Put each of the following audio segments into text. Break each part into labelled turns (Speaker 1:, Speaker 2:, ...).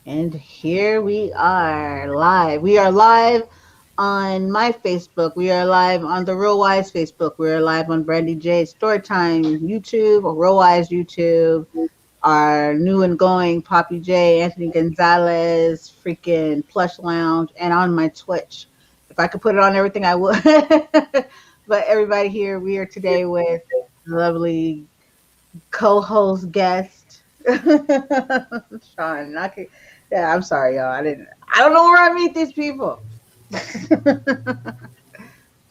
Speaker 1: And here we are live. We are live on my Facebook. We are live on the Real Wise Facebook. We are live on Brandy J Storytime YouTube, or Real Wise YouTube, our new and going Poppy J, Anthony Gonzalez, freaking Plush Lounge, and on my Twitch. If I could put it on everything, I would. But everybody here, we are today with lovely co-host guest Sean. Yeah, I'm sorry, y'all. I don't know where I meet these people.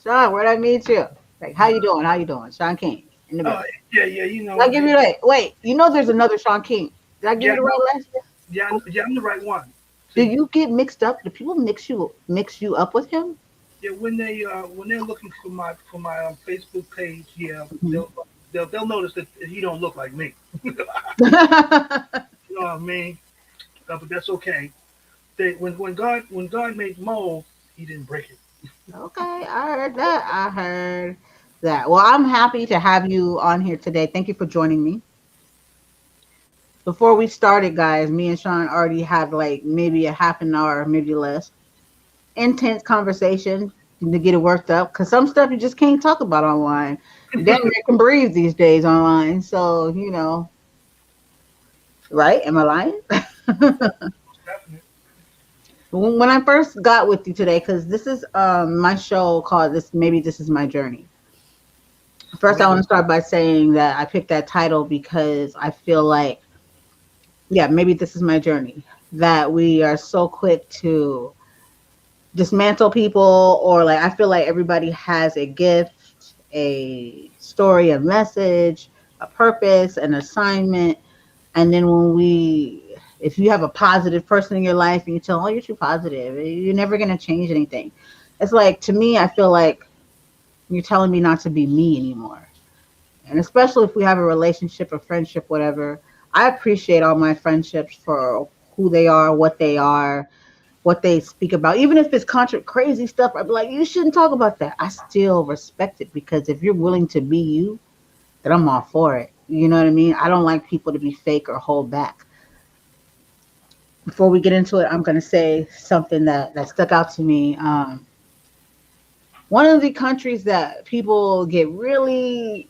Speaker 1: Sean, where'd I meet you? Like, how you doing? How you doing? Sean King in the
Speaker 2: Uh,
Speaker 1: building.
Speaker 2: yeah,
Speaker 1: Did I give you the wait? You know, there's another Sean King. Did I give
Speaker 2: yeah,
Speaker 1: you the right last?
Speaker 2: I'm the right one.
Speaker 1: Do
Speaker 2: See,
Speaker 1: you get mixed up? Do people mix you up with him?
Speaker 2: yeah, when they're looking for my Facebook page, yeah,
Speaker 1: Mhm.
Speaker 2: they'll notice that he don't look like me. You know what I mean? But that's okay. When God made mold, he didn't break it.
Speaker 1: Okay, I heard that. I heard that. Well, I'm happy to have you on here today. Thank you for joining me. Before we started, guys, me and Sean already had like maybe a half an hour, maybe less, intense conversation to get it worked up. Because some stuff you just can't talk about online. Damn, you can breathe these days online. So right? Am I lying?
Speaker 2: Definitely.
Speaker 1: When I first got with you today, because this is my show called this. Maybe this is my journey. First, I
Speaker 2: Right.
Speaker 1: want to start by saying that I picked that title because I feel like, yeah, maybe this is my journey. That we are so quick to dismantle people, or like I feel like everybody has a gift, a story, a message, a purpose, an assignment. And then if you have a positive person in your life and you tell them, oh, you're too positive, you're never going to change anything. It's like, to me, I feel like you're telling me not to be me anymore. And especially if we have a relationship, a friendship, whatever, I appreciate all my friendships for who they are, what they speak about. Even if it's crazy stuff, I'd be like, you shouldn't talk about that. I still respect it, because if you're willing to be you, then I'm all for it. You know what I mean? I don't like people to be fake or hold back. Before we get into it, I'm going to say something that stuck out to me. One of the countries that people get really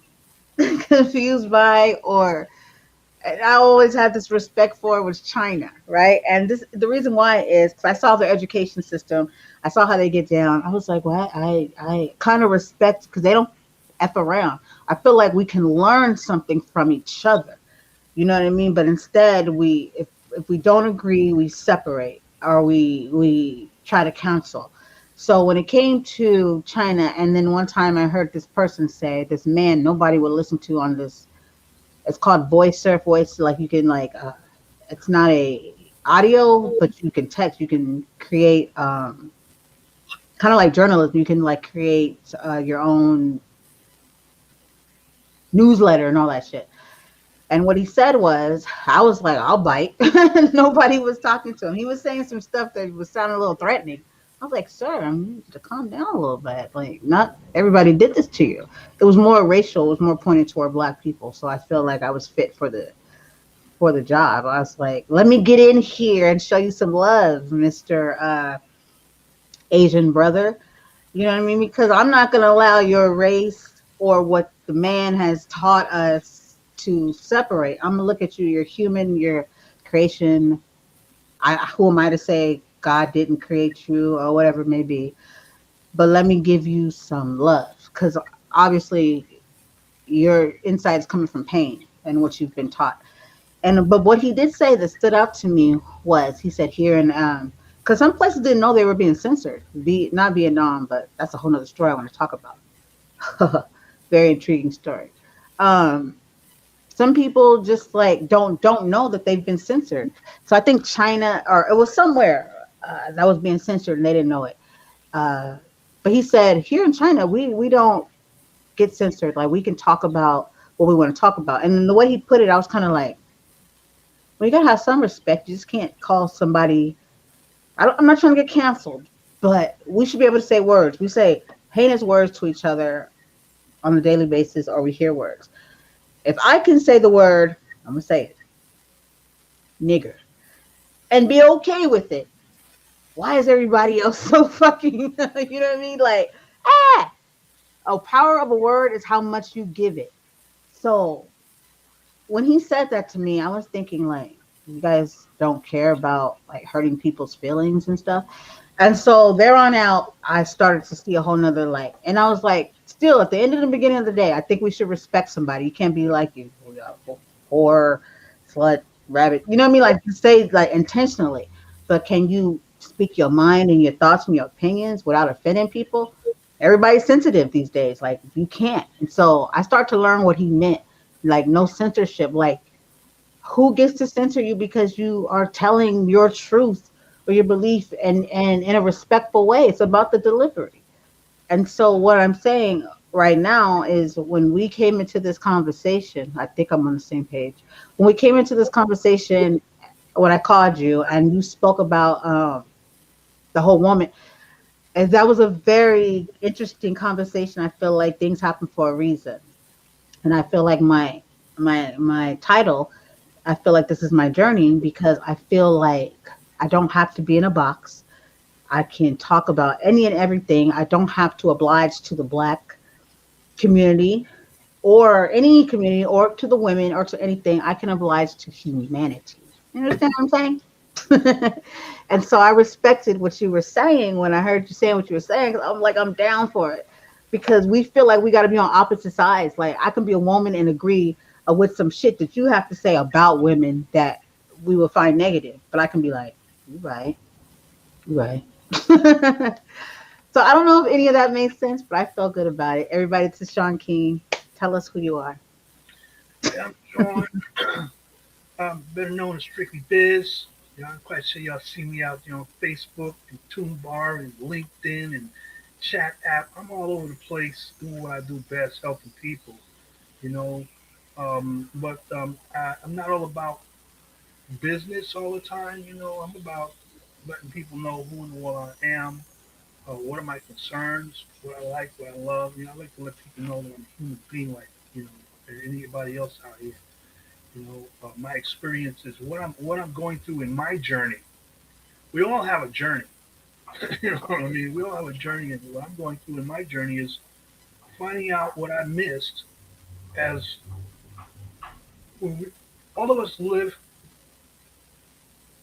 Speaker 1: confused by, or and I always had this respect for, was China, right? And the reason why is because I saw their education system, I saw how they get down. I was like, well, I kind of respect, because they don't f around. I feel like we can learn something from each other. You know what I mean? But instead, if we don't agree, we separate, or we try to cancel. So when it came to China, and then one time I heard this person say, this man nobody would listen to on this, it's called voice surf. Voice, like you can like it's not a audio, but you can text, you can create kind of like journalism. You can like create your own newsletter and all that shit. And what he said was, I was like, I'll bite. Nobody was talking to him. He was saying some stuff that was sounding a little threatening. I was like, sir, I need you to calm down a little bit. Like, not everybody did this to you. It was more racial. It was more pointed toward black people. So I feel like I was fit for the job. I was like, let me get in here and show you some love, Mister Asian brother. You know what I mean? Because I'm not going to allow your race or what the man has taught us to separate. I'm going to look at you. You're human. You're creation. Who am I to say God didn't create you or whatever it may be? But let me give you some love, because obviously your inside is coming from pain and what you've been taught. And but what he did say that stood out to me was, he said here in because some places didn't know they were being censored. Not Vietnam, but that's a whole nother story I want to talk about. Very intriguing story. Um, some people just like don't know that they've been censored. So I think China, or it was somewhere that was being censored and they didn't know it. Uh, but he said here in China, we don't get censored. Like, we can talk about what we want to talk about. And then the way he put it, I was kind of like, well, you gotta have some respect. You just can't call somebody. I'm not trying to get canceled, but we should be able to say words. We say heinous words to each other on a daily basis, or we hear words. If I can say the word, I'm gonna say it, nigger. and be okay with it. Why is everybody else so fucking, you know what I mean? Like, ah, a power of a word is how much you give it. So when he said that to me, I was thinking like, you guys don't care about like hurting people's feelings and stuff. And so there on out, I started to see a whole nother light. And I was like, still at the end of the beginning of the day, I think we should respect somebody. You can't be like you, whore, slut, rabbit. You know what I mean? Like you say like intentionally. But can you speak your mind and your thoughts and your opinions without offending people? Everybody's sensitive these days. Like you can't. And so I start to learn what he meant. Like no censorship. Like who gets to censor you because you are telling your truth or your belief and in a respectful way. It's about the delivery. And so what I'm saying right now is when we came into this conversation, I think I'm on the same page. When we came into this conversation, when I called you and you spoke about the whole woman, and that was a very interesting conversation. I feel like things happen for a reason. And I feel like my title, I feel like this is my journey because I feel like I don't have to be in a box. I can talk about any and everything. I don't have to oblige to the black community or any community or to the women or to anything. I can oblige to humanity. You understand what I'm saying? And so I respected what you were saying when I heard you saying what you were saying. 'Cause I'm like, I'm down for it because we feel like we got to be on opposite sides. Like I can be a woman and agree with some shit that you have to say about women that we will find negative, but I can be like, you right, you right. So I don't know if any of that makes sense, but I felt good about it. Everybody to Sean King, tell us who you are.
Speaker 2: Yeah, I'm Sean. Better known as Strictly Biz. I'm quite sure y'all see me out there on Facebook and TuneBar and LinkedIn and chat app. I'm all over the place doing what I do best, helping people. You know, I'm not all about business all the time. I'm about letting people know who and what I am, what are my concerns, what I like, what I love. I like to let people know that I'm a human being like anybody else out here. My experiences, what I'm going through in my journey. We all have a journey. You know what I mean? We all have a journey, and what I'm going through in my journey is finding out what I missed. As when we, all of us live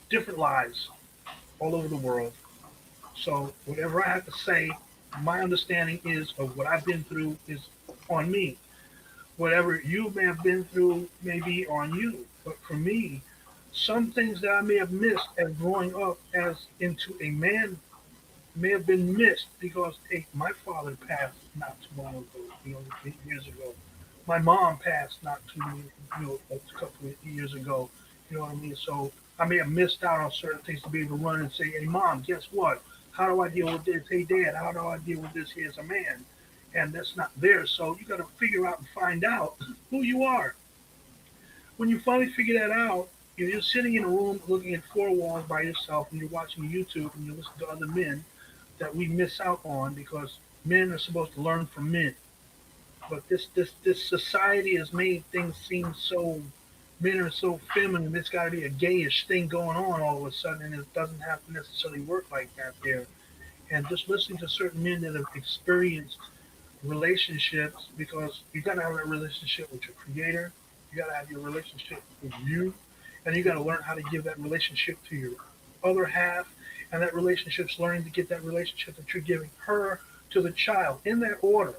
Speaker 2: different lives all over the world, so whatever I have to say, my understanding is of what I've been through is on me. Whatever you may have been through may be on you. But for me, some things that I may have missed as growing up as into a man may have been missed because hey, my father passed not too long ago, 8 years ago. My mom passed not too, a couple of years ago. You know what I mean? So I may have missed out on certain things to be able to run and say, "Hey, mom, guess what? How do I deal with this? Hey, dad, how do I deal with this here as a man?" And that's not there. So you got to figure out and find out who you are. When you finally figure that out, you're sitting in a room looking at four walls by yourself, and you're watching YouTube and you listen to other men that we miss out on because men are supposed to learn from men. But this society has made things seem so men are so feminine. There's got to be a gayish thing going on all of a sudden, and it doesn't have to necessarily work like that there. And just listening to certain men that have experienced relationships, because you got to have a relationship with your creator, you got to have your relationship with you, and you got to learn how to give that relationship to your other half, and that relationship's learning to get that relationship that you're giving her to the child in that order.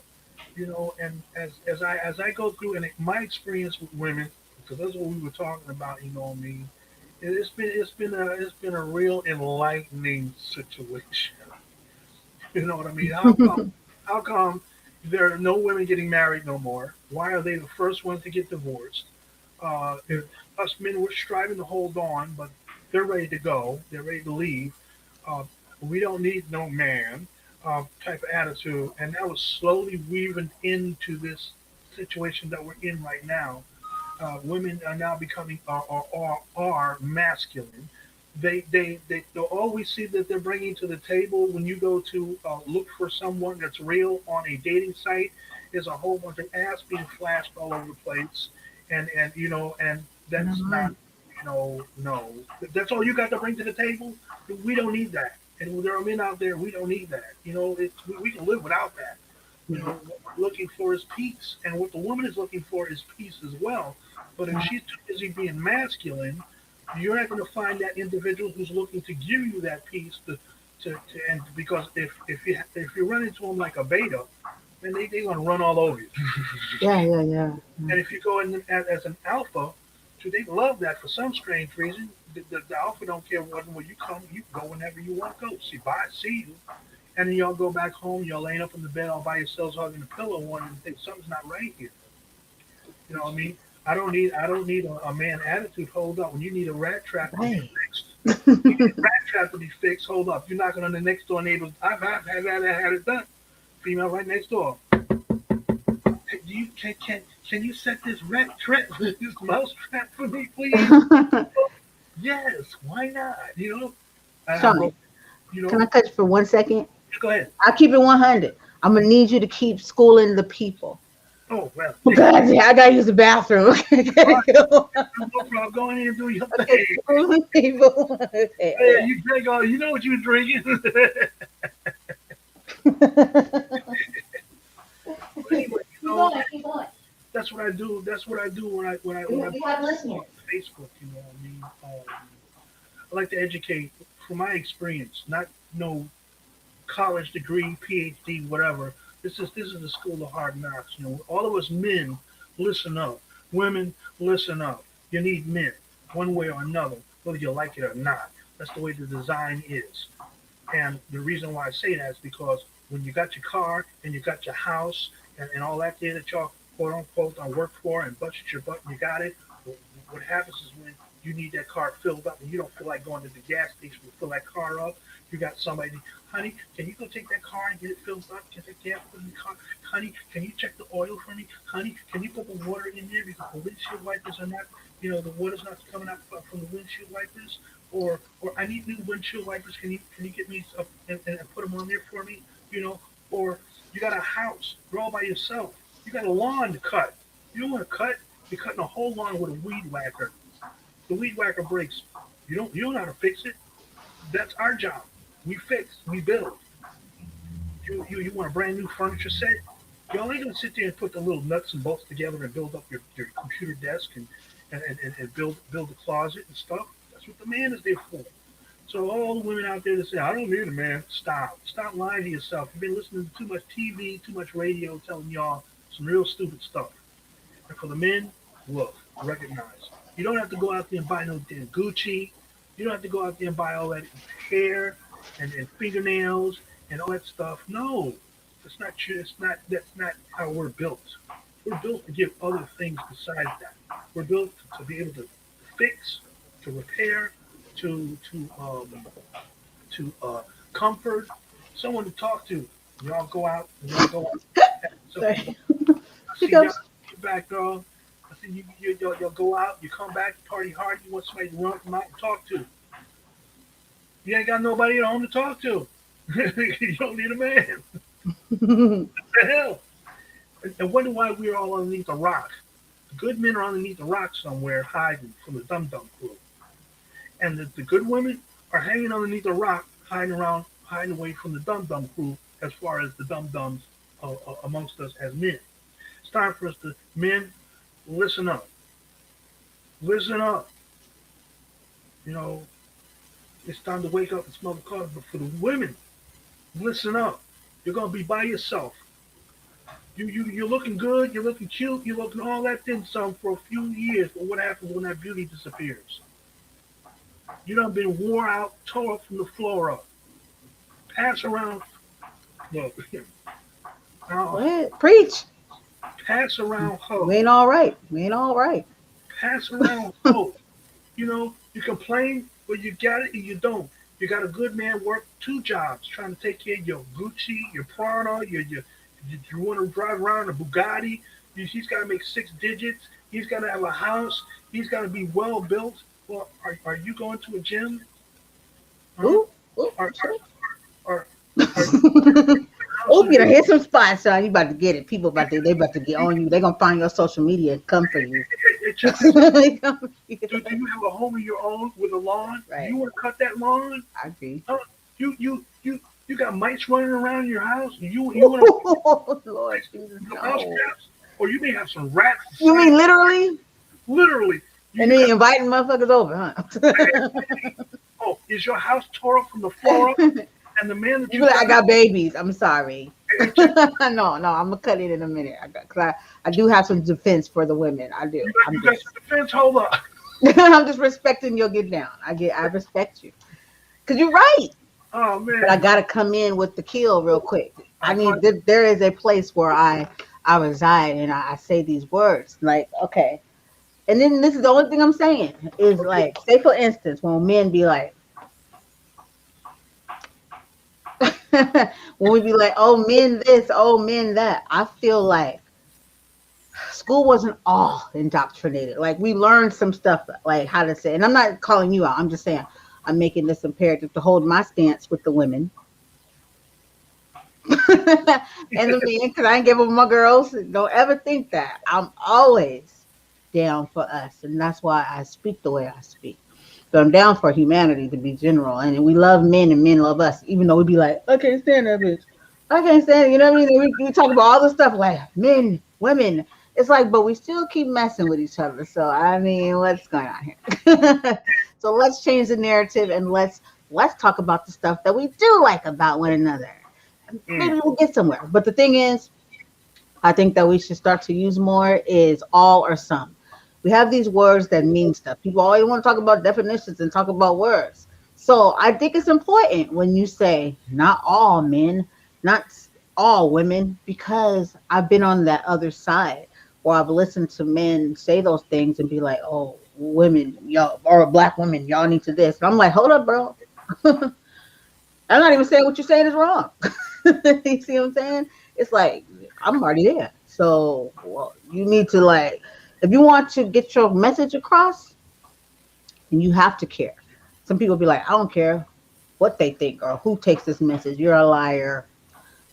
Speaker 2: And as I go through and my experience with women, because that's what we were talking about, I mean, it's been a real enlightening situation. You know what I mean? How come there are no women getting married no more? Why are they the first ones to get divorced? If us men were striving to hold on, but they're ready to go. They're ready to leave. Uh, we don't need no man type of attitude, and that was slowly weaving into this situation that we're in right now. Women are now becoming are masculine. They'll always see that they're bringing to the table when you go to look for someone that's real on a dating site. There's a whole bunch of ass being flashed all over the place, and that's not
Speaker 1: Mhm.
Speaker 2: No, no. That's all you got to bring to the table. We don't need that. And there are men out there. We don't need that. We can live without that.
Speaker 1: Yeah.
Speaker 2: What we're looking for is peace, and what the woman is looking for is peace as well. But if she's too busy being masculine, you're not going to find that individual who's looking to give you that peace. And because if you run into them like a beta, then they're going to run all over you.
Speaker 1: Yeah, yeah, yeah.
Speaker 2: And if you go in as an alpha, so they love that for some strange reason. The alpha don't care when you come, you go whenever you want to go. See you, and then y'all go back home. Y'all laying up in the bed all by yourselves, hugging the pillow, one and think something's not right here. You know what I mean? I don't need a man attitude. Hold up, when you need a rat trap to be
Speaker 1: Right.
Speaker 2: fixed, you need a rat trap to be fixed. Hold up, you're knocking on the next door neighbor's. I've had it done. Female right next door. Hey, can you set this rat trap, this mouse trap for me, please? Yes, why not? I
Speaker 1: Tony,
Speaker 2: wrote,
Speaker 1: can I cut you for 1 second?
Speaker 2: go ahead.
Speaker 1: I'll keep it 100. I'm gonna need you to keep schooling the people.
Speaker 2: Oh well,
Speaker 1: Okay, I gotta use the bathroom. Okay,
Speaker 2: all
Speaker 1: gotta
Speaker 2: right,
Speaker 1: go.
Speaker 2: no problem. Go in here and do your
Speaker 1: Okay,
Speaker 2: thing.
Speaker 1: schooling people. Okay,
Speaker 2: Hey, you drink all. You know what you're drinking. But anyway,
Speaker 1: keep going, keep going.
Speaker 2: that's what I do. That's what I do when I
Speaker 1: We have listeners.
Speaker 2: Facebook. What I mean. I like to educate from my experience, not no college degree, PhD, whatever. This is the school of hard knocks. All of us men, listen up. Women, listen up. You need men, one way or another, whether you like it or not. That's the way the design is. And the reason why I say that is because when you got your car and you got your house and all that there that y'all quote unquote work for and busted your butt and you got it, what happens is when you need that car filled up and you don't feel like going to the gas station to fill that car up, you got somebody, honey, can you go take that car and get it filled up? Can you gas in the car? Honey, can you check the oil for me? Honey, can you put the water in there because the windshield wipers are not, the water's not coming out from the windshield wipers? Or I need new windshield wipers. Can you get me up and put them on there for me? Or you got a house, you're all by yourself. You got a lawn to cut. You don't want to cut. You're cutting a whole lawn with a weed whacker. The weed whacker breaks. You don't know how to fix it. That's our job. We fix. We build. You want a brand new furniture set? Y'all ain't gonna sit there and put the little nuts and bolts together and build up your computer desk and build a closet and stuff. That's what the man is there for. So all the women out there that say, I don't need a man, stop. Stop lying to yourself. You've been listening to too much TV, too much radio telling y'all some real stupid stuff. And for the men, look, recognize. You don't have to go out there and buy no damn Gucci. You don't have to go out there and buy all that hair and fingernails and all that stuff. No, it's not true. That's not how we're built. We're built to give other things besides that. We're built to be able to fix, to repair, to comfort, someone to talk to. Y'all go out and y'all go out. So
Speaker 1: Sorry.
Speaker 2: I see y'all get back, girl. I see y'all go out, you come back, party hard, you want somebody to run from out and talk to. You ain't got nobody at home to talk to. You don't need a man. What the hell? And wonder why we're all underneath a rock. The good men are underneath a rock somewhere hiding from the dum-dum crew. And the good women are hanging underneath a rock, hiding away from the dum-dum crew as far as the dum-dums amongst us as men. It's time for us to, men, listen up. Listen up. It's time to wake up and smell the coffee. But for the women, listen up. You're going to be by yourself. You're looking good. You're looking cute. You're looking all that then some for a few years. But what happens when that beauty disappears? You done been wore out, tore up from the floor up. Pass around. Look.
Speaker 1: What? Preach.
Speaker 2: Pass around hope.
Speaker 1: We ain't all right. We ain't all right.
Speaker 2: Pass around hope. You complain, but you got it and you don't. You got a good man work 2 jobs trying to take care of your Gucci, your Prada, you want to drive around a Bugatti. He's got to make 6 digits. He's got to have a house. He's got to be well built. Well, are you going to a gym? Huh?
Speaker 1: Ooh, ooh,
Speaker 2: Are, are,
Speaker 1: oh, you done hit some spots, son. You about to get it. People they about to get on you. They gonna find your social media and come for you.
Speaker 2: check this. Do
Speaker 1: Right.
Speaker 2: you have a home of your own with a lawn? You want to cut that lawn?
Speaker 1: I agree.
Speaker 2: Uh, you got mice running around your house. You want to
Speaker 1: Oh, Lord Jesus,
Speaker 2: the mouse
Speaker 1: no.
Speaker 2: traps, or you may have some rats
Speaker 1: You
Speaker 2: inside.
Speaker 1: mean literally?
Speaker 2: Literally,
Speaker 1: And
Speaker 2: you
Speaker 1: then
Speaker 2: got.
Speaker 1: inviting motherfuckers over, huh?
Speaker 2: Oh, is your house tore up from the floor up? And the man that
Speaker 1: You
Speaker 2: you
Speaker 1: be like, I
Speaker 2: got,
Speaker 1: got babies. I'm sorry.
Speaker 2: hey, check.
Speaker 1: No, no, I'm gonna cut it in a minute. I do have some defense for the women. I do. I'm
Speaker 2: You got
Speaker 1: just,
Speaker 2: some defense. Hold up.
Speaker 1: I'm just respecting your get down. I respect you because you're right.
Speaker 2: Oh
Speaker 1: But I
Speaker 2: man.
Speaker 1: gotta come in with the kill real quick. I
Speaker 2: I
Speaker 1: need.
Speaker 2: find
Speaker 1: There is a place where I reside and I say these words like, okay. And then this is the only thing I'm saying is
Speaker 2: okay.
Speaker 1: like, say for instance, when men be like, when we be like, oh men this, oh men that. I feel like school wasn't all indoctrinated. Like we learned some stuff, like how to say. And I'm not calling you out. I'm just saying I'm making this imperative to hold my stance with the women and the men, because I ain't give them my girls. Don't ever think that. I'm always down for us, and that's why I speak the way I speak. So I'm down for humanity to be general, and we love men and men love us, even though we be like, I can't stand that bitch. I can't stand it. You know what I mean? We talk about all this stuff like men, women. It's like, but we still keep messing with each other. So I mean, what's going on here? So let's change the narrative and let's talk about the stuff that we do like about one another.
Speaker 2: Mm,
Speaker 1: Maybe we'll get somewhere. But the thing is, I think that we should start to use more is all or some. We have these words that mean stuff. People always want to talk about definitions and talk about words. So I think it's important when you say not all men, not all women, because I've been on that other side where I've listened to men say those things and be like, oh, women, y'all, or black women, y'all need to this. And I'm like, hold up, bro. I'm not even saying what you're saying is wrong. You see what I'm saying? It's like I'm already there. So well, you need to like, if you want to get your message across, then you have to care. Some people be like, I don't care what they think or who takes this message. You're a liar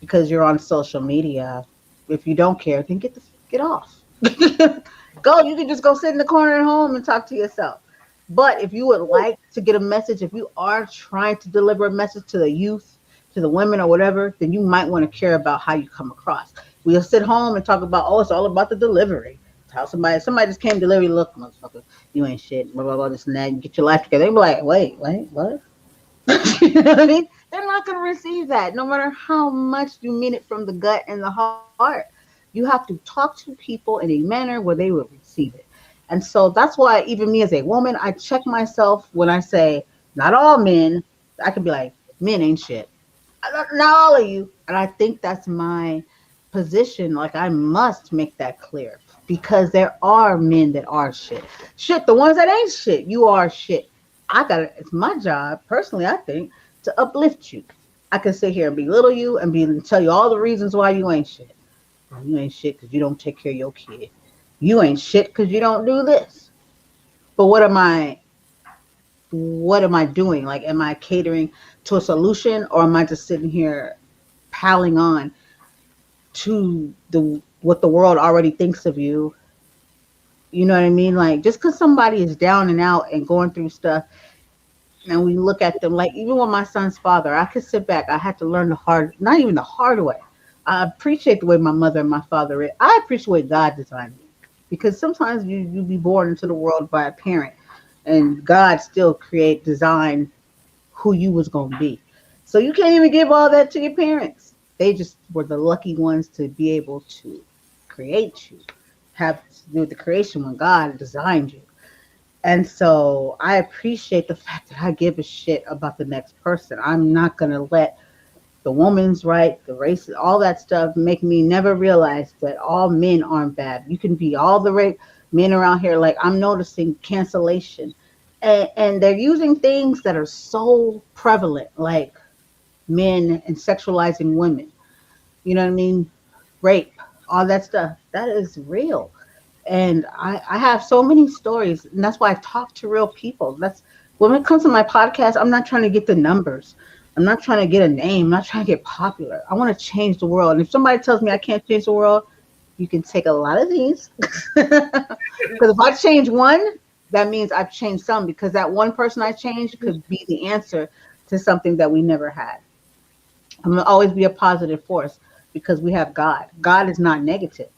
Speaker 1: because you're on social media. If you don't care, then get off. Go. You can just go sit in the corner at home and talk to yourself. But if you would like to get a message, if you are trying to deliver a message to the youth, to the women or whatever, then you might want to care about how you come across. We'll sit home and talk about, oh, it's all about the delivery. It's how somebody just came delivery, look, motherfucker, you ain't shit, blah blah blah, this and that. You get your life together. They be like, wait, what? You know what I mean? They're not gonna receive that, no matter how much you mean it from the gut and the heart. You have to talk to people in a manner where they will receive it. And so that's why even me as a woman, I check myself when I say not all men. I could be like, men ain't shit. Not all of you. And I think that's my position. Like I must make that clear because there are men that are shit. Shit, the ones that ain't shit, you are shit. I got to It's my job, personally, I think, to uplift you. I can sit here and belittle you and tell you all the reasons why you ain't shit. Oh, you ain't shit because you don't take care of your kid. You ain't shit because you don't do this. But what am I doing? Like, am I catering to a solution or am I just sitting here piling on to the what the world already thinks of you? You know what I mean? Like, just because somebody is down and out and going through stuff, and we look at them like, even with my son's father, I could sit back. I had to learn the hard, not even the hard way. I appreciate the way my mother and my father is. I appreciate the way God designed me because sometimes you be born into the world by a parent, and God still design who you was gonna be. So you can't even give all that to your parents. They just were the lucky ones to be able to create you, have to do with the creation when God designed you. And so I appreciate the fact that I give a shit about the next person. I'm not gonna let the woman's right, the race, all that stuff make me never realize that all men aren't bad. You can be all the men around here. Like I'm noticing cancellation, and they're using things that are so prevalent, like men and sexualizing women. You know what I mean? Rape, all that stuff. That is real. And I have so many stories, and that's why I talk to real people. That's when it comes to my podcast, I'm not trying to get the numbers. I'm not trying to get a name. I'm not trying to get popular. I want to change the world. And if somebody tells me I can't change the world, you can take a lot of these. Because if I change one, that means I've changed some, because that one person I changed could be the answer to something that we never had. I'm gonna always be a positive force because we have God. God is not negative.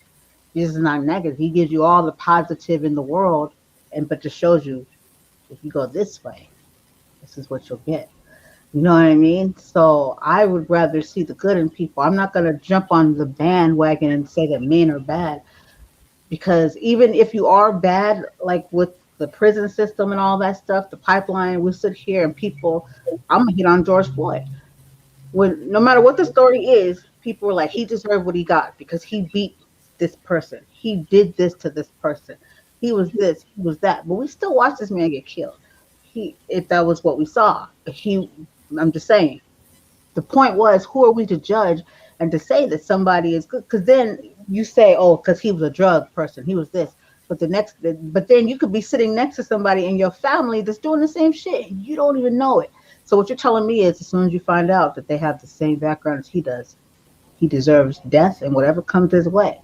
Speaker 1: Jesus is not negative. He gives you all the positive in the world, and but just shows you, if you go this way, this is what you'll get. You know what I mean? So I would rather see the good in people. I'm not gonna jump on the bandwagon and say that men are bad, because even if you are bad, like with the prison system and all that stuff, the pipeline, we sit here and people. I'm gonna hit on George Floyd. When no matter what the story is, people were like, he deserved what he got because he beat this person. He did this to this person. He was this, he was that. But we still watched this man get killed. He if that was what we saw. He I'm just saying. The point was, who are we to judge and to say that somebody is good? Because then you say, oh, because he was a drug person, he was this. But then you could be sitting next to somebody in your family that's doing the same shit. You don't even know it. So what you're telling me is, as soon as you find out that they have the same background as he does, he deserves death and whatever comes his way.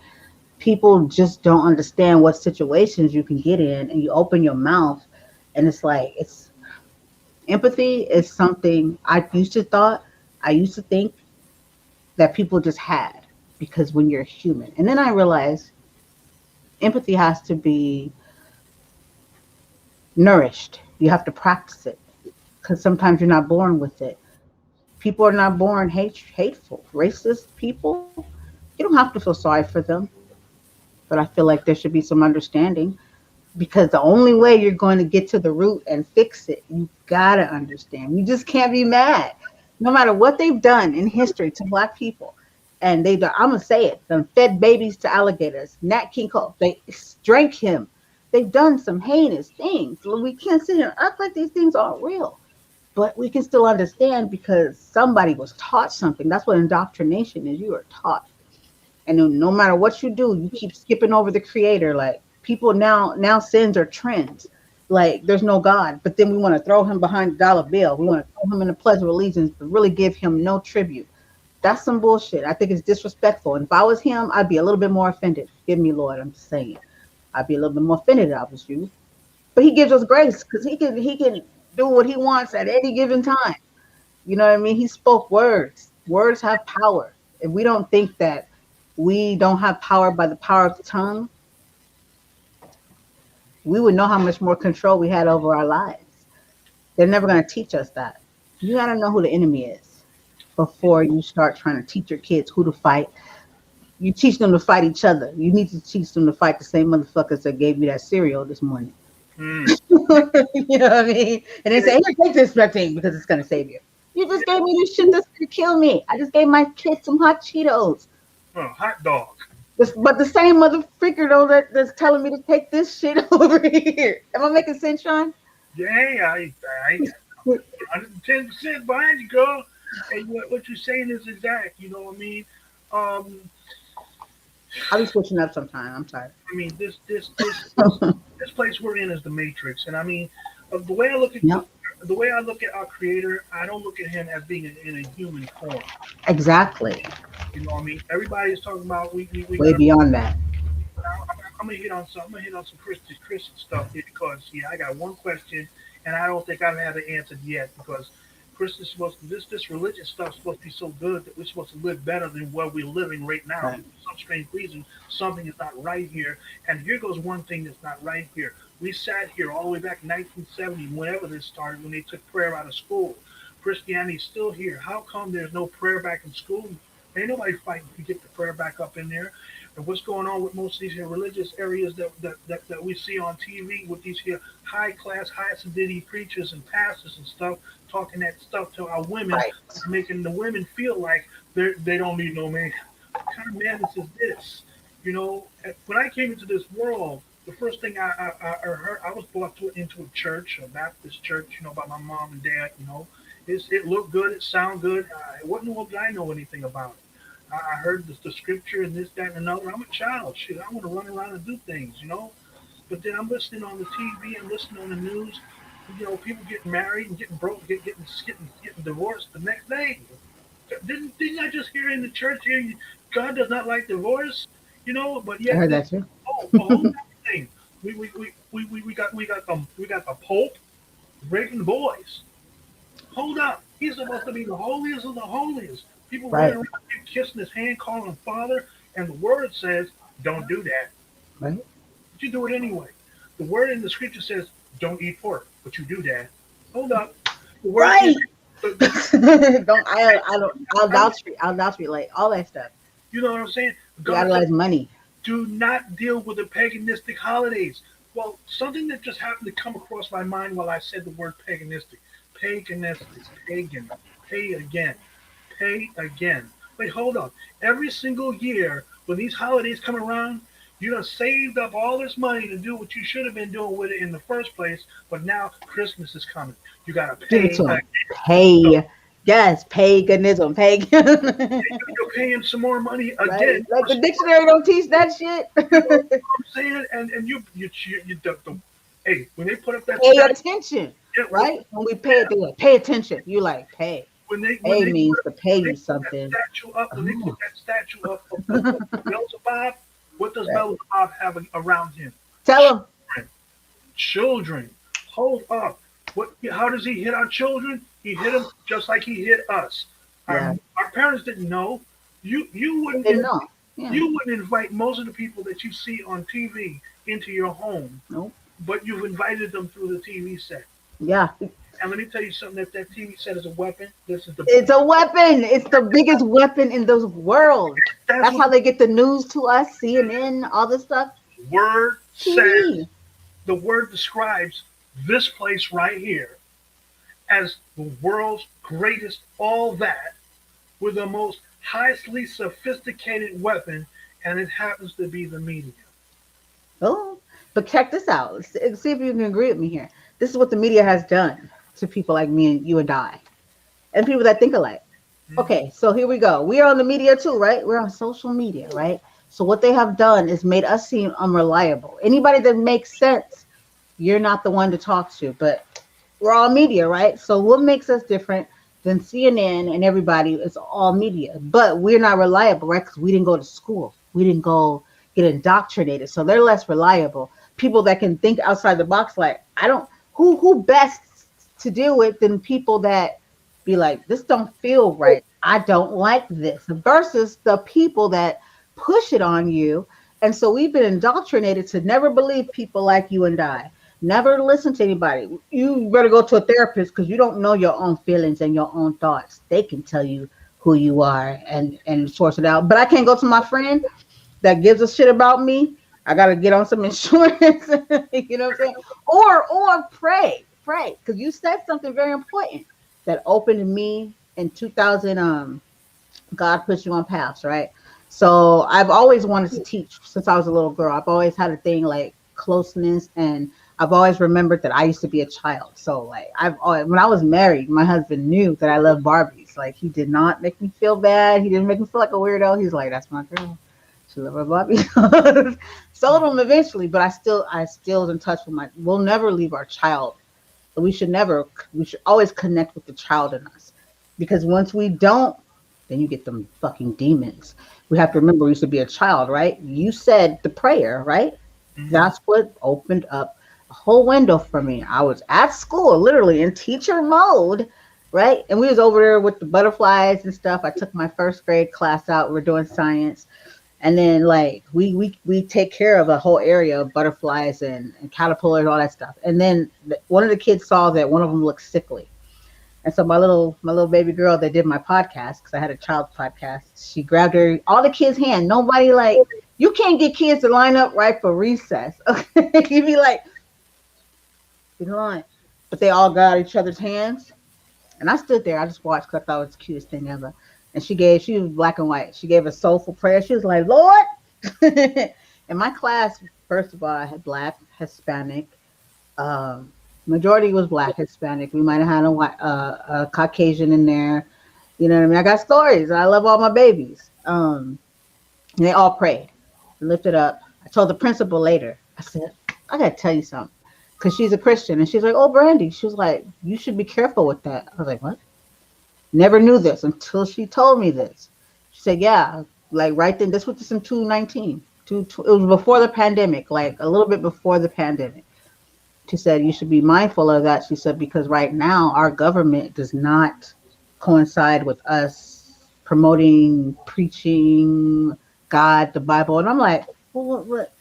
Speaker 1: People just don't understand what situations you can get in, and you open your mouth, and it's like it's empathy is something I used to think that people just had, because when you're human. And then I realized empathy has to be nourished. You have to practice it, because sometimes you're not born with it. People are not born hateful, racist people. You don't have to feel sorry for them, but I feel like there should be some understanding, because the only way you're going to get to the root and fix it, you gotta understand. You just can't be mad, no matter what they've done in history to black people. And I'm gonna say it, them fed babies to alligators. Nat King Cole, they drank him. They've done some heinous things. We can't sit here and act like these things aren't real, but we can still understand because somebody was taught something. That's what indoctrination is. You are taught, and no matter what you do, you keep skipping over the creator. Like, people now sins are trends. Like, there's no God, but then we want to throw him behind the dollar bill. We want to throw him in the pledge of allegiance, but really give him no tribute. That's some bullshit. I think it's disrespectful, and if I was him, I'd be a little bit more offended. Forgive me, Lord, I'm just saying. I'd be a little bit more offended if I was you. But he gives us grace, because he can do what he wants at any given time. You know what I mean? He spoke words. Words have power. If we don't think that we don't have power by the power of the tongue, we would know how much more control we had over our lives. They're never going to teach us that. You got to know who the enemy is before you start trying to teach your kids who to fight. You teach them to fight each other. You need to teach them to fight the same motherfuckers that gave you that cereal this morning.
Speaker 2: Mm.
Speaker 1: You know what I mean? And they say, here, take this protein because it's going to save you. You just gave me this shit that's going to kill me. I just gave my kids some hot Cheetos.
Speaker 2: Oh, hot dog.
Speaker 1: But the same motherfucker though that's telling me to take this shit over here. Am I making sense, Sean?
Speaker 2: Yeah, I 110% behind you, girl. And what you're saying is exact. You know what I mean? Um,
Speaker 1: I'll be switching up sometime. I'm sorry.
Speaker 2: I mean, this place we're in is the Matrix, and I mean, the way I look at
Speaker 1: Yep,
Speaker 2: the way I look at our Creator, I don't look at Him as being in a human form.
Speaker 1: exactly.
Speaker 2: You know what I mean? Everybody is talking about we
Speaker 1: Way
Speaker 2: got to.
Speaker 1: beyond that.
Speaker 2: I'm gonna hit on some. I'm gonna hit on some Christian stuff here because I got one question, and I don't think I've had it answered yet because Christian's supposed to, this religious stuff is supposed to be so good that we're supposed to live better than what we're living right now.
Speaker 1: Right.
Speaker 2: For some strange reason, something is not right here, and here goes one thing that's not right here. We sat here all the way back in 1970, whenever this started, when they took prayer out of school. Christianity's still here. How come there's no prayer back in school? Ain't nobody fighting to get the prayer back up in there. And what's going on with most of these here religious areas that we see on TV with these here high class, high acidity preachers and pastors and stuff talking that stuff to our women,
Speaker 1: Right.
Speaker 2: making the women feel like they don't need no man. What kind of madness is this? You know, when I came into this world, the first thing I heard, I was brought into a church, a Baptist church, by my mom and dad. It looked good, it sounded good. What in the world did I know anything about it? I heard the scripture and this, that, and another. I'm a child. Shit, I want to run around and do things. But then I'm listening on the TV and listening on the news. People getting married and getting broke, getting divorced the next day. Didn't I just hear in the church here? God does not like divorce. You know, but
Speaker 1: I
Speaker 2: yet
Speaker 1: heard
Speaker 2: this.
Speaker 1: that too.
Speaker 2: Oh, but hold on, thing. We got the Pope raping boys. Hold up. He's supposed to be the holiest of the holiest. People running
Speaker 1: Right,
Speaker 2: around here kissing his hand, calling him father, and the word says, don't do that.
Speaker 1: right,
Speaker 2: But you do it anyway. The word in the scripture says, don't eat pork, but you do that. Hold up. The word in
Speaker 1: right.
Speaker 2: the
Speaker 1: Don't I don't
Speaker 2: I mean,
Speaker 1: I'll adultery, like all that stuff.
Speaker 2: you know what I'm saying?
Speaker 1: We
Speaker 2: God says,
Speaker 1: idolize money.
Speaker 2: do not deal with the paganistic holidays. Well, something that just happened to come across my mind while I said the word paganistic. Paganistic, pagan, pay again, pay again. Wait, hold on. Every single year when these holidays come around, you done saved up all this money to do what you should have been doing with it in the first place, but now Christmas is coming. You gotta
Speaker 1: Give it
Speaker 2: pay
Speaker 1: to
Speaker 2: again.
Speaker 1: them.
Speaker 2: So
Speaker 1: Pay. Yes, paganism, pagan.
Speaker 2: you're paying some more money
Speaker 1: Right?
Speaker 2: again
Speaker 1: Like
Speaker 2: for
Speaker 1: the
Speaker 2: some more.
Speaker 1: dictionary don't teach that shit.
Speaker 2: You know what I'm saying? And you hey, when they put up that
Speaker 1: Pay
Speaker 2: statue,
Speaker 1: attention,
Speaker 2: yeah,
Speaker 1: right? When we pay it, they like pay attention. You like pay.
Speaker 2: when
Speaker 1: Pay
Speaker 2: they
Speaker 1: means to pay
Speaker 2: when they
Speaker 1: you
Speaker 2: put that
Speaker 1: something.
Speaker 2: statue up, when they put
Speaker 1: Oh,
Speaker 2: that statue up of Beelzebub, what does
Speaker 1: right.
Speaker 2: Beelzebub have around him?
Speaker 1: Tell them.
Speaker 2: Children. Children. Hold up. What? How does he hit our children? He hit them just like he hit us.
Speaker 1: Yeah,
Speaker 2: Our parents didn't know. You
Speaker 1: they
Speaker 2: wouldn't
Speaker 1: didn't know. Yeah.
Speaker 2: you wouldn't invite most of the people that you see on TV into your home,
Speaker 1: Nope.
Speaker 2: but you've invited them through the TV set.
Speaker 1: Yeah.
Speaker 2: And let me tell you something: that TV set is a weapon. This is the
Speaker 1: It's a weapon. It's the biggest weapon in the world.
Speaker 2: that's
Speaker 1: That's
Speaker 2: what
Speaker 1: how they get the news to us, CNN, all this stuff.
Speaker 2: the word says.
Speaker 1: TV.
Speaker 2: The word describes this place right here as the world's greatest all that with the most highly sophisticated weapon, and it happens to be the media.
Speaker 1: Oh, but check this out. See if you can agree with me here. This is what the media has done to people like me and you and I, and people that think alike.
Speaker 2: Mm-hmm.
Speaker 1: Okay, so here we go. We are on the media too, right? We're on social media, right? So what they have done is made us seem unreliable. Anybody that makes sense, you're not the one to talk to, but we're all media, right? So what makes us different than CNN and everybody is all media, but we're not reliable, right? Because we didn't go to school, we didn't go get indoctrinated, so they're less reliable. People that can think outside the box, like I don't, who best to deal with than people that be like, this don't feel right. I don't like this, versus the people that push it on you. And so we've been indoctrinated to never believe people like you and I. Never listen to anybody. You better go to a therapist because you don't know your own feelings and your own thoughts. They can tell you who you are and source it out. But I can't go to my friend that gives a shit about me. I gotta get on some insurance. You know what I'm saying? Or pray, because you said something very important that opened me in 2000. God puts you on paths, right? So I've always wanted to teach since I was a little girl. I've always had a thing like closeness, and I've always remembered that I used to be a child. So like I've always, when I was married, my husband knew that I loved Barbies. Like he did not make me feel bad. He didn't make me feel like a weirdo. He's like, that's my girl. She love her Barbies. Sold them eventually, but I still was in touch with my. We'll never leave our child. We should never. We should always connect with the child in us, because once we don't, then you get them fucking demons. We have to remember we used to be a child, right? You said the prayer, right?
Speaker 2: Mm-hmm.
Speaker 1: That's what opened up a whole window for me. I was at school, literally in teacher mode, right? And we was over there with the butterflies and stuff. I took my first grade class out. We're doing science. And then like we take care of a whole area of butterflies and caterpillars, all that stuff. And then one of the kids saw that one of them looked sickly. And so my little baby girl that did my podcast, because I had a child's podcast, she grabbed her all the kids' hand. Nobody like, you can't get kids to line up right for recess. Okay, you be like, you know, but they all got each other's hands. And I stood there. I just watched because I thought it was the cutest thing ever. And she was black and white. She gave a soulful prayer. She was like, Lord. In my class, first of all, I had black, Hispanic. Um, Majority was black, Hispanic. We might have had a Caucasian in there. You know what I mean? I got stories. I love all my babies. And they all prayed, lifted up. I told the principal later, I said, I got to tell you something. Because she's a Christian. And she's like, oh, Brandy. She was like, you should be careful with that. I was like, what? Never knew this until she told me this. She said, yeah, like right then, this was just in 2019. It was before the pandemic, like a little bit before the pandemic. She said you should be mindful of that. She said because right now our government does not coincide with us promoting, preaching God, the Bible, and I'm like, well, what?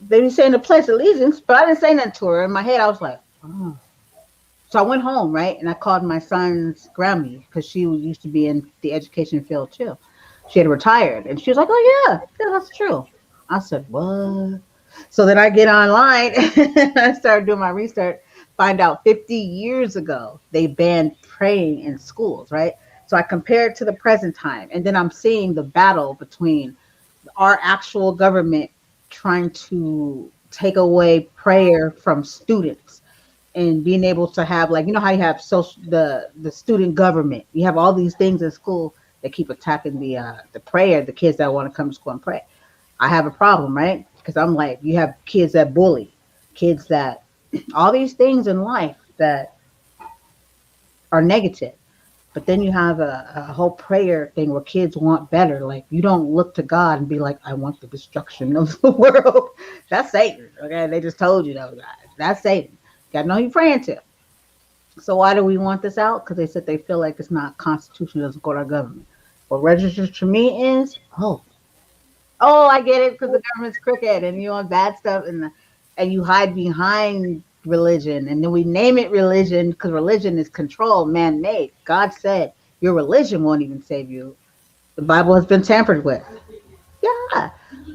Speaker 1: They be saying the Pledge of Allegiance, but I didn't say nothing to her. In my head, I was like, oh. So I went home, right, and I called my son's Grammy because she used to be in the education field too. She had retired, and she was like, "Oh yeah, yeah, that's true." I said, "What?" So then I get online and I started doing my research. Find out 50 years ago they banned praying in schools, right? So I compared to the present time, and then I'm seeing the battle between our actual government trying to take away prayer from students and being able to have, like, you know how you have social the student government, you have all these things in school that keep attacking the prayer, the kids that want to come to school and pray. I have a problem, right? Because I'm like, you have kids that bully, kids that all these things in life that are negative. But then you have a whole prayer thing where kids want better. Like, you don't look to God and be like, I want the destruction of the world. That's Satan. Okay, they just told you those guys. That's Satan. You gotta know who you're praying to. So why do we want this out? Because they said they feel like it's not constitutional, doesn't go to our government. What registers to me is, I get it, because the government's crooked and you want bad stuff, and you hide behind religion, and then we name it religion because religion is control, man made. God said your religion won't even save you. The Bible has been tampered with. Yeah.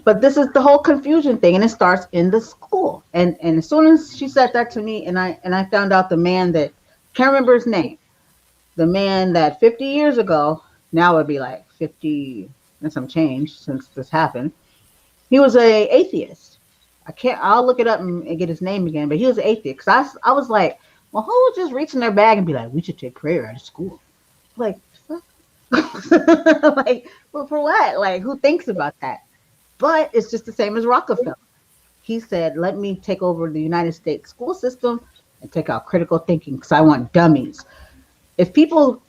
Speaker 1: But this is the whole confusion thing, and it starts in the school. And as soon as she said that to me, and I found out the man that, can't remember his name, the man that 50 years ago, now would be like 50 and some change since this happened. He was a atheist. I'll look it up and get his name again, but he was an atheist. Cause I was like, well, who would just reach in their bag and be like, we should take prayer out of school? Like, like, well, for what? Like, who thinks about that? But it's just the same as Rockefeller. He said, let me take over the United States school system and take out critical thinking because I want dummies. If people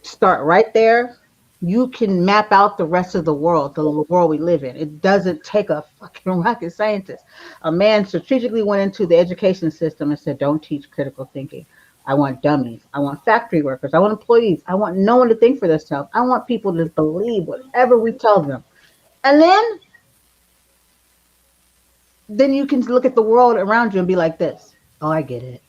Speaker 1: start right there, you can map out the rest of the world, the world we live in. It doesn't take a fucking rocket scientist. A man strategically went into the education system and said, don't teach critical thinking. I want dummies. I want factory workers. I want employees. I want no one to think for themselves. I want people to believe whatever we tell them. And then you can look at the world around you and be like this. Oh, I get it.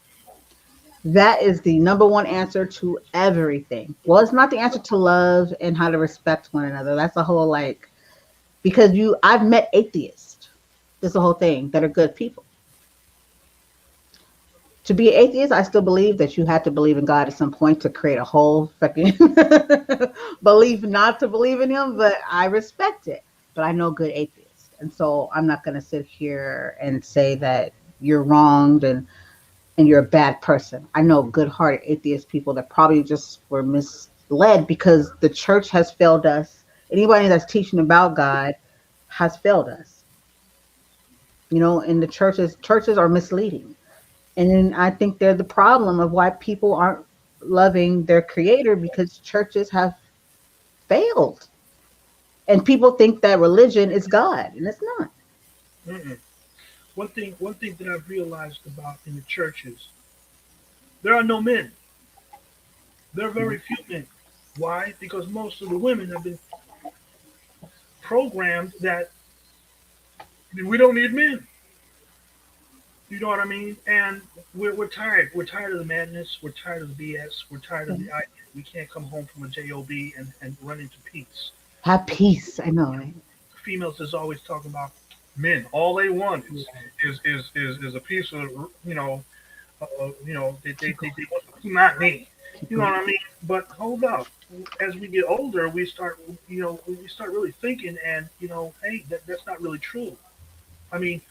Speaker 1: That is the number one answer to everything. Well, it's not the answer to love and how to respect one another. That's a whole, like, because I've met atheists. This is the whole thing, that are good people. To be an atheist, I still believe that you had to believe in God at some point to create a whole fucking belief not to believe in him, but I respect it. But I know good atheists. And so I'm not going to sit here and say that you're wronged and you're a bad person. I know good-hearted atheist people that probably just were misled because the church has failed us. Anybody that's teaching about God has failed us. And the churches are misleading. And then I think they're the problem of why people aren't loving their creator, because churches have failed. And people think that religion is God, and it's not.
Speaker 2: Mm-mm. One thing that I've realized about in the churches, there are no men. There are very few men. Why? Because most of the women have been programmed that we don't need men. You know what I mean? And we're tired. We're tired of the madness. We're tired of the BS. We're tired of the idea we can't come home from a job and run into peace.
Speaker 1: Have peace. I know, right?
Speaker 2: Females is always talking about men. All they want is a piece of they want not me. You know what I mean? But hold up. As we get older, we start really thinking, and hey, that's not really true. I mean,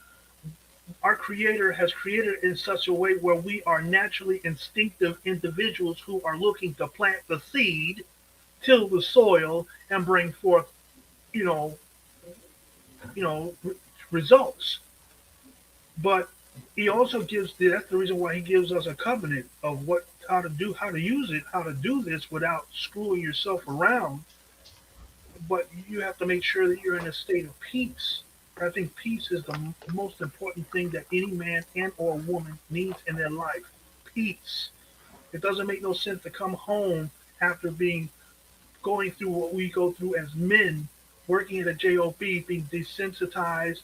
Speaker 2: our creator has created in such a way where we are naturally instinctive individuals who are looking to plant the seed, till the soil, and bring forth, you know, results. But he also that's the reason why he gives us a covenant of how to use it, how to do this without screwing yourself around. But you have to make sure that you're in a state of peace. I think peace is the most important thing that any man and or woman needs in their life. Peace. It doesn't make no sense to come home after being going through what we go through as men, working at a job, being desensitized,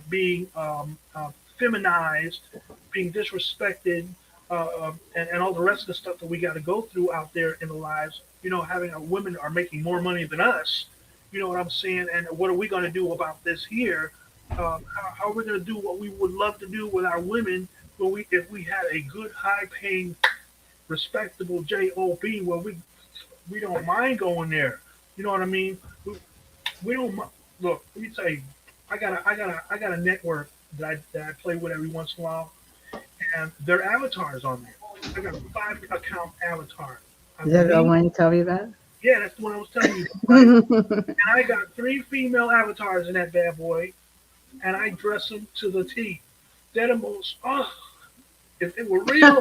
Speaker 2: being feminized, being disrespected, and all the rest of the stuff that we got to go through out there in the lives. Having our women are making more money than us. You know what I'm saying? And what are we going to do about this here? How are we going to do what we would love to do with our women when if we had a good, high-paying, respectable job where we don't mind going there. You know what I mean? We don't look. Let me tell you, I got a network that I play with every once in a while, and their avatars on there. I got a 5 account avatar. I
Speaker 1: Is that the
Speaker 2: believe,
Speaker 1: one you tell me about?
Speaker 2: yeah, that's the one I was telling you, right? And I got 3 female avatars in that bad boy, and I dress them to the T. They're the most. Oh, if it were real,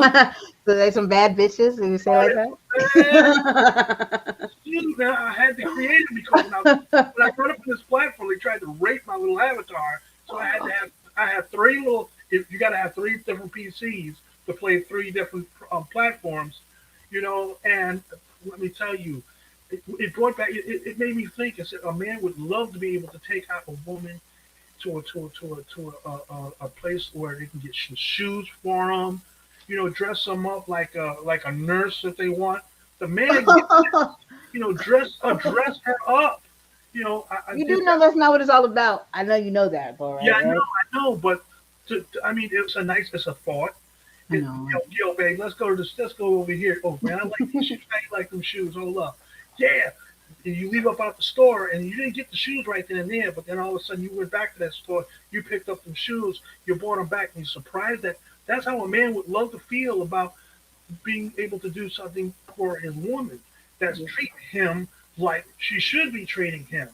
Speaker 1: So they some bad bitches, and you say
Speaker 2: oh,
Speaker 1: like
Speaker 2: man,
Speaker 1: that?
Speaker 2: shoot, man, I had to create it because when I brought up this platform, they tried to rape my little avatar. So I had 3 little. If you got to have 3 different PCs to play 3 different platforms, And let me tell you, it brought back. It made me think. It said a man would love to be able to take out a woman to a place where they can get shoes for them. Dress them up like a nurse if they want. The man dress her up. I
Speaker 1: You
Speaker 2: think
Speaker 1: do know
Speaker 2: that.
Speaker 1: that's not what it's all about. I know you know that, though,
Speaker 2: Yeah,
Speaker 1: right? Right?
Speaker 2: I know, but I mean, it's a thought.
Speaker 1: I know.
Speaker 2: Babe, let's go to this. Let's go over here. Oh man, I like these shoes. I like them shoes. Hold up, yeah. And you leave up out the store, and you didn't get the shoes right then and there. But then all of a sudden, you went back to that store. You picked up them shoes. You bought them back, and you're surprised that that's how a man would love to feel about being able to do something for his woman. That's
Speaker 1: Yeah.
Speaker 2: treating him like she should be treating him.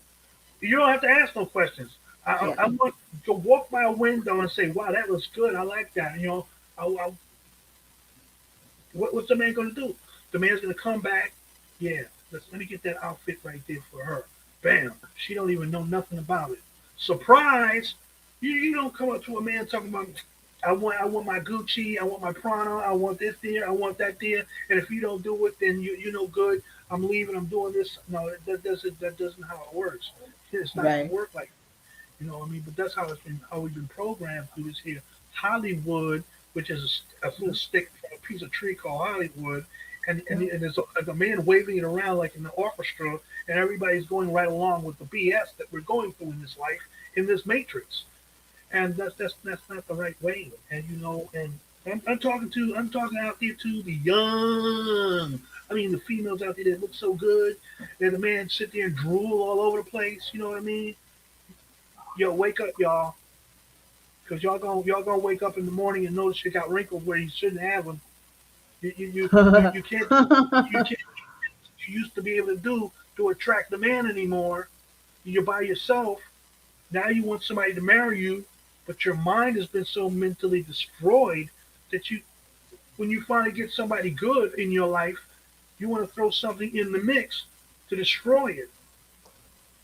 Speaker 2: You don't have to ask no questions.
Speaker 1: Yeah.
Speaker 2: I want to walk by a window and say, "Wow, that looks good. I like that." What's the man going to do? The man's going to come back. Yeah, let me get that outfit right there for her. Bam. She don't even know nothing about it. Surprise! You don't come up to a man talking about I want my Gucci, I want my Prana, I want this there, I want that there, and if you don't do it, then you no good. I'm leaving. I'm doing this. No, that doesn't how it works. It's not going to
Speaker 1: Right.
Speaker 2: work like what I mean. But that's how we've been programmed through this here Hollywood, which is a little stick, a piece of tree called Hollywood, and there's a man waving it around like in the orchestra, and everybody's going right along with the BS that we're going through in this life, in this matrix, and that's not the right way. And and I'm talking out there to the young. I mean, the females out there that look so good, that the man sit there and drool all over the place. You know what I mean? Yo, wake up, y'all, because y'all gonna wake up in the morning and notice you got wrinkles where you shouldn't have them. You can't do you can't you used to be able to do to attract the man anymore. You're by yourself. Now you want somebody to marry you, but your mind has been so mentally destroyed that when you finally get somebody good in your life, you want to throw something in the mix to destroy it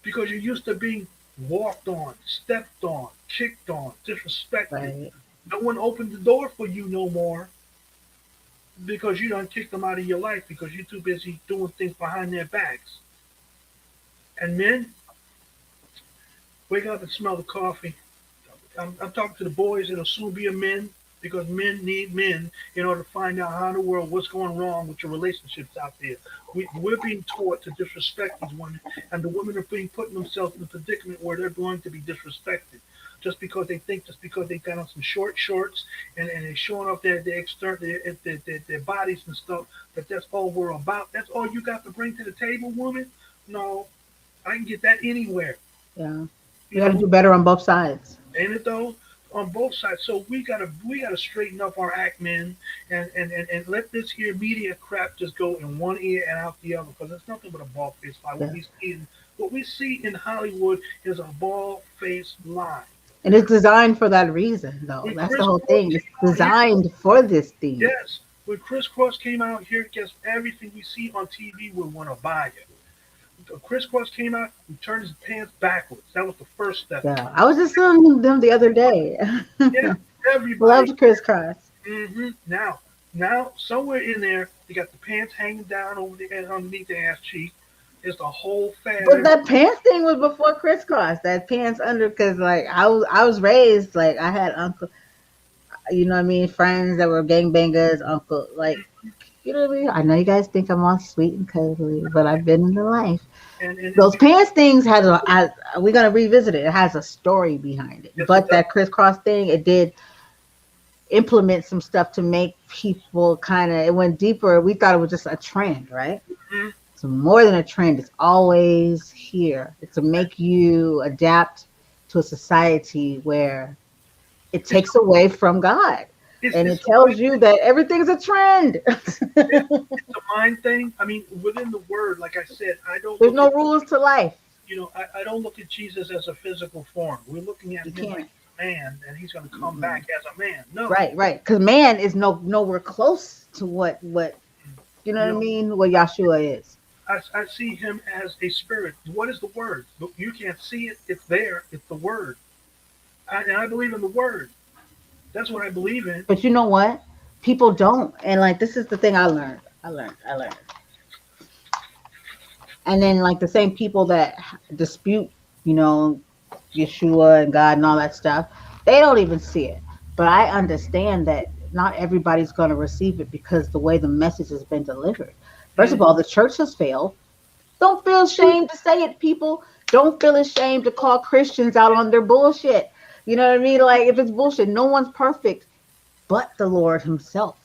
Speaker 2: because you're used to being walked on, stepped on, kicked on, disrespected.
Speaker 1: Right.
Speaker 2: No one opened the door for you no more because you done kicked them out of your life because you're too busy doing things behind their backs. And men, wake up and smell the coffee. I'm talking to the boys that'll soon be a men because men need men in order to find out how in the world what's going wrong with your relationships out there. We're being taught to disrespect these women, and the women are being putting themselves in a predicament where they're going to be disrespected. Just because they got on some short shorts and they're showing off their bodies and stuff, that's all we're about. That's all you got to bring to the table, woman? No, I can get that anywhere.
Speaker 1: Yeah.
Speaker 2: You
Speaker 1: We got to
Speaker 2: know,
Speaker 1: do better on both sides.
Speaker 2: ain't it though? On both sides. So we gotta straighten up our act, men, and let this here media crap just go in one ear and out the other, because it's nothing but a ball faced lie.
Speaker 1: Yeah.
Speaker 2: What we see in Hollywood is a ball faced lie.
Speaker 1: And it's designed for that reason, though.
Speaker 2: When
Speaker 1: That's the
Speaker 2: Chris
Speaker 1: whole
Speaker 2: Cross
Speaker 1: thing. It's
Speaker 2: came out here,
Speaker 1: designed for this thing.
Speaker 2: yes, when Chris Cross came out here, guess everything we see on TV we want to buy it. Crisscross came out, he turned his pants backwards. That was the first step.
Speaker 1: Yeah, I was just telling them the other day.
Speaker 2: Yeah, everybody.
Speaker 1: Loved crisscross.
Speaker 2: Now, somewhere in there, they got the pants hanging down over the underneath the ass cheek. It's the whole fad.
Speaker 1: But that pants thing was before crisscross. That pants under, because like I was raised like I had uncle, you know what I mean, friends that were gangbangers, uncle, like, you know what I mean. I know you guys think I'm all sweet and cuddly, but I've been in the life.
Speaker 2: And
Speaker 1: Those pants things had we're gonna revisit it. It has a story behind it.
Speaker 2: yes, it
Speaker 1: But
Speaker 2: does.
Speaker 1: that crisscross thing, it did implement some stuff to make people kind of. It went deeper. We thought it was just a trend, right?
Speaker 2: Mhm.
Speaker 1: It's more than a trend. It's always here. It's to make you adapt to a society where it
Speaker 2: It's
Speaker 1: takes away from God. And
Speaker 2: it's
Speaker 1: it tells you that everything's a trend.
Speaker 2: it's a mind thing. I mean, within the word, like I said, I don't
Speaker 1: There's
Speaker 2: look
Speaker 1: no
Speaker 2: at
Speaker 1: rules to life.
Speaker 2: I don't look at Jesus as a physical form. We're looking at
Speaker 1: You
Speaker 2: him like
Speaker 1: can't.
Speaker 2: a man, and he's going to come
Speaker 1: Mm-mm.
Speaker 2: back as a man. No,
Speaker 1: Right, right. Because man is nowhere close to what you know
Speaker 2: you
Speaker 1: what I
Speaker 2: know,
Speaker 1: mean. What Yahshua is.
Speaker 2: I see him as a spirit. What is the word? You can't see it. It's there. It's the word. And I believe in the word. That's what I believe in.
Speaker 1: But you know what? People don't. And like this is the thing I learned. I learned. And then like the same people that dispute, you know, Yeshua and God and all that stuff, they don't even see it. But I understand that not everybody's going to receive it because the way the message has been delivered. First of
Speaker 2: Mm,
Speaker 1: all, the church has failed. Don't feel ashamed to say it, people. Don't feel ashamed to call Christians out on their bullshit. You know what I mean? Like if it's bullshit, no one's perfect but the Lord Himself.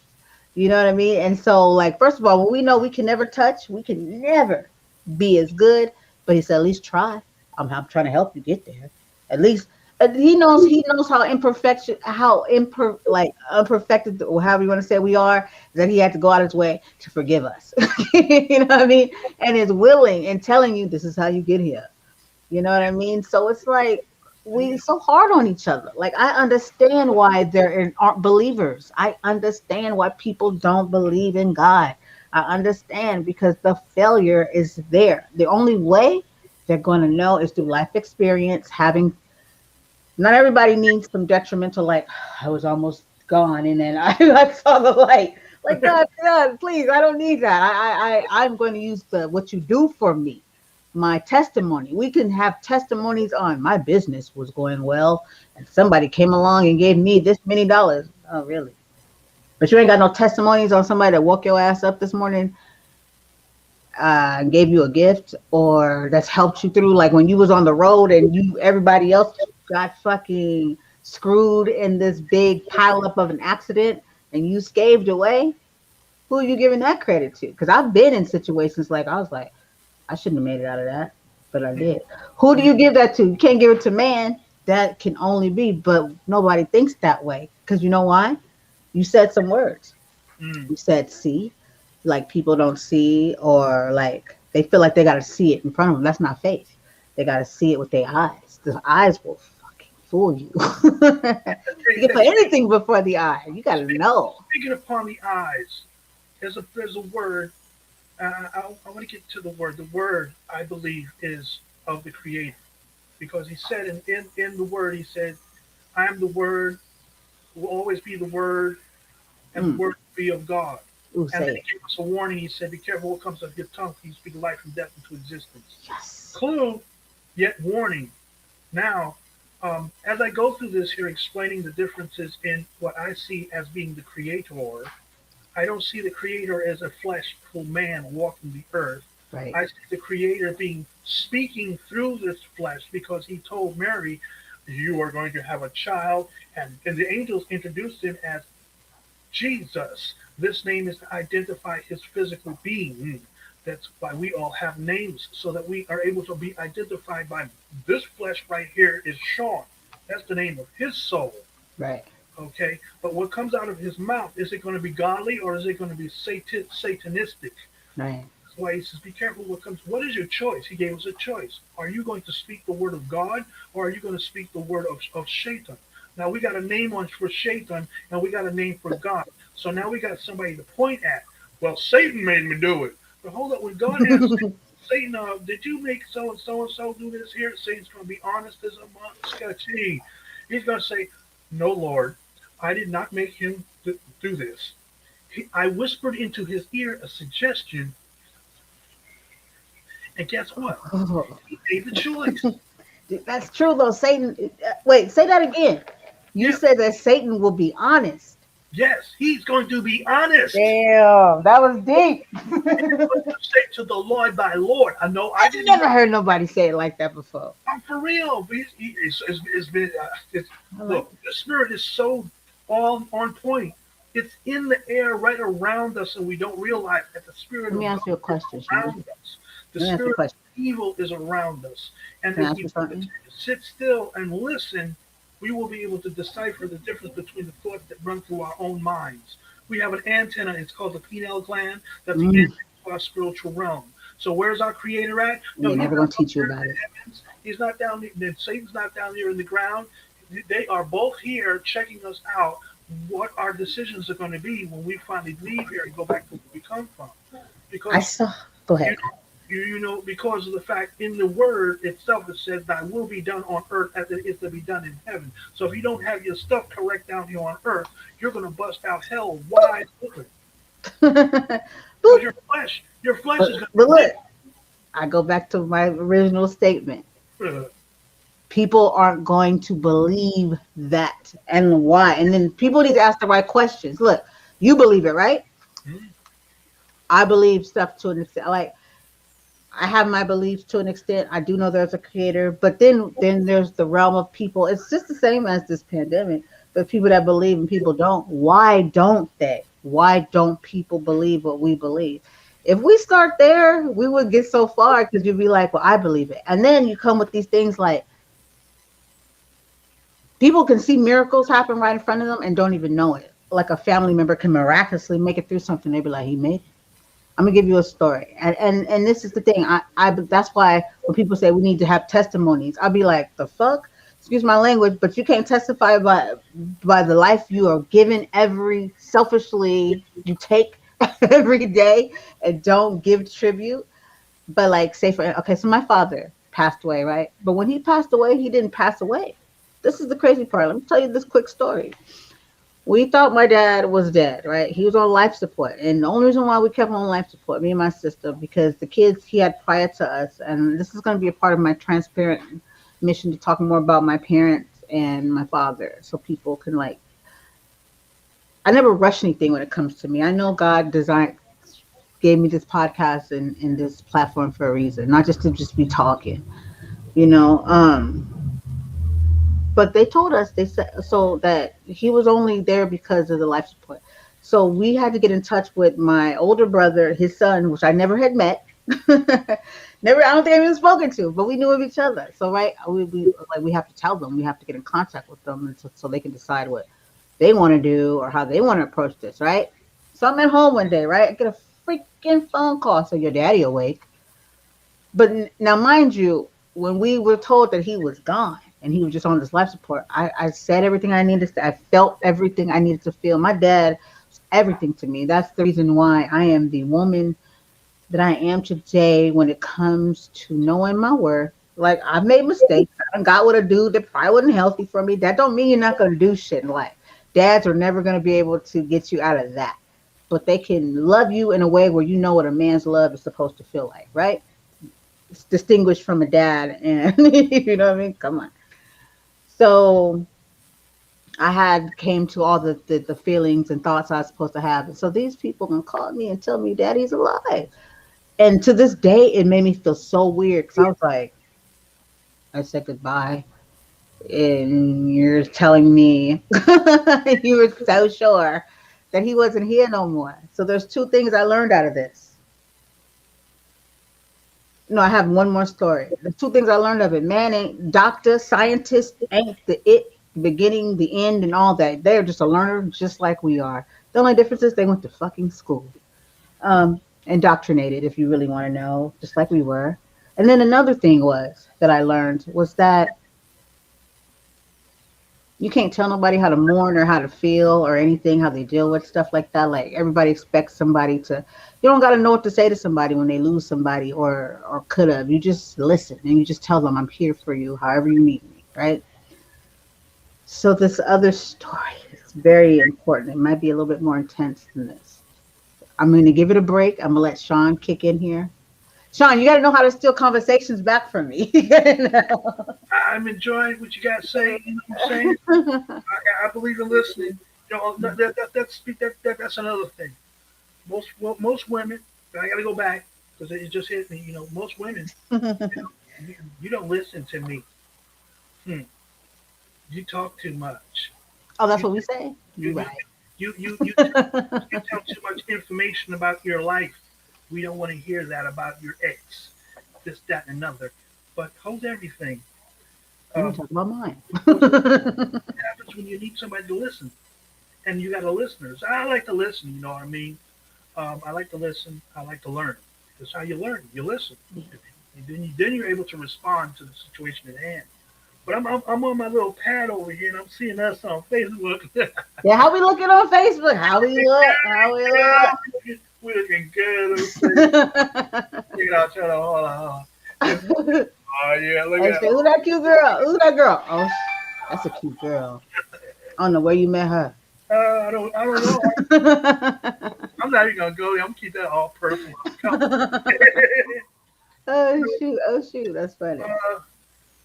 Speaker 1: You know what I mean? And so, like, first of all, when we know we can never touch, we can never be as good. But He said, at least try. I'm trying to help you get there. At least He knows how imperfection, like unperfected, or however you want to say we are. That He had to go out His way to forgive us. You know what I mean? And is willing and telling you this is how you get here. You know what I mean? So it's like
Speaker 2: and
Speaker 1: we so hard on each other. Like I understand why aren't believers. I understand why people don't believe in God. I understand because the failure is there. The only way they're going to know is through life experience, having. Not everybody needs some detrimental, like I was almost gone and then I saw the light. Like God, please, I don't need that. I'm going to use the what you do for me, my testimony. We can have testimonies on my business was going well, and somebody came along and gave me this many dollars. Oh, really? But you ain't got no testimonies on somebody that woke your ass up this morning and gave you a gift, or that's helped you through, like when you was on the road and everybody else got fucking screwed in this big pileup of an accident and you scaved away. Who are you giving that credit to? Because I've been in situations like I was like, I shouldn't have made it out of that, but I did. Who do you give that to? You can't give it to man. That can only be, but nobody thinks that way. Because you know why? You said some words.
Speaker 2: mm,
Speaker 1: You said see, like people don't see, or like they feel like they got to see it in front of them. That's not faith. They got to see it with their eyes. The eyes will fucking fool you. You can put
Speaker 2: that's
Speaker 1: anything before the eye. You got to know.
Speaker 2: speaking upon the eyes. There's a word. I want to get to the word. The word I believe is of the Creator, because He said in the word, He said, "I am the Word, will always be the Word, and the
Speaker 1: Mm.
Speaker 2: Word will be of God."
Speaker 1: Ooh,
Speaker 2: And then
Speaker 1: say it.
Speaker 2: He gave us a warning. He said, "Be careful what comes out of your tongue, for you speak life and death into existence."
Speaker 1: Yes.
Speaker 2: Clue, yet warning. Now, as I go through this here, explaining the differences in what I see as being the Creator, I don't see the Creator as a fleshful man walking the earth.
Speaker 1: Right.
Speaker 2: I see the Creator being speaking through this flesh, because He told Mary, "You are going to have a child," and the angels introduced Him as Jesus. This name is to identify His physical being. That's why we all have names, so that we are able to be identified by this flesh right here is Sean. That's the name of his soul.
Speaker 1: Right.
Speaker 2: Okay, but what comes out of his mouth, is it going to be godly, or is it going to be satanistic?
Speaker 1: Right.
Speaker 2: That's why He says, "Be careful what comes." What is your choice? He gave us a choice. Are you going to speak the word of God, or are you going to speak the word of Shaitan? Now we got a name on for Shaitan, and we got a name for God. So now we got somebody to point at. Well, Satan made me do it. But hold up, when God asked, Satan, did you make and so do this here? Satan's going to be honest as a sketchy. He's going to say, no, Lord, I did not make him do this. I whispered into his ear a suggestion, and guess what?
Speaker 1: Oh,
Speaker 2: He made the choice.
Speaker 1: that's true though. Satan. Wait, say that again. You
Speaker 2: Yeah,
Speaker 1: said that Satan will be honest.
Speaker 2: yes, he's going to be honest.
Speaker 1: Damn, that was deep.
Speaker 2: He's going to say to the Lord, thy Lord. I know I
Speaker 1: I've
Speaker 2: didn't
Speaker 1: never
Speaker 2: make.
Speaker 1: heard nobody say it like that before.
Speaker 2: I'm for real. It's been.
Speaker 1: I like.
Speaker 2: Look, the spirit is so on point. It's in the air right around us, and we don't realize that the spirit
Speaker 1: Let me
Speaker 2: of
Speaker 1: ask
Speaker 2: God
Speaker 1: you a
Speaker 2: is
Speaker 1: question, Sean.
Speaker 2: around us. The
Speaker 1: Let me ask you a
Speaker 2: spirit of
Speaker 1: question.
Speaker 2: evil is around us, and
Speaker 1: Can I
Speaker 2: if
Speaker 1: ask
Speaker 2: we
Speaker 1: you something?
Speaker 2: sit still and listen, we will be able to decipher the difference between the thoughts that run through our own minds. We have an antenna. It's called the pineal gland. That's the
Speaker 1: Mm,
Speaker 2: antenna to our spiritual realm. So where's our Creator at? No,
Speaker 1: you're
Speaker 2: He's
Speaker 1: never
Speaker 2: not
Speaker 1: gonna
Speaker 2: up
Speaker 1: teach you
Speaker 2: there in
Speaker 1: about it.
Speaker 2: the heavens. He's not down. Satan's not down here in the ground. They are both here checking us out. What our decisions are going to be when we finally leave here and go back to where we come from,
Speaker 1: I
Speaker 2: because
Speaker 1: saw. Go
Speaker 2: you
Speaker 1: ahead.
Speaker 2: know, because of the fact in the word itself it says thy will be done on earth as it is to be done in heaven. So if you don't have your stuff correct down here on earth, you're gonna bust out hell wide open. Because
Speaker 1: Boop.
Speaker 2: your flesh is gonna
Speaker 1: But
Speaker 2: be
Speaker 1: look, I go back to my original statement.
Speaker 2: there.
Speaker 1: People aren't going to believe that and why. And then people need to ask the right questions. Look, you believe it, right? I believe stuff to an extent. Like I have my beliefs to an extent. I do know there's a creator, but then there's the realm of people. It's just the same as this pandemic. But people that believe and people don't. Why don't they? Why don't people believe what we believe? If we start there, we would get so far because you'd be like, well, I believe it. And then you come with these things like people can see miracles happen right in front of them and don't even know it. Like a family member can miraculously make it through something. They'd be like, he made it. I'm gonna give you a story, and this is the thing. I that's why when people say we need to have testimonies, I'll be like, the fuck, excuse my language, but you can't testify by the life you are given every selfishly you take every day and don't give tribute. But like, say for okay, so my father passed away, right? But when he passed away, he didn't pass away. This is the crazy part. Let me tell you this quick story. We thought my dad was dead, right? He was on life support. And the only reason why we kept him on life support, me and my sister, because the kids he had prior to us, and this is going to be a part of my transparent mission to talk more about my parents and my father so people can, like, I never rush anything when it comes to me. I know God designed, gave me this podcast and this platform for a reason, not just to just be talking, you know. But they told us they said so that he was only there because of the life support. So we had to get in touch with my older brother, his son, which I never had met. Never, I don't think I've even spoken to, but we knew of each other. So right, we have to tell them, we have to get in contact with them, and so they can decide what they want to do or how they want to approach this, right? So I'm at home one day, right? I get a freaking phone call. So your daddy awake? But now, mind you, when we were told that he was gone and he was just on this life support, I said everything I needed to. I felt everything I needed to feel. My dad was everything to me. That's the reason why I am the woman that I am today when it comes to knowing my worth. Like I've made mistakes. I done got with a dude that probably wasn't healthy for me. That don't mean you're not gonna do shit in life. Dads are never gonna be able to get you out of that. But they can love you in a way where you know what a man's love is supposed to feel like, right? It's distinguished from a dad and you know what I mean? Come on. So I had came to all the feelings and thoughts I was supposed to have. And so these people can call me and tell me daddy's alive. And to this day it made me feel so weird because I was like, I said goodbye. And you're telling me you were so sure that he wasn't here no more. So there's two things I learned out of this. No, I have one more story. The two things I learned of it. Man ain't doctor, scientist ain't the beginning, the end, and all that. They're just a learner just like we are. The only difference is they went to fucking school. Indoctrinated, if you really want to know, just like we were. And then another thing was that I learned was that You can't tell nobody how to mourn or how to feel or anything, how they deal with stuff like that. Like everybody expects somebody to. You don't got to know what to say to somebody when they lose somebody or could have. You just listen and you just tell them, "I'm here for you, however you need me." Right. So this other story is very important. It might be a little bit more intense than this. I'm going to give it a break. I'm going to let Sean kick in here. Sean, you got to know how to steal conversations back from me.
Speaker 2: I'm enjoying what you got to say. You know what I'm saying? I believe in listening. You know, that's another thing. Most women, and I got to go back because it just hit me. You know, most women, you don't listen to me. Hmm. You talk too much.
Speaker 1: Oh, that's
Speaker 2: You
Speaker 1: what we say?
Speaker 2: you
Speaker 1: You
Speaker 2: you
Speaker 1: right.
Speaker 2: you tell too much information about your life. We don't want to hear that about your ex, this, that, and another. But hold everything.
Speaker 1: Let me
Speaker 2: Um,
Speaker 1: talk about mine.
Speaker 2: what happens when you need somebody to listen, and you got a listener? So I like to listen. You know what I mean? I like to listen. I like to learn. That's how you learn. You listen. Then you're able to respond to the situation at hand. But I'm on my little pad over here, and I'm seeing us on Facebook.
Speaker 1: Yeah, how we looking on Facebook? How we look? How we look?
Speaker 2: We're looking good. Let me see. Check it out. Hold on. Hold on. Yeah. Oh yeah, look
Speaker 1: I
Speaker 2: at
Speaker 1: say, who that cute girl? Who that girl? Oh, that's a cute girl. I don't know where you met her.
Speaker 2: I don't know. I'm not even gonna go there. I'm gonna keep that all personal.
Speaker 1: Oh shoot! Oh shoot! That's funny.
Speaker 2: uh,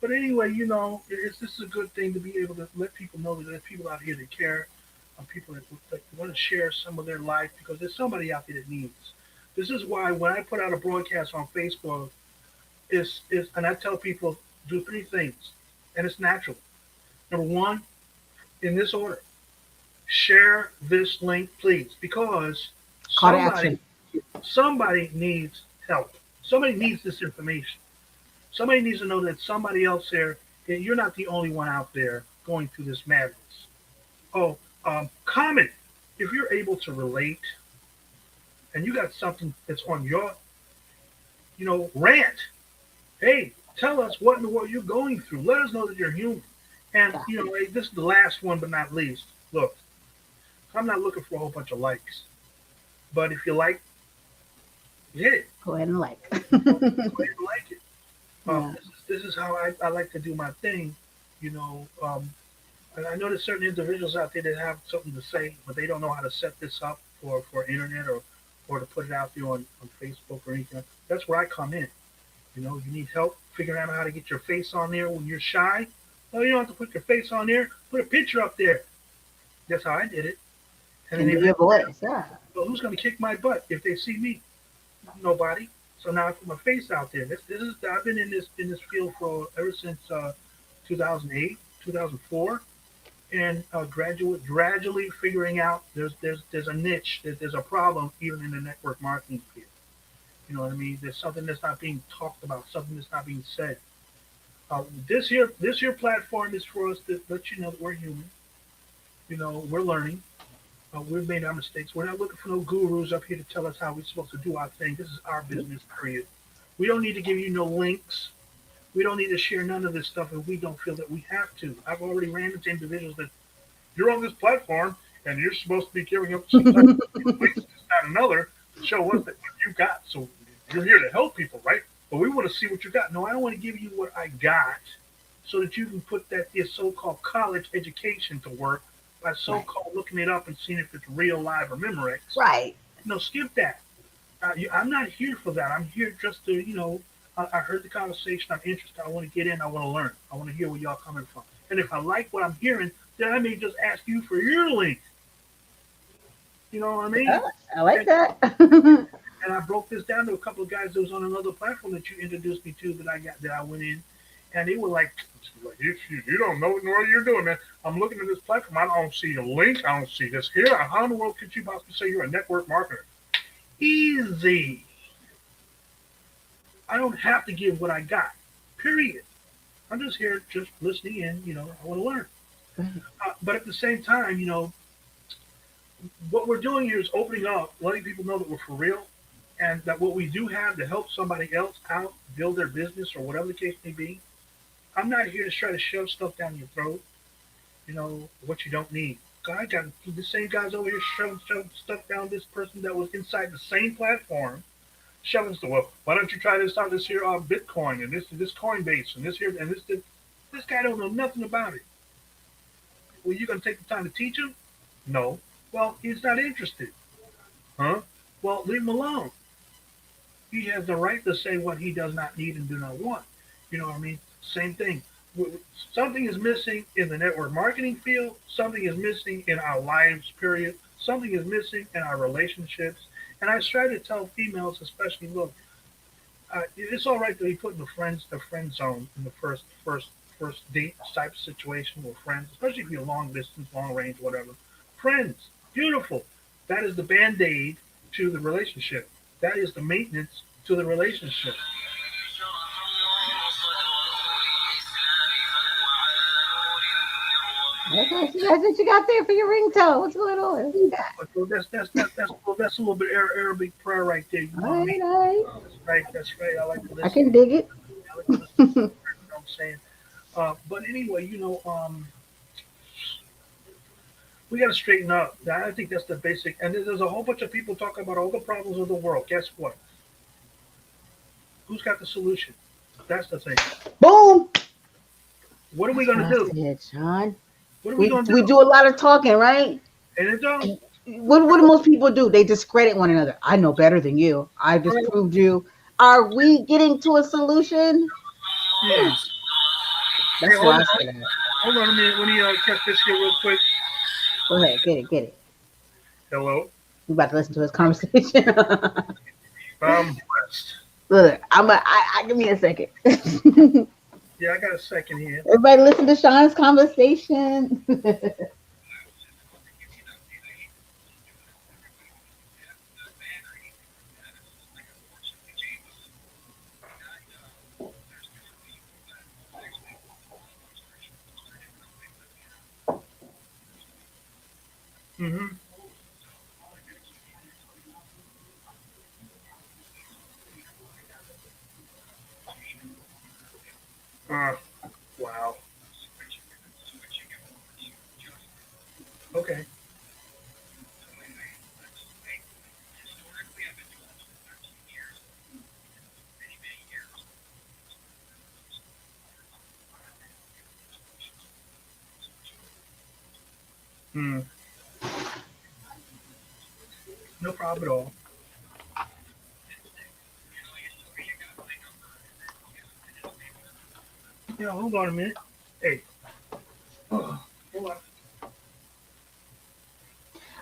Speaker 2: but anyway, you know, this is a good thing to be able to let people know that there's people out here that care, people that want to share some of their life because there's somebody out there that needs. This is why when I put out a broadcast on Facebook, is and I tell people do three things, and it's natural. Number one, in this order, share this link, please, because
Speaker 1: Call to
Speaker 2: somebody
Speaker 1: action.
Speaker 2: somebody needs help. Somebody needs this information. Somebody needs to know that somebody else there, that you're not the only one out there going through this madness. Oh, comment if you're able to relate and you got something that's on your, rant. Hey, tell us what in the world you're going through. Let us know that you're human. And,
Speaker 1: Yeah.
Speaker 2: hey, this is the last one but not least. Look, I'm not looking for a whole bunch of likes. But if you like, hit it.
Speaker 1: Go ahead and like.
Speaker 2: Go ahead and like it.
Speaker 1: Yeah.
Speaker 2: This is how I like to do my thing. You know, and I know there's certain individuals out there that have something to say, but they don't know how to set this up for internet or to put it out there on Facebook or anything. That's where I come in. You know, you need help figuring out how to get your face on there when you're shy. No, you don't have to put your face on there. Put a picture up there. That's how I did it. And then
Speaker 1: And
Speaker 2: they
Speaker 1: do your voice. Yeah.
Speaker 2: well, who's going to kick my butt if they see me? Nobody. So now I put my face out there. This is I've been in this field for ever since 2008, 2004, and gradually figuring out there's a niche, there's a problem even in the network marketing field. You know what I mean? There's something that's not being talked about, something that's not being said. This here platform is for us to let you know that we're human. You know, we're learning. We've made our mistakes. We're not looking for no gurus up here to tell us how we're supposed to do our thing. This is our business, period. We don't need to give you no links. We don't need to share none of this stuff if we don't feel that we have to. I've already ran into individuals that you're on this platform and you're supposed to be giving up some type of information, this, that, and another to show us that what you got. So you're here to help people, right? But we want to see what you got. No, I don't want to give you what I got so that you can put that your so-called college education to work by
Speaker 1: Right.
Speaker 2: so-called looking it up and seeing if it's real, live, or Memorex.
Speaker 1: Right.
Speaker 2: No, skip that. I'm not here for that. I'm here just to, I heard the conversation. I'm interested. I want to get in. I want to learn. I want to hear where y'all coming from. And if I like what I'm hearing, then I may just ask you for your link. You know what I
Speaker 1: Yeah,
Speaker 2: mean?
Speaker 1: I like
Speaker 2: And,
Speaker 1: that.
Speaker 2: and I broke this down to a couple of guys that was on another platform that you introduced me to that I went in, and they were like, you don't know what you're doing, man. I'm looking at this platform. I don't see a link. I don't see this here. How in the world could you possibly say you're a network marketer? Easy. I don't have to give what I got. Period. I'm just here, just listening in. I want to learn.
Speaker 1: Right.
Speaker 2: But at the same time, what we're doing here is opening up, letting people know that we're for real, and that what we do have to help somebody else out, build their business or whatever the case may be. I'm not here to try to shove stuff down your throat. what you don't need. God got the same guys over here shoving stuff down this person that was inside the same platform, shoving stuff. Well, why don't you try this out? This here Bitcoin and this Coinbase and this here and this. This guy don't know nothing about it. Well, you gonna take the time to teach him? No. Well, he's not interested. Huh? Well, leave him alone. He has the right to say what he does not need and do not want. You know what I mean? Same thing. Something is missing in the network marketing field. Something is missing in our lives, period. Something is missing in our relationships. And I try to tell females, especially, look, it's all right to be put in the friend zone in the first date type of situation with friends, especially if you're long distance, long range, whatever. Friends, beautiful. That is the band aid to the relationship. That is the maintenance to the relationship.
Speaker 1: Okay, so that's what you got there for your ringtone. What's going on? What you got?
Speaker 2: So that's a little bit Arabic prayer right there. You know
Speaker 1: All
Speaker 2: what I
Speaker 1: right,
Speaker 2: mean?
Speaker 1: all right.
Speaker 2: That's right. That's right. I like to
Speaker 1: I
Speaker 2: listen.
Speaker 1: can dig it.
Speaker 2: I like to listen to the prayer, you know what I'm saying? But anyway, we got to straighten up. I think that's the basic. And there's a whole bunch of people talking about all the problems of the world. Guess what? Who's got the solution? That's the thing.
Speaker 1: Boom.
Speaker 2: What are we
Speaker 1: That's
Speaker 2: going
Speaker 1: what
Speaker 2: to
Speaker 1: I
Speaker 2: do?
Speaker 1: said, Sean.
Speaker 2: What are we
Speaker 1: We
Speaker 2: going to
Speaker 1: we
Speaker 2: do?
Speaker 1: do a lot of talking, right?
Speaker 2: And it don't.
Speaker 1: What do most people do? They discredit one another. I know better than you. I
Speaker 2: Right.
Speaker 1: disproved you. Are we getting to a solution?
Speaker 2: Hmm. Hey,
Speaker 1: That's where I sit at.
Speaker 2: hold on a minute. Let me catch this here real quick.
Speaker 1: Go ahead, get it, get it.
Speaker 2: Hello.
Speaker 1: We about to listen to his conversation.
Speaker 2: I'm blessed.
Speaker 1: Look, I give me a second.
Speaker 2: Yeah, I got a second here.
Speaker 1: Everybody listen to Sean's conversation.
Speaker 2: Mm-hmm. Uh, wow. Okay. Hmm. No problem at all. Hold on a minute. Hey. Hold on.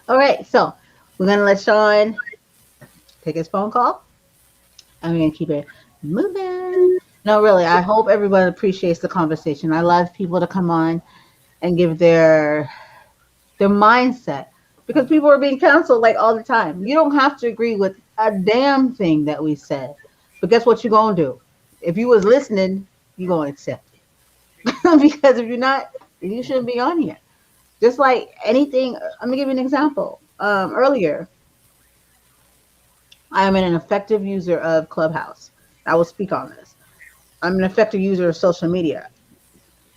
Speaker 1: All right, so we're gonna let Sean take his phone call. I'm gonna keep it moving. No, really, I hope everyone appreciates the conversation. I love people to come on and give their mindset because people are being canceled like all the time. You don't have to agree with a damn thing that we said, but guess what you're gonna do? If you was listening, you're gonna accept it because if you're not, then you shouldn't be on here. Just like anything, I'm gonna give you an example. Earlier, I am an effective user of Clubhouse. I will speak on this. I'm an effective user of social media.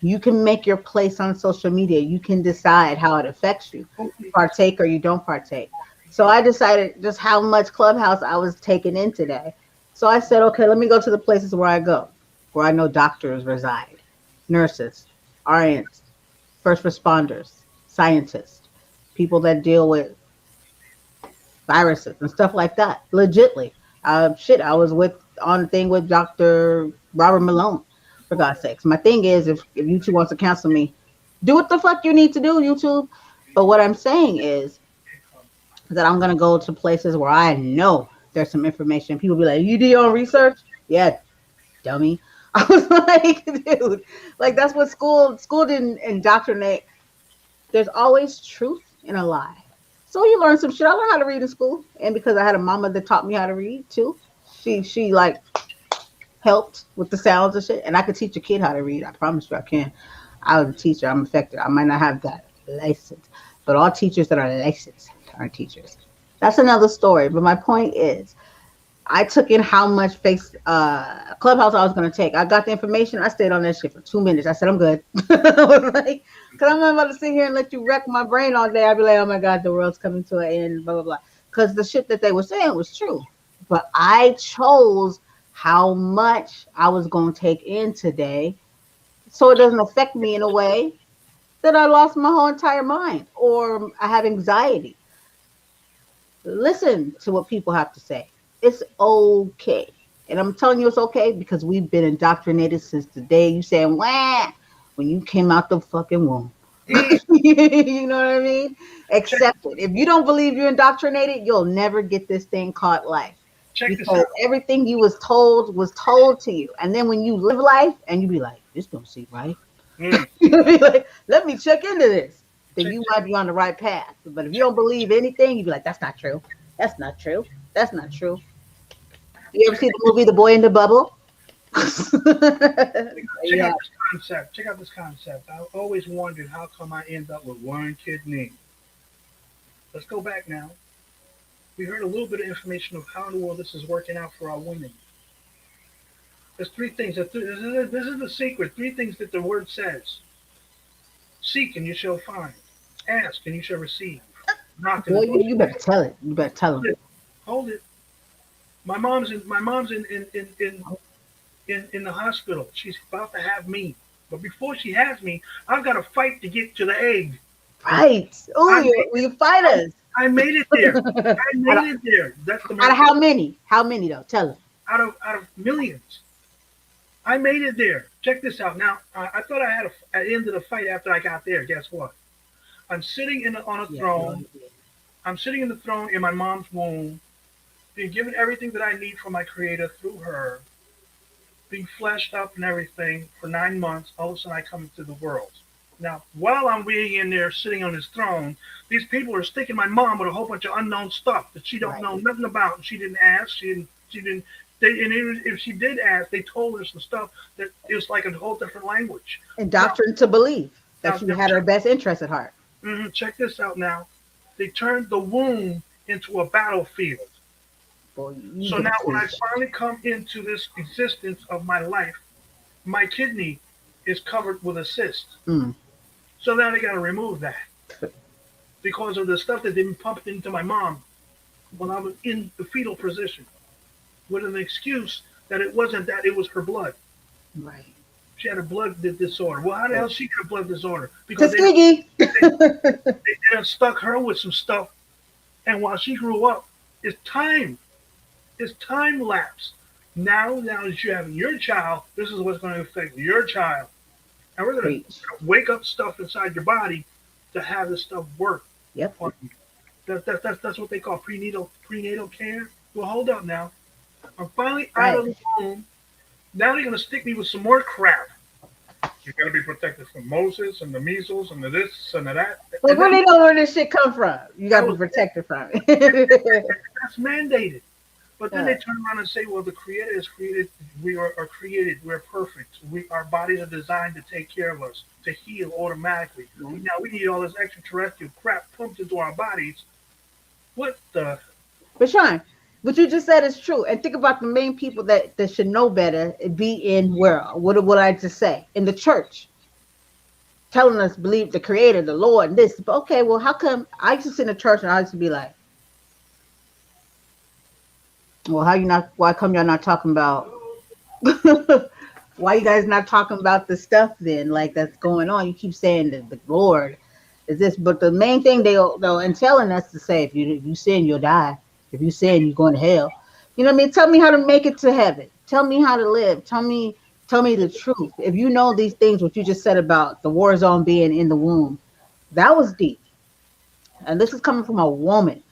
Speaker 1: You can make your place on social media. You can decide how it affects you. You partake or you don't partake. So I decided just how much Clubhouse I was taking in today. So I said, okay, let me go to the places where I go, where I know doctors reside, nurses, RNs, first responders, scientists, people that deal with viruses and stuff like that. Legitly. Shit, I was with on the thing with Dr. Robert Malone, for God's sakes. My thing is, if YouTube wants to cancel me, do what the fuck you need to do, YouTube. But what I'm saying is that I'm gonna go to places where I know there's some information. People be like, "You do your own research?" Yeah, dummy. I was like, dude, like that's what school didn't indoctrinate. There's always truth in a lie. So you learn some shit. I learned how to read in school, and because I had a mama that taught me how to read too, she like helped with the sounds and shit. And I could teach a kid how to read. I promise you, I can. I was a teacher. I'm effective. I might not have that license, but all teachers that are licensed aren't teachers. That's another story. But my point is, I took in how much face clubhouse I was gonna take. I got the information. I stayed on that shit for 2 minutes. I said I'm good. I was like, cause I'm not about to sit here and let you wreck my brain all day. I'd be like, oh my god, the world's coming to an end. Blah blah blah. Cause the shit that they were saying was true, but I chose how much I was gonna take in today, so it doesn't affect me in a way that I lost my whole entire mind or I have anxiety. Listen to what people have to say. It's okay. And I'm telling you it's okay because we've been indoctrinated since the day you said wah when you came out the fucking womb.
Speaker 2: Mm,
Speaker 1: You know what I mean?
Speaker 2: check
Speaker 1: Accept it. If you don't believe you're indoctrinated, you'll never get this thing called life.
Speaker 2: check this
Speaker 1: Because
Speaker 2: out.
Speaker 1: everything you was told to you. And then when you live life and you be like, this don't seem right.
Speaker 2: Mm,
Speaker 1: You'll be like, let me check into this. Then
Speaker 2: check
Speaker 1: you
Speaker 2: this.
Speaker 1: might be on the right path. But if you
Speaker 2: Check,
Speaker 1: don't believe anything, you be like, that's not true. That's not true. That's not true. You ever
Speaker 2: check,
Speaker 1: see the movie The Boy in the Bubble?
Speaker 2: check
Speaker 1: Yeah,
Speaker 2: out this concept. Check out this concept. I always wondered how come I end up with one kidney. Let's go back now. We heard a little bit of information of how in the world this is working out for our women. There's three things. This is the secret. Three things that the word says: seek and you shall find, ask and you shall receive, knock and the
Speaker 1: boy,
Speaker 2: door.
Speaker 1: you better tell it. You better tell
Speaker 2: Hold
Speaker 1: him.
Speaker 2: it. Hold it. My mom's in the hospital. She's about to have me. But before she has me, I've got to fight to get to the egg.
Speaker 1: Right. Oh,
Speaker 2: I made
Speaker 1: you fight
Speaker 2: I,
Speaker 1: us.
Speaker 2: I made it there. I
Speaker 1: out,
Speaker 2: made
Speaker 1: of,
Speaker 2: it there. That's the
Speaker 1: out of
Speaker 2: most
Speaker 1: how many? How many though? Tell him.
Speaker 2: out of millions. I made it there. Check this out. Now I thought I ended the fight after I got there. Guess what? I'm sitting on a
Speaker 1: Yeah, go
Speaker 2: throne.
Speaker 1: ahead.
Speaker 2: I'm sitting in the throne in my mom's womb, being given everything that I need from my creator through her, being fleshed up and everything for 9 months. All of a sudden, I come into the world. Now, while I'm being in there sitting on his throne, these people are sticking my mom with a whole bunch of unknown stuff that she don't
Speaker 1: Right.
Speaker 2: know nothing about. And she didn't ask. She didn't. She didn't. If she did ask, they told her some stuff that it was like a whole different language.
Speaker 1: And
Speaker 2: Now,
Speaker 1: doctrine to believe
Speaker 2: now,
Speaker 1: that you
Speaker 2: now
Speaker 1: had her best interest at heart.
Speaker 2: check this out. Now, they turned the womb into a battlefield.
Speaker 1: Boy, you
Speaker 2: So
Speaker 1: better
Speaker 2: now, when I
Speaker 1: preach.
Speaker 2: finally come into this existence of my life, my kidney is covered with a cyst.
Speaker 1: Mm.
Speaker 2: So now they got to remove that because of the stuff that they pumped into my mom when I was in the fetal position, with an excuse that it wasn't that, it was her blood.
Speaker 1: Right.
Speaker 2: She had a blood disorder. Well, how the hell
Speaker 1: Boy.
Speaker 2: she got a blood disorder? Because
Speaker 1: Tuskegee.
Speaker 2: they, they done stuck her with some stuff, and while she grew up, it's time. It's time lapse. Now that you're having your child, this is what's going to affect your child. And we're going to
Speaker 1: Preach.
Speaker 2: wake up stuff inside your body to have this stuff work
Speaker 1: Yep.
Speaker 2: on you. That's what they call prenatal care. Well, hold up now. I'm finally out
Speaker 1: Right.
Speaker 2: of the womb. Now they're going to stick me with some more crap. You got to be protected from Moses and the measles and the this and the that.
Speaker 1: Like,
Speaker 2: And
Speaker 1: where
Speaker 2: then
Speaker 1: they know where this shit come from? You
Speaker 2: that
Speaker 1: gotta be
Speaker 2: was
Speaker 1: protected from it.
Speaker 2: that's mandated. But then they
Speaker 1: Yeah.
Speaker 2: turn around and say, well, the Creator is created. We are created. We're perfect. Our bodies are designed to take care of us, to heal automatically.
Speaker 1: Right.
Speaker 2: Now we need all this extraterrestrial crap pumped into our bodies. What the?
Speaker 1: But Sean, what you just said is true. And think about the main people that should know better be in where? What I just say? In the church. Telling us believe the creator, the Lord, and this. But okay, well, how come I used to sit in the church and I used to be like, well, how you not why come y'all not talking about why you guys not talking about the stuff then like that's going on? You keep saying that the Lord is this, but the main thing they'll and telling us to say if you sin you'll die. If you sin you're going to hell. You know what I mean? Tell me how to make it to heaven. Tell me how to live. Tell me the truth. If you know these things, what you just said about the war zone being in the womb, that was deep. And this is coming from a woman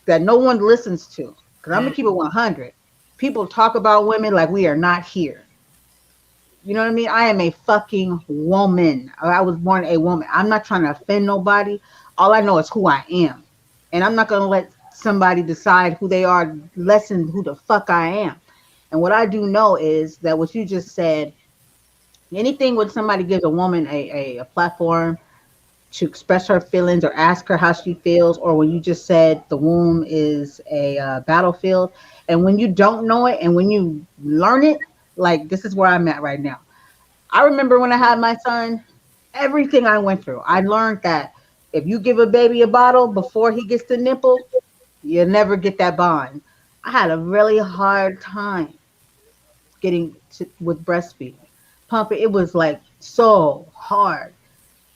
Speaker 1: that no one listens to. Because I'm gonna
Speaker 2: Mm,
Speaker 1: keep it 100. People talk about women like we are not here. You know what I mean? I am a fucking woman. I was born a woman. I'm not trying to offend nobody. All I know is who I am. And I'm not going to let somebody decide who they are, lessen who the fuck I am. And what I do know is that what you just said, anything when somebody gives a woman a platform, to express her feelings or ask her how she feels, or when you just said the womb is a battlefield. And when you don't know it and when you learn it, like this is where I'm at right now. I remember when I had my son, everything I went through. I learned that if you give a baby a bottle before he gets the nipple, you'll never get that bond. I had a really hard time getting with breastfeeding. Pumping, it was like so hard.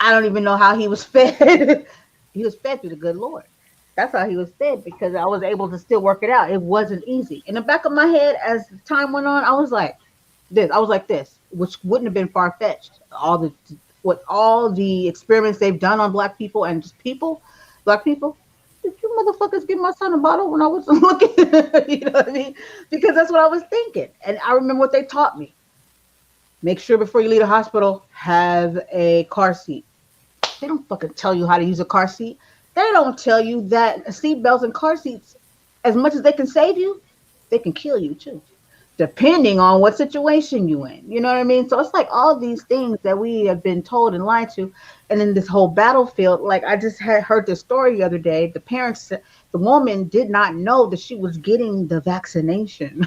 Speaker 1: I don't even know how he was fed. He was fed through the good Lord. That's how he was fed because I was able to still work it out. It wasn't easy. In the back of my head, as time went on, I was like this. I was like this, which wouldn't have been far fetched. All the experiments they've done on black people and just people, black people. Did you motherfuckers give my son a bottle when I was looking? You know what I mean? Because that's what I was thinking. And I remember what they taught me. Make sure before you leave the hospital, have a car seat. They don't fucking tell you how to use a car seat. They don't tell you that seat belts and car seats, as much as they can save you, they can kill you too, depending on what situation you in. You know what I mean? So it's like all these things that we have been told and lied to. And then this whole battlefield, like I just had heard this story the other day. The woman did not know that she was getting the vaccination.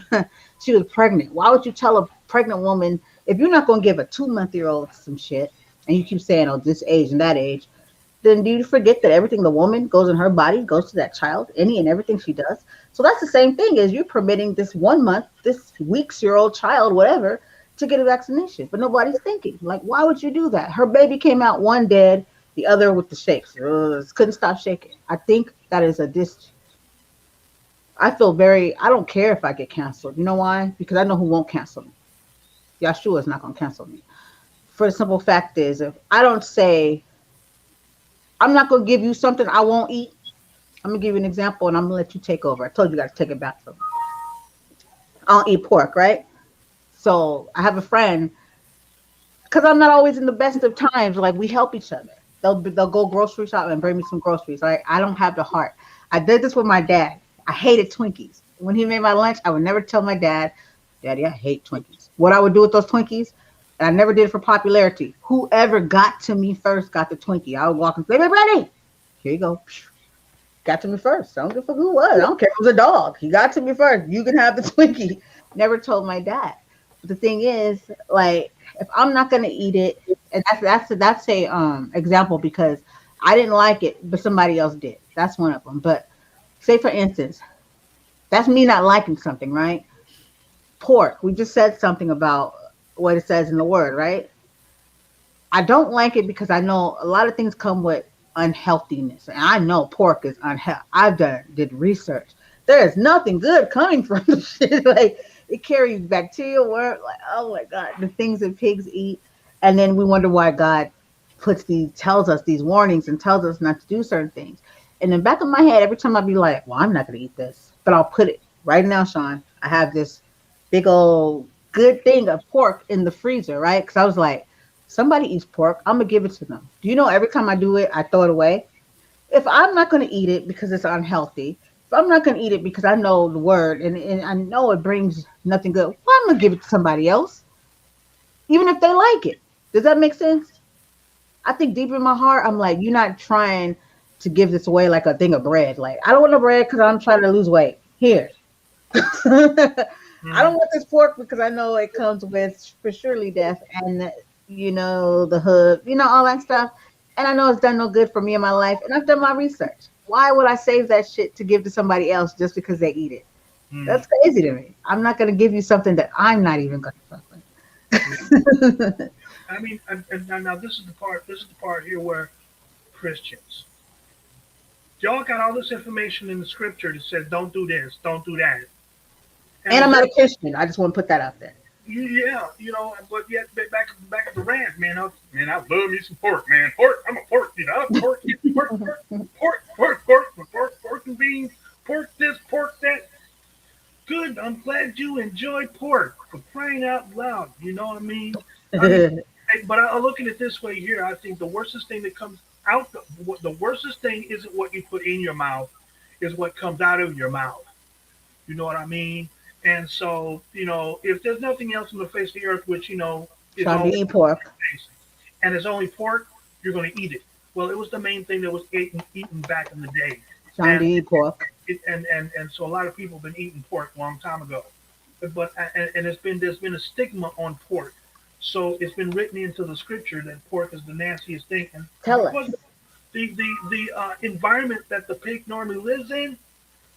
Speaker 1: She was pregnant. Why would you tell a pregnant woman if you're not going to give a 2-month old some shit and you keep saying, oh, this age and that age, then do you forget that everything the woman goes in her body goes to that child, any and everything she does? So that's the same thing as you're permitting this 1 month, this weeks-year-old child, whatever, to get a vaccination. But nobody's thinking, like, why would you do that? Her baby came out one dead, the other with the shakes. Ugh, couldn't stop shaking. I think that is a dis. I feel I don't care if I get canceled. You know why? Because I know who won't cancel me. Yahshua is not going to cancel me. For the simple fact is, if I don't say, I'm not going to give you something I won't eat. I'm going to give you an example and I'm going to let you take over. I told you guys to take it back from me. I don't eat pork, right? So I have a friend, because I'm not always in the best of times, like we help each other. They'll go grocery shop and bring me some groceries. Right? I don't have the heart. I did this with my dad. I hated Twinkies. When he made my lunch, I would never tell my dad, Daddy, I hate Twinkies. What I would do with those Twinkies, and I never did it for popularity. Whoever got to me first got the Twinkie. I would walk and say, Ready? Here you go. Got to me first. I don't give a fuck who it was. I don't care if it was a dog. He got to me first. You can have the Twinkie. Never told my dad. But the thing is, like, if I'm not gonna eat it, and that's a example because I didn't like it, but somebody else did. That's one of them. But say for instance, that's me not liking something, right? Pork. We just said something about what it says in the word, right? I don't like it because I know a lot of things come with unhealthiness, and I know pork is unhealthy. Did research. There is nothing good coming from the shit. Like it carries bacteria, worm. Like oh my god, the things that pigs eat, and then we wonder why God tells us these warnings and tells us not to do certain things. And in the back of my head, every time I'd be like, well, I'm not gonna eat this, but I'll put it right now, Sean. I have this big old good thing of pork in the freezer, right? Because I was like, somebody eats pork, I'm gonna give it to them. Do you know every time I do it, I throw it away? If I'm not gonna eat it because it's unhealthy, if I'm not gonna eat it because I know the word and I know it brings nothing good, well, I'm gonna give it to somebody else, even if they like it. Does that make sense? I think deep in my heart, I'm like, you're not trying to give this away like a thing of bread. Like, I don't want no bread because I'm trying to lose weight. Here. I don't
Speaker 2: Mm.
Speaker 1: want this pork because I know it comes with for surely death and the hood, all that stuff. And I know it's done no good for me in my life. And I've done my research. Why would I save that shit to give to somebody else just because they eat it?
Speaker 2: Mm.
Speaker 1: That's crazy to me. I'm not gonna give you something that I'm not even gonna fuck
Speaker 2: Yeah.
Speaker 1: with.
Speaker 2: I mean, and now this is the part. This is the part here where Christians, y'all got all this information in the scripture that says don't do this, don't do that, and
Speaker 1: And I'm
Speaker 2: it's
Speaker 1: not
Speaker 2: like,
Speaker 1: a Christian. I just want to put that out there.
Speaker 2: yeah, but yet back at the ranch, man. Man, I love me some pork, man. Pork, I'm a pork eater. I love pork, pork and beans, pork this, pork that. Good. I'm glad you enjoy pork for crying out loud. You know what I mean? I mean, but I look at it this way here. I think the worstest thing that comes out, the worstest thing isn't what you put in your mouth, is what comes out of your mouth. You know what I mean? And so, if there's nothing else on the face of the earth, which, is
Speaker 1: Trying to
Speaker 2: only
Speaker 1: eat pork.
Speaker 2: and it's only pork, you're going to eat it. Well, it was the main thing that was eaten back in the day,
Speaker 1: John,
Speaker 2: and
Speaker 1: do you eat pork?
Speaker 2: and so a lot of people have been eating pork a long time ago, but and there's been a stigma on pork, so it's been written into the scripture that pork is the nastiest thing, and
Speaker 1: Tell
Speaker 2: because
Speaker 1: us.
Speaker 2: the environment that the pig normally lives in,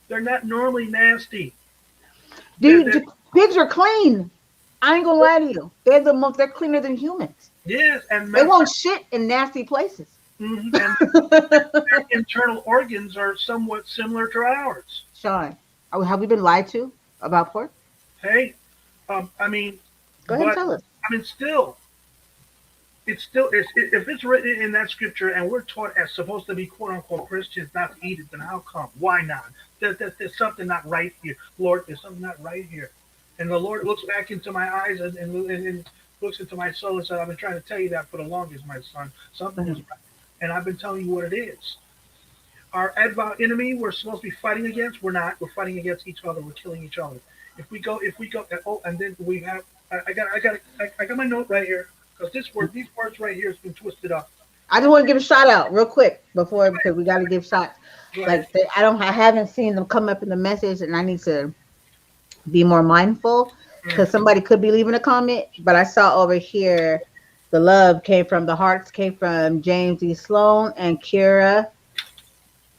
Speaker 2: they're not normally nasty. They're
Speaker 1: Pigs are clean. I ain't gonna lie to you. They're cleaner than humans.
Speaker 2: yes, and
Speaker 1: They
Speaker 2: matter of
Speaker 1: won't
Speaker 2: fact,
Speaker 1: shit in nasty places.
Speaker 2: and their internal organs are somewhat similar to ours.
Speaker 1: Sean, have we been lied to about pork?
Speaker 2: Hey, I mean,
Speaker 1: Go ahead and
Speaker 2: but
Speaker 1: tell us.
Speaker 2: I mean, still, if it's written in that scripture and we're taught as supposed to be quote unquote Christians not to eat it, then how come? Why not? There's something not right here, Lord. There's something not right here, and the Lord looks back into my eyes and looks into my soul and said, "I've been trying to tell you that for the longest, my son. Something is right, and I've been telling you what it is." Our enemy we're supposed to be fighting against, we're not. We're fighting against each other. We're killing each other. If we go, oh, and then we have, I got my note right here because these words right here has been twisted up.
Speaker 1: I just want to give a shout out real quick before because we got to give shots.
Speaker 2: Go ahead.
Speaker 1: Like I haven't seen them come up in the message, and I need to be more mindful
Speaker 2: Mm,
Speaker 1: because somebody could be leaving a comment. But I saw over here the hearts came from James E. Sloan and Kira.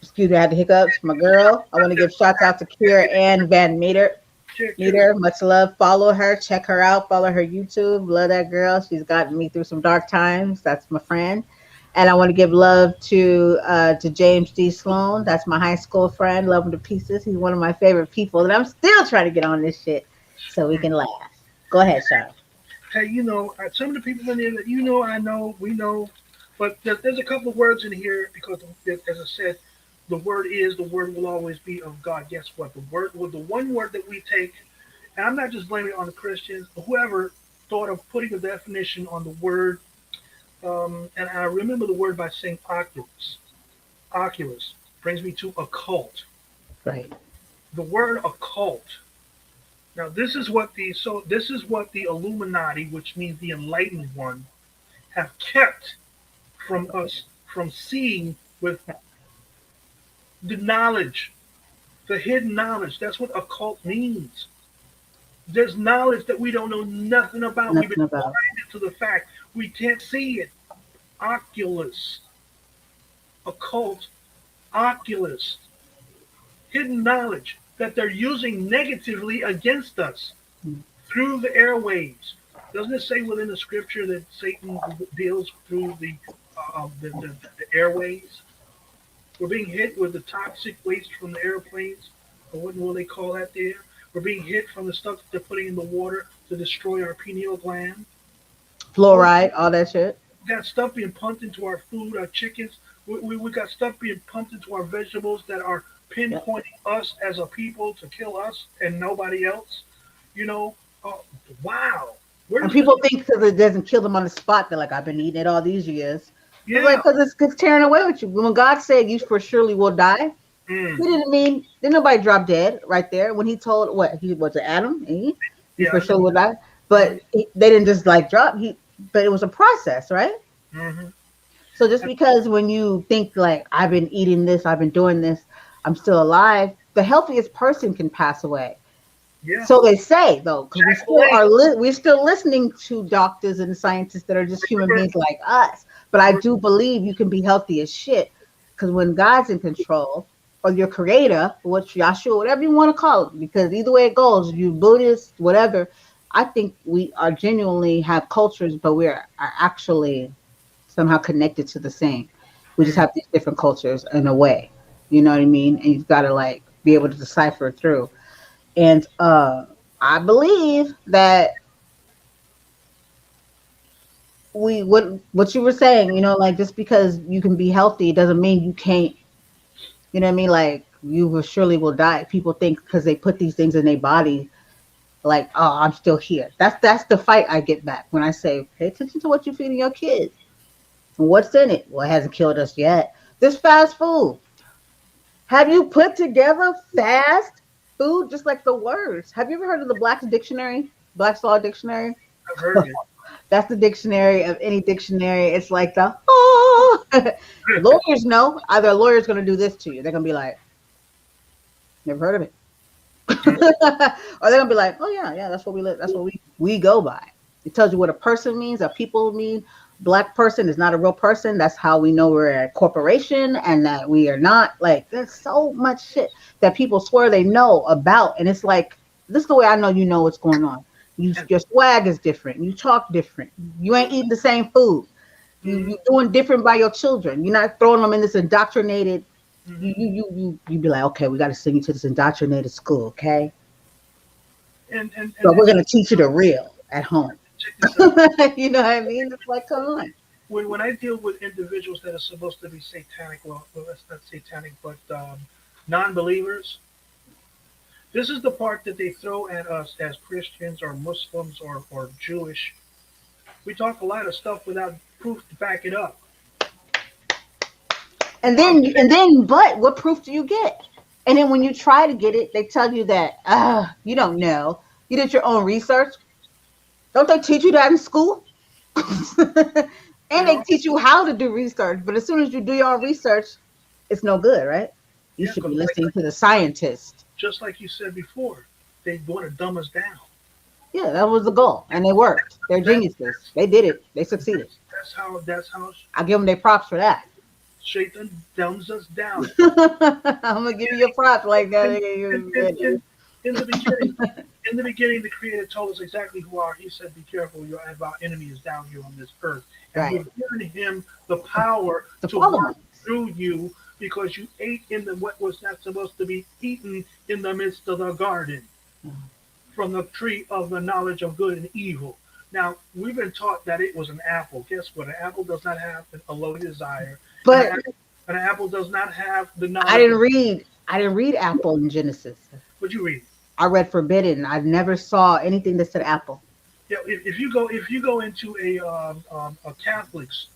Speaker 1: Excuse me, I had the hiccups. My girl. I want to give shouts out to Kira and Van Meter.
Speaker 2: check, check.
Speaker 1: Meter, much love. Follow her. Check her out. Follow her YouTube. Love that girl. She's gotten me through some dark times. That's my friend. And I want to give love to James D. Sloan. That's my high school friend. Love him to pieces. He's one of my favorite people. And I'm still trying to get on this shit so we can laugh. Go ahead, Sean.
Speaker 2: Hey, some of the people in there that I know, we know, but there's a couple of words in here because, as I said, the word will always be of God. Guess what? The one word that we take, and I'm not just blaming it on the Christians, but whoever thought of putting a definition on the word, and I remember the word by saying oculus. Oculus brings me to occult.
Speaker 1: Right.
Speaker 2: The word occult. Now this is what the Illuminati, which means the enlightened one, have kept from us from seeing with the knowledge, the hidden knowledge. That's what occult means. There's knowledge that we don't know nothing about. We've been
Speaker 1: Nothing about.
Speaker 2: blinded to the fact we can't see it. Oculus, occult, oculus, hidden knowledge that they're using negatively against us through the airwaves. Doesn't it say within the scripture that Satan deals through the airways? We're being hit with the toxic waste from the airplanes, or what will they call that there? We're being hit from the stuff that they're putting in the water to destroy our pineal gland. Oh,
Speaker 1: Fluoride, all that shit.
Speaker 2: we got stuff being pumped into our food, our chickens. We got stuff being pumped into our vegetables that are
Speaker 1: Yep.
Speaker 2: pinpointing us as a people to kill us and nobody else. You know, oh, wow. Where
Speaker 1: And
Speaker 2: does this?
Speaker 1: people think because it doesn't kill them on the spot, they're like, I've been eating it all these years. It's like,
Speaker 2: Yeah.
Speaker 1: because it's tearing away with you. When God said you for surely will die,
Speaker 2: Mm,
Speaker 1: he didn't nobody drop dead right there when he told what he was it Adam and Eve, you
Speaker 2: yeah.
Speaker 1: for sure will die.
Speaker 2: Mm,
Speaker 1: But they didn't just like drop but it was a process, right?
Speaker 2: mm-hmm.
Speaker 1: So just because when you think like I've been eating this, I've been doing this, I'm still alive, the healthiest person can pass away.
Speaker 2: Yeah.
Speaker 1: So they say though, because we still
Speaker 2: Exactly.
Speaker 1: we're still listening to doctors and scientists that are just human beings like us. But I do believe you can be healthy as shit because when God's in control, or your creator, what Yahshua, whatever you want to call it, because either way it goes, you Buddhist, whatever, I think we are genuinely have cultures, but are actually somehow connected to the same. We just
Speaker 2: Mm,
Speaker 1: have these different cultures in a way. You know what I mean? And you've got to like be able to decipher it through. And I believe that what you were saying, like just because you can be healthy doesn't mean you can't, you know what I mean? Like you will surely will die. People think because they put these things in their body, like, oh, I'm still here. That's the fight I get back when I say, pay attention to what you're feeding your kids and what's in it. Well, it hasn't killed us yet. This fast food. Have you put together fast food just like the words? Have you ever heard of the Black's Dictionary? Black's Law Dictionary?
Speaker 2: I've heard it.
Speaker 1: That's the dictionary of any dictionary. It's like the know. Lawyers know. Either a lawyer's going to do this to you. They're going to be like, never heard of it. Or they're gonna be like, oh yeah, yeah, that's what we live. That's what we go by. It tells you what a person means, a people mean. Black person is not a real person. That's how we know we're a corporation and that we are not. Like, there's so much shit that people swear they know about, and it's like, this is the way I know you know what's going on.
Speaker 2: And
Speaker 1: Your swag is different. You talk different. You ain't eating the same food.
Speaker 2: mhm,
Speaker 1: You doing different by your children. You're not throwing them in this indoctrinated.
Speaker 2: mhm.
Speaker 1: You be like, okay, we got to send you to this indoctrinated school, okay?
Speaker 2: And
Speaker 1: But we're
Speaker 2: and
Speaker 1: gonna teach you the real at home.
Speaker 2: check this out.
Speaker 1: You know what I mean? It's like, come on.
Speaker 2: When I deal with individuals that are supposed to be satanic, well that's not satanic, but non-believers, this is the part that they throw at us as Christians or Muslims or Jewish. We talk a lot of stuff without proof to back it up.
Speaker 1: But what proof do you get? And then when you try to get it, they tell you that you don't know. You did your own research. Don't they teach you that in school?
Speaker 2: You
Speaker 1: And they
Speaker 2: know,
Speaker 1: teach you how to do research. But as soon as you do your own research, it's no good, right? You
Speaker 2: yeah,
Speaker 1: should be
Speaker 2: because
Speaker 1: listening to the scientist.
Speaker 2: just like you said before, they want to dumb us down.
Speaker 1: Yeah, that was the goal, and they worked. They're
Speaker 2: That,
Speaker 1: geniuses. They did it. They succeeded.
Speaker 2: that's how
Speaker 1: I give them their props for that.
Speaker 2: Satan dumbs us down.
Speaker 1: I'm gonna give you your props like
Speaker 2: In, in, in,
Speaker 1: that.
Speaker 2: in, in the beginning, the Creator told us exactly who we are. He said, "Be careful, our enemy is down here on this earth," and
Speaker 1: Right.
Speaker 2: we've given him the power
Speaker 1: To
Speaker 2: to
Speaker 1: follow
Speaker 2: work
Speaker 1: us.
Speaker 2: through you because you ate in the what was not supposed to be eaten in the midst of the garden from the tree of the knowledge of good and evil. Now, we've been taught that it was an apple. Guess what? An apple does not have a low desire, and
Speaker 1: But
Speaker 2: an apple does not have the
Speaker 1: I
Speaker 2: knowledge
Speaker 1: didn't
Speaker 2: of
Speaker 1: read. I didn't read apple in Genesis.
Speaker 2: what you read.
Speaker 1: I read forbidden. I never saw anything that said apple.
Speaker 2: Yeah, if you go into a Catholic's,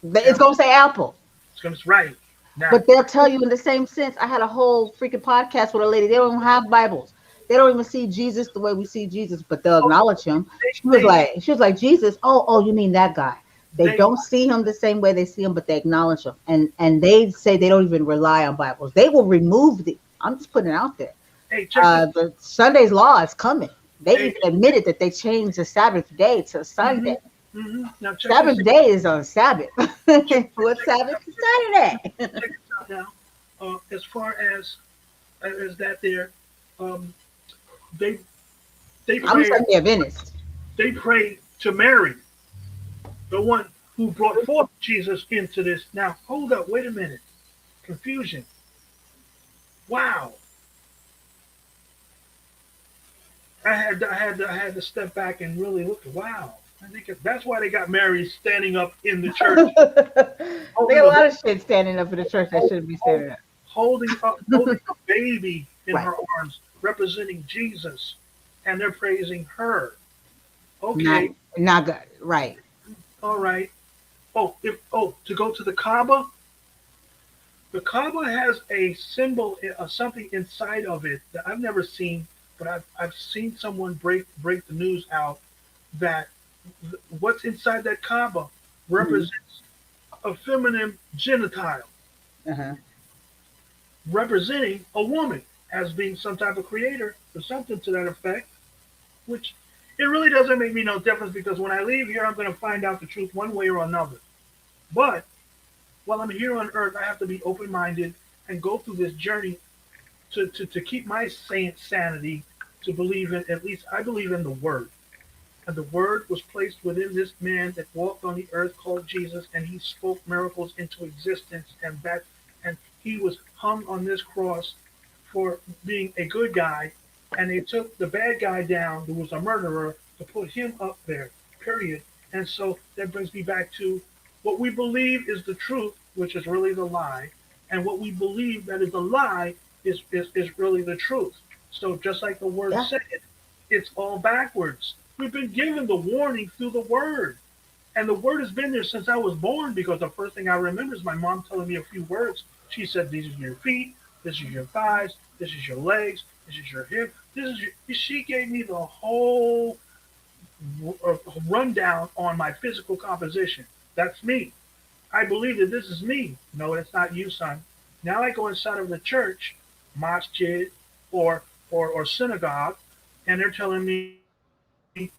Speaker 1: But it's
Speaker 2: Catholic,
Speaker 1: gonna say apple.
Speaker 2: it's gonna right now.
Speaker 1: But they'll tell you in the same sense. I had a whole freaking podcast with a lady. They don't even have Bibles. They don't even see Jesus the way we see Jesus, but they'll
Speaker 2: Oh,
Speaker 1: acknowledge him.
Speaker 2: they
Speaker 1: She was like, Jesus. Oh, you mean that guy? They
Speaker 2: they
Speaker 1: don't see him the same way they see him, but they acknowledge him. And they say they don't even rely on Bibles. They will remove the. I'm just putting it out there.
Speaker 2: hey check this.
Speaker 1: The Sunday's law is coming. They
Speaker 2: Hey,
Speaker 1: even admitted that they changed the Sabbath day to
Speaker 2: hmm
Speaker 1: Sunday.
Speaker 2: now check this.
Speaker 1: Sabbath day is on Sabbath.
Speaker 2: Check,
Speaker 1: What
Speaker 2: check this
Speaker 1: Sabbath
Speaker 2: out.
Speaker 1: is Saturday?
Speaker 2: Check this out now. As far as that there, um, they they
Speaker 1: I'm a
Speaker 2: pray
Speaker 1: Sunday Adventist.
Speaker 2: they pray to Mary, the one who brought forth Jesus into this. Now hold up, wait a minute. Confusion. Wow. I had to step back and really look. Wow. I think that's why they got Mary standing up in the church,
Speaker 1: They
Speaker 2: holding
Speaker 1: got a
Speaker 2: a
Speaker 1: lot of shit standing up in the church that shouldn't be standing up.
Speaker 2: holding a baby in
Speaker 1: Right.
Speaker 2: her arms, representing Jesus, and they're praising her.
Speaker 1: Not
Speaker 2: Okay,
Speaker 1: not good. Right.
Speaker 2: all right. To go to the Kaaba. The Kaaba has a symbol, something inside of it that I've never seen, but I've seen someone break the news out that what's inside that Kaaba
Speaker 1: Hmm.
Speaker 2: represents a feminine genital,
Speaker 1: Uh-huh.
Speaker 2: representing a woman as being some type of creator or something to that effect, which it really doesn't make me no difference because when I leave here, I'm going to find out the truth one way or another. But while I'm here on earth, I have to be open minded and go through this journey to keep my sanity, to believe in, at least I believe in the Word. And the Word was placed within this man that walked on the earth called Jesus, and he spoke miracles into existence, and he was hung on this cross for being a good guy, and they took the bad guy down, who was a murderer, to put him up there. Period. And so that brings me back to what we believe is the truth, which is really the lie, and what we believe that is the lie is really the truth. So just like the word
Speaker 1: Yeah.
Speaker 2: said, it's all backwards. We've been given the warning through the word. And the word has been there since I was born because the first thing I remember is my mom telling me a few words. She said, "These are your feet, this is your thighs, this is your legs, this is your hip, this is your." She gave me the whole rundown on my physical composition. That's me. I believe that this is me. No, it's not you, son. Now I go inside of the church, masjid, or synagogue, and they're telling me you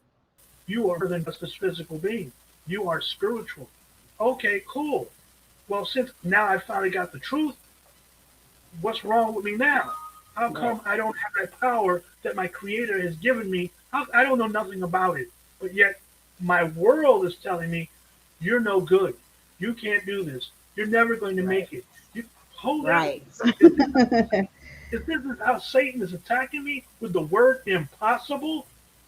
Speaker 2: are more than just this physical being. You are spiritual. Okay, cool. Well, since now I finally got the truth, what's wrong with me now? How
Speaker 1: Right.
Speaker 2: come I don't have that power that my creator has given me? I don't know nothing about it. But yet my world is telling me, you're no good. You can't do this. You're never going to
Speaker 1: Right.
Speaker 2: make it. You, hold that.
Speaker 1: Right.
Speaker 2: If this is how Satan is attacking me with the word impossible,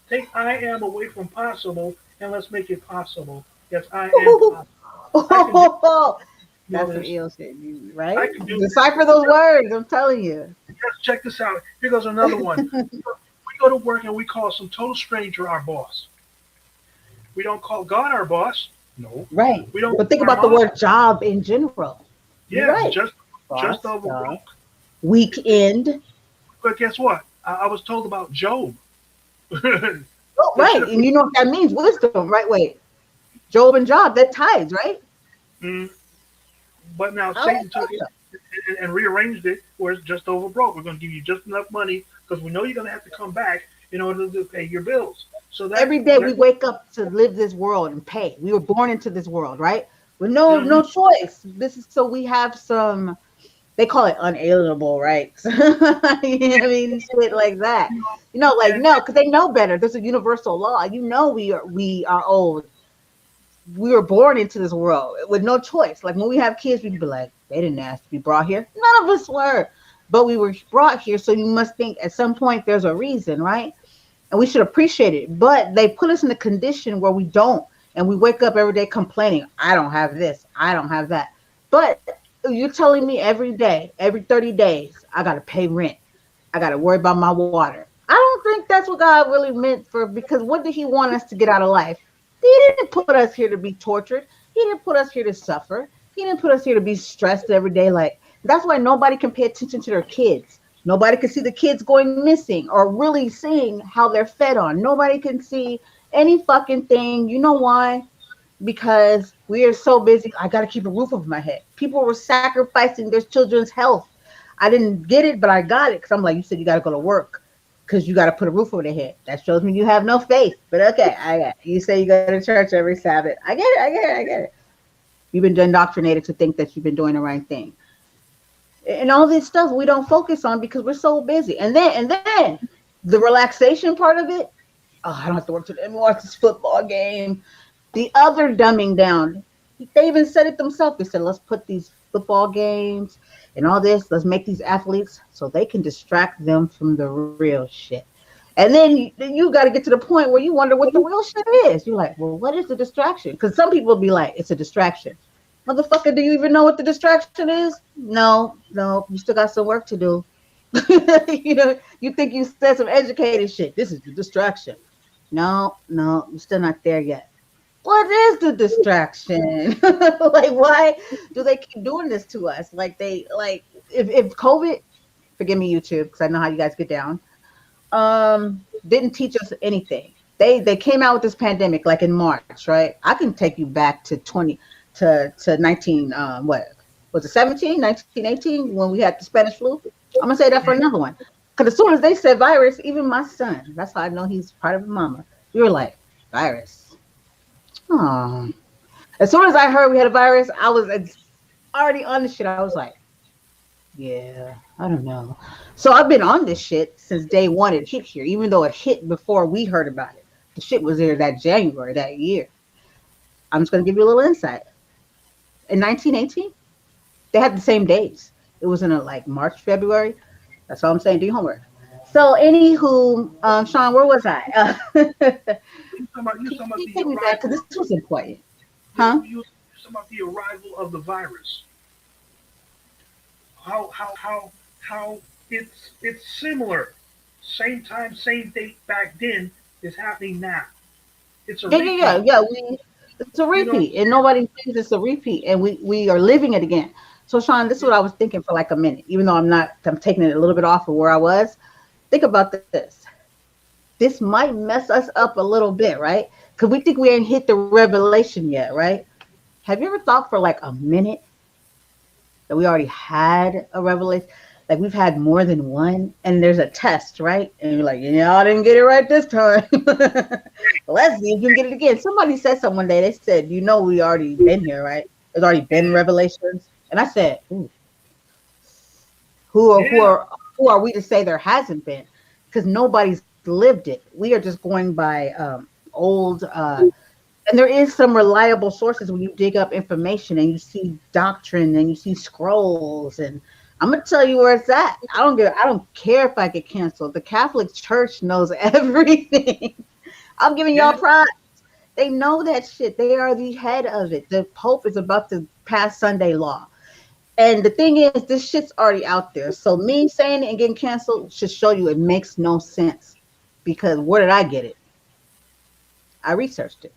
Speaker 2: take I am away from possible and let's make it possible. Yes, I am possible. I can do
Speaker 1: That's some
Speaker 2: this.
Speaker 1: ill shit, right?
Speaker 2: I can do this.
Speaker 1: Decipher those words. I'm telling you.
Speaker 2: Yes, check this out. Here goes another one. We go to work and we call some total stranger our boss. We don't call God our boss. No.
Speaker 1: Right.
Speaker 2: We don't
Speaker 1: But think
Speaker 2: call our
Speaker 1: about the
Speaker 2: mom.
Speaker 1: word job in general. You're
Speaker 2: Yeah,
Speaker 1: right.
Speaker 2: just
Speaker 1: Boss,
Speaker 2: over
Speaker 1: job,
Speaker 2: broke.
Speaker 1: weekend.
Speaker 2: But guess what? I was told about Job. They
Speaker 1: Oh,
Speaker 2: should
Speaker 1: right.
Speaker 2: have
Speaker 1: And
Speaker 2: put.
Speaker 1: you know what that means? Wisdom, right? Wait. Job and job, that ties, right?
Speaker 2: Mm, but now
Speaker 1: I like
Speaker 2: Satan took it
Speaker 1: wisdom.
Speaker 2: and rearranged it where it's just over broke. We're going to give you just enough money because we know you're going to have to come back in order to pay your bills. So
Speaker 1: Every day we
Speaker 2: that
Speaker 1: wake up to live this world and pay. We were born into this world, right? With no
Speaker 2: hmm
Speaker 1: choice. This is so we have some, they call it unalienable rights. You know what I mean? Shit like that. You know, like
Speaker 2: and
Speaker 1: no, because they know better. There's a universal law. You know we are old. We were born into this world with no choice. Like when we have kids, we can be like, they didn't ask to be brought here. None of us were. But we were brought here, so you must think at some point there's a reason, right? And we should appreciate it. But they put us in a condition where we don't, and we wake up every day complaining, I don't have this, I don't have that. But you're telling me every day, every 30 days, I got to pay rent. I got to worry about my water. I don't think that's what God really meant for, because what did He want us to get out of life? He didn't put us here to be tortured. He didn't put us here to suffer. He didn't put us here to be stressed every day. Like, that's why nobody can pay attention to their kids. Nobody can see the kids going missing or really seeing how they're fed on. Nobody can see any fucking thing. You know why? Because we are so busy. I got to keep a roof over my head. People were sacrificing their children's health. I didn't get it, but I got it because I'm like, you said you got to go to work because you got to put a roof over their head. That shows me you have no faith. But okay, I got it. You say you go to church every Sabbath. I get it. I get it. I get it. You've been indoctrinated to think that you've been doing the right thing, and all this stuff we don't focus on because we're so busy. And then the relaxation part of it. Oh, I don't have to work today. I'm watch this football game. The other dumbing down. They even said it themselves. They said, let's put these football games and all this. Let's make these athletes so they can distract them from the real shit. And then you got to get to the point where you wonder what the real shit is. You're like, well, what is the distraction? Because some people will be like, it's a distraction. Motherfucker, do you even know what the distraction is? No, no, you still got some work to do. You think you said some educated shit. This is the distraction. No, no, you're still not there yet. What is the distraction? Like, why do they keep doing this to us? Like, if COVID, forgive me, YouTube, because I know how you guys get down, didn't teach us anything. They came out with this pandemic like in March, right? I can take you back to 20 to 19 what was it 17, 1918 when we had the Spanish flu. I'm gonna say that for another one. Because as soon as they said virus, even my son, that's how I know he's part of a mama. We were like, virus. Oh. As soon as I heard we had a virus, I was already on the shit. I was like, yeah, I don't know. So I've been on this shit since day one it hit here, even though it hit before we heard about it. The shit was there that January, that year. I'm just going to give you a little insight. In 1918, they had the same days. It was in like March, February. That's all I'm saying. Do your homework. So, anywho, Sean, where was I?
Speaker 2: you
Speaker 1: Can
Speaker 2: talking about
Speaker 1: you
Speaker 2: the
Speaker 1: take me back? Because
Speaker 2: arrival.
Speaker 1: this was important.
Speaker 2: You,
Speaker 1: Huh?
Speaker 2: you talking about the arrival of the virus. How it's similar. Same time, same date back then is happening now. It's a
Speaker 1: Yeah, yeah,
Speaker 2: repeat.
Speaker 1: yeah, yeah. It's a
Speaker 2: You know what I'm
Speaker 1: repeat, and nobody thinks it's a repeat, and we are living it again. So, Sean, this is
Speaker 2: saying?
Speaker 1: what I was thinking for like a minute, even though I'm not. I'm taking it a little bit off of where I was. Think about this. This might mess us up a little bit, right? Because we think we ain't hit the revelation yet, right? Have you ever thought for like a minute that we already had a revelation? Like we've had more than one, and there's a test, right? And you're like, yeah, I didn't get it right this time. Let's see if you can get it again. Somebody said something one day. They said, you know, we already been here, right? There's already been
Speaker 2: Yeah,
Speaker 1: revelations. And I said, ooh, who are who
Speaker 2: yeah,
Speaker 1: are who are we to say there hasn't been? Because nobody's lived it. We are just going by old and there is some reliable sources when you dig up information and you see doctrine and you see scrolls and I'm gonna tell you where it's at. I don't care if I get canceled. The Catholic Church knows everything. I'm giving
Speaker 2: yeah.
Speaker 1: y'all pride. They know that shit. They are the head of it. The Pope is about to pass Sunday law. And the thing is, this shit's already out there. So me saying it and getting canceled should show you it makes no sense. Because where did I get it? I researched it.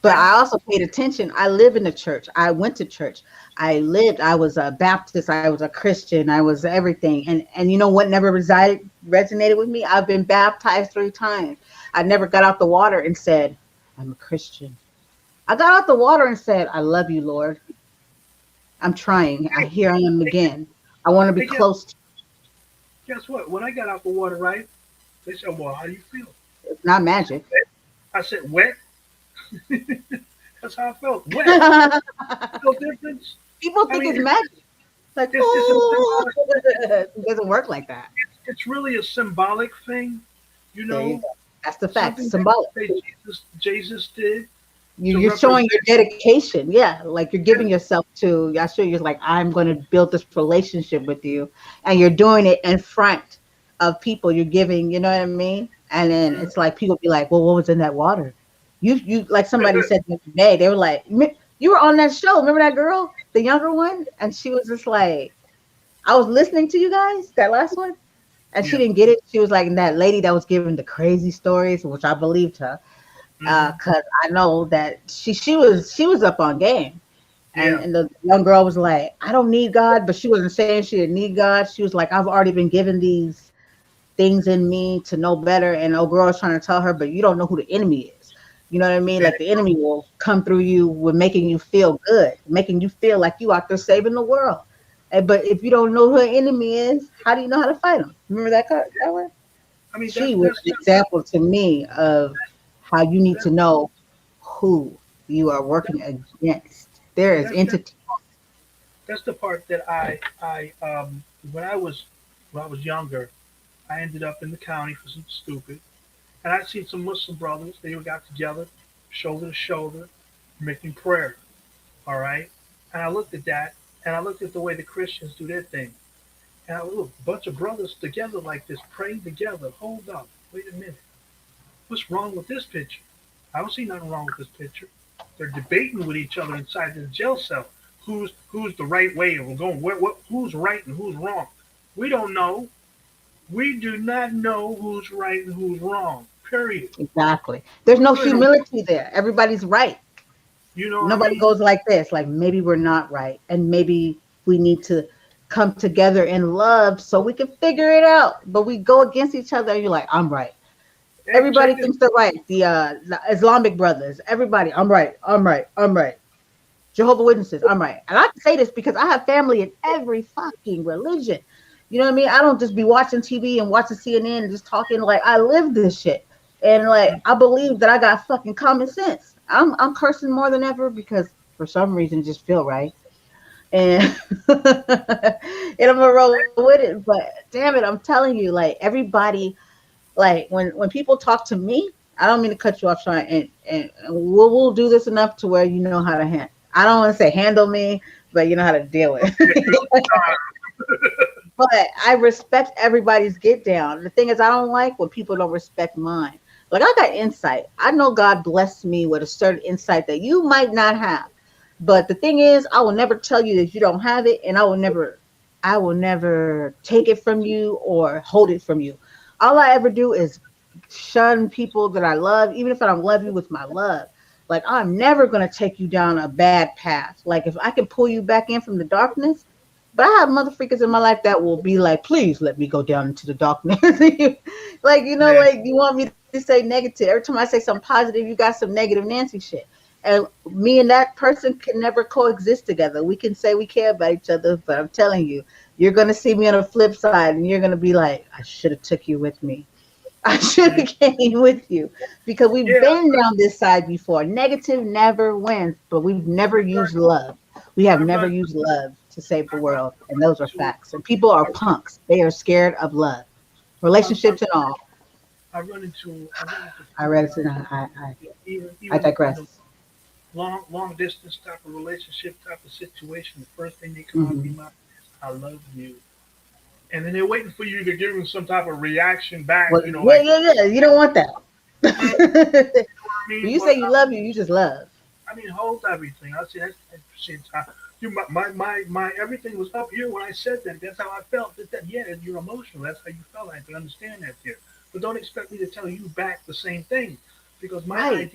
Speaker 1: But
Speaker 2: Yeah.
Speaker 1: I also paid attention. I live in the church. I went to church. I was a Baptist. I was a Christian. I was everything. And you know what never resonated with me? I've been baptized 3 times. I never got out the water and said, I'm a Christian. I got out the water and said, I love you, Lord. I'm trying. Here I am again. I want to be
Speaker 2: Hey, guess,
Speaker 1: close to
Speaker 2: guess what? When I got out the water, right? They said, "Well, how do you feel?"
Speaker 1: you. It's not magic.
Speaker 2: I said, "Wet." That's how I felt. Wet.
Speaker 1: People
Speaker 2: No difference. I
Speaker 1: think
Speaker 2: mean,
Speaker 1: it's magic. Like,
Speaker 2: it's a
Speaker 1: oh,
Speaker 2: symbolic.
Speaker 1: it doesn't work like that.
Speaker 2: It's really a symbolic thing. You
Speaker 1: There you
Speaker 2: know,
Speaker 1: go. That's the fact.
Speaker 2: something that
Speaker 1: Symbolic.
Speaker 2: Jesus did to
Speaker 1: You're showing
Speaker 2: represent.
Speaker 1: your dedication. Yeah, like you're giving yourself to. I show you're like, I'm going to build this relationship with you, and you're doing it in front of people. You're giving. You know what I mean? And then
Speaker 2: Mm.
Speaker 1: it's like people be like, well, what was in that water? You like somebody said the other day. They were like, you were on that show. Remember that girl, the younger one, and she was just like, I was listening to you guys that last one, and she
Speaker 2: Yeah.
Speaker 1: didn't get it. She was like that lady that was giving the crazy stories, which I believed her
Speaker 2: Hmm.
Speaker 1: because I know that she was up on game,
Speaker 2: Yeah.
Speaker 1: and the young girl was like, I don't need God, but she wasn't saying she didn't need God. She was like, I've already been given these things in me to know better, and old girl was trying to tell her, but you don't know who the enemy is. You know what I mean?
Speaker 2: Yeah.
Speaker 1: Like the enemy will come through you with making you feel good, making you feel like you out there saving the world. But if you don't know who the enemy is, how do you know how to fight him? Remember that card that one?
Speaker 2: I mean,
Speaker 1: She was an example to me of how you need
Speaker 2: that's
Speaker 1: to know who you are working against. There is
Speaker 2: that's that,
Speaker 1: entity.
Speaker 2: that's the part that I when I was younger, I ended up in the county for something stupid, and I seen some Muslim brothers. They got together, shoulder to shoulder, making prayer. All right, and I looked at that, and I looked at the way the Christians do their thing, and I look, a bunch of brothers together like this, praying together. Hold up, wait a minute, what's wrong with this picture? I don't see nothing wrong with this picture. They're debating with each other inside the jail cell. Who's the right way? And we're going who's right and who's wrong. We don't know. We do not know who's right and who's wrong. Period.
Speaker 1: Exactly. There's no
Speaker 2: Good.
Speaker 1: humility there. Everybody's right.
Speaker 2: You know what I
Speaker 1: Nobody
Speaker 2: mean?
Speaker 1: goes like this. Like maybe we're not right, and maybe we need to come together in love so we can figure it out. But we go against each other, and you're like, I'm right.
Speaker 2: Hey,
Speaker 1: Everybody
Speaker 2: check this.
Speaker 1: thinks they're right. The Islamic brothers, everybody, I'm right. I'm right. I'm right. Jehovah Witnesses, I'm right. And I can say this because I have family in every fucking religion. You know what I mean? I don't just be watching TV and watching CNN and just talking like I live this shit. And like I believe that I got fucking common sense. I'm cursing more than ever because for some reason it just feel right. And and I'm gonna roll with it. But damn it, I'm telling you, like everybody, like when people talk to me, I don't mean to cut you off, Sean, and we'll do this enough to where you know how to handle. I don't want to say handle me, but you know how to deal with. But I respect everybody's get down. The thing is, I don't like when people don't respect mine. Like I got insight. I know God blessed me with a certain insight that you might not have. But the thing is, I will never tell you that you don't have it, and I will never take it from you or hold it from you. All I ever do is shun people that I love, even if I don't love you with my love. Like I'm never gonna take you down a bad path. Like if I can pull you back in from the darkness, but I have motherfuckers in my life that will be like, please let me go down into the darkness. Like,
Speaker 2: Yeah.
Speaker 1: like you want me to say negative. Every time I say something positive, you got some negative Nancy shit. And me and that person can never coexist together. We can say we care about each other, but I'm telling you, you're gonna see me on the flip side, and you're gonna be like, I should have took you with me. I should
Speaker 2: Yeah,
Speaker 1: have came with you because we've
Speaker 2: yeah.
Speaker 1: been down this side before. Negative never wins, but we've never
Speaker 2: I've run,
Speaker 1: used love. We have
Speaker 2: I've
Speaker 1: never
Speaker 2: run,
Speaker 1: used love to save the
Speaker 2: I've
Speaker 1: world, and those are
Speaker 2: into,
Speaker 1: facts. And people are
Speaker 2: I've run,
Speaker 1: punks. They are scared of love,
Speaker 2: I've,
Speaker 1: relationships, and all.
Speaker 2: I've run into
Speaker 1: I read
Speaker 2: people.
Speaker 1: it. And I
Speaker 2: Even in the
Speaker 1: digress.
Speaker 2: long distance type of relationship type of situation. The first thing they come out of
Speaker 1: Hmm.
Speaker 2: their mouth is, "I love you," and then they're waiting for you to give them some type of reaction back.
Speaker 1: Well,
Speaker 2: You know,
Speaker 1: yeah,
Speaker 2: like,
Speaker 1: yeah, yeah. You don't want that.
Speaker 2: "Mm," I
Speaker 1: When
Speaker 2: mean,
Speaker 1: you say
Speaker 2: but
Speaker 1: you love you just love.
Speaker 2: I mean, hold everything. I see that's shit. You, my everything was up here when I said that. That's how I felt. Yeah, you're emotional. That's how you felt. I can understand that there. But don't expect me to tell you back the same thing, because
Speaker 1: Right.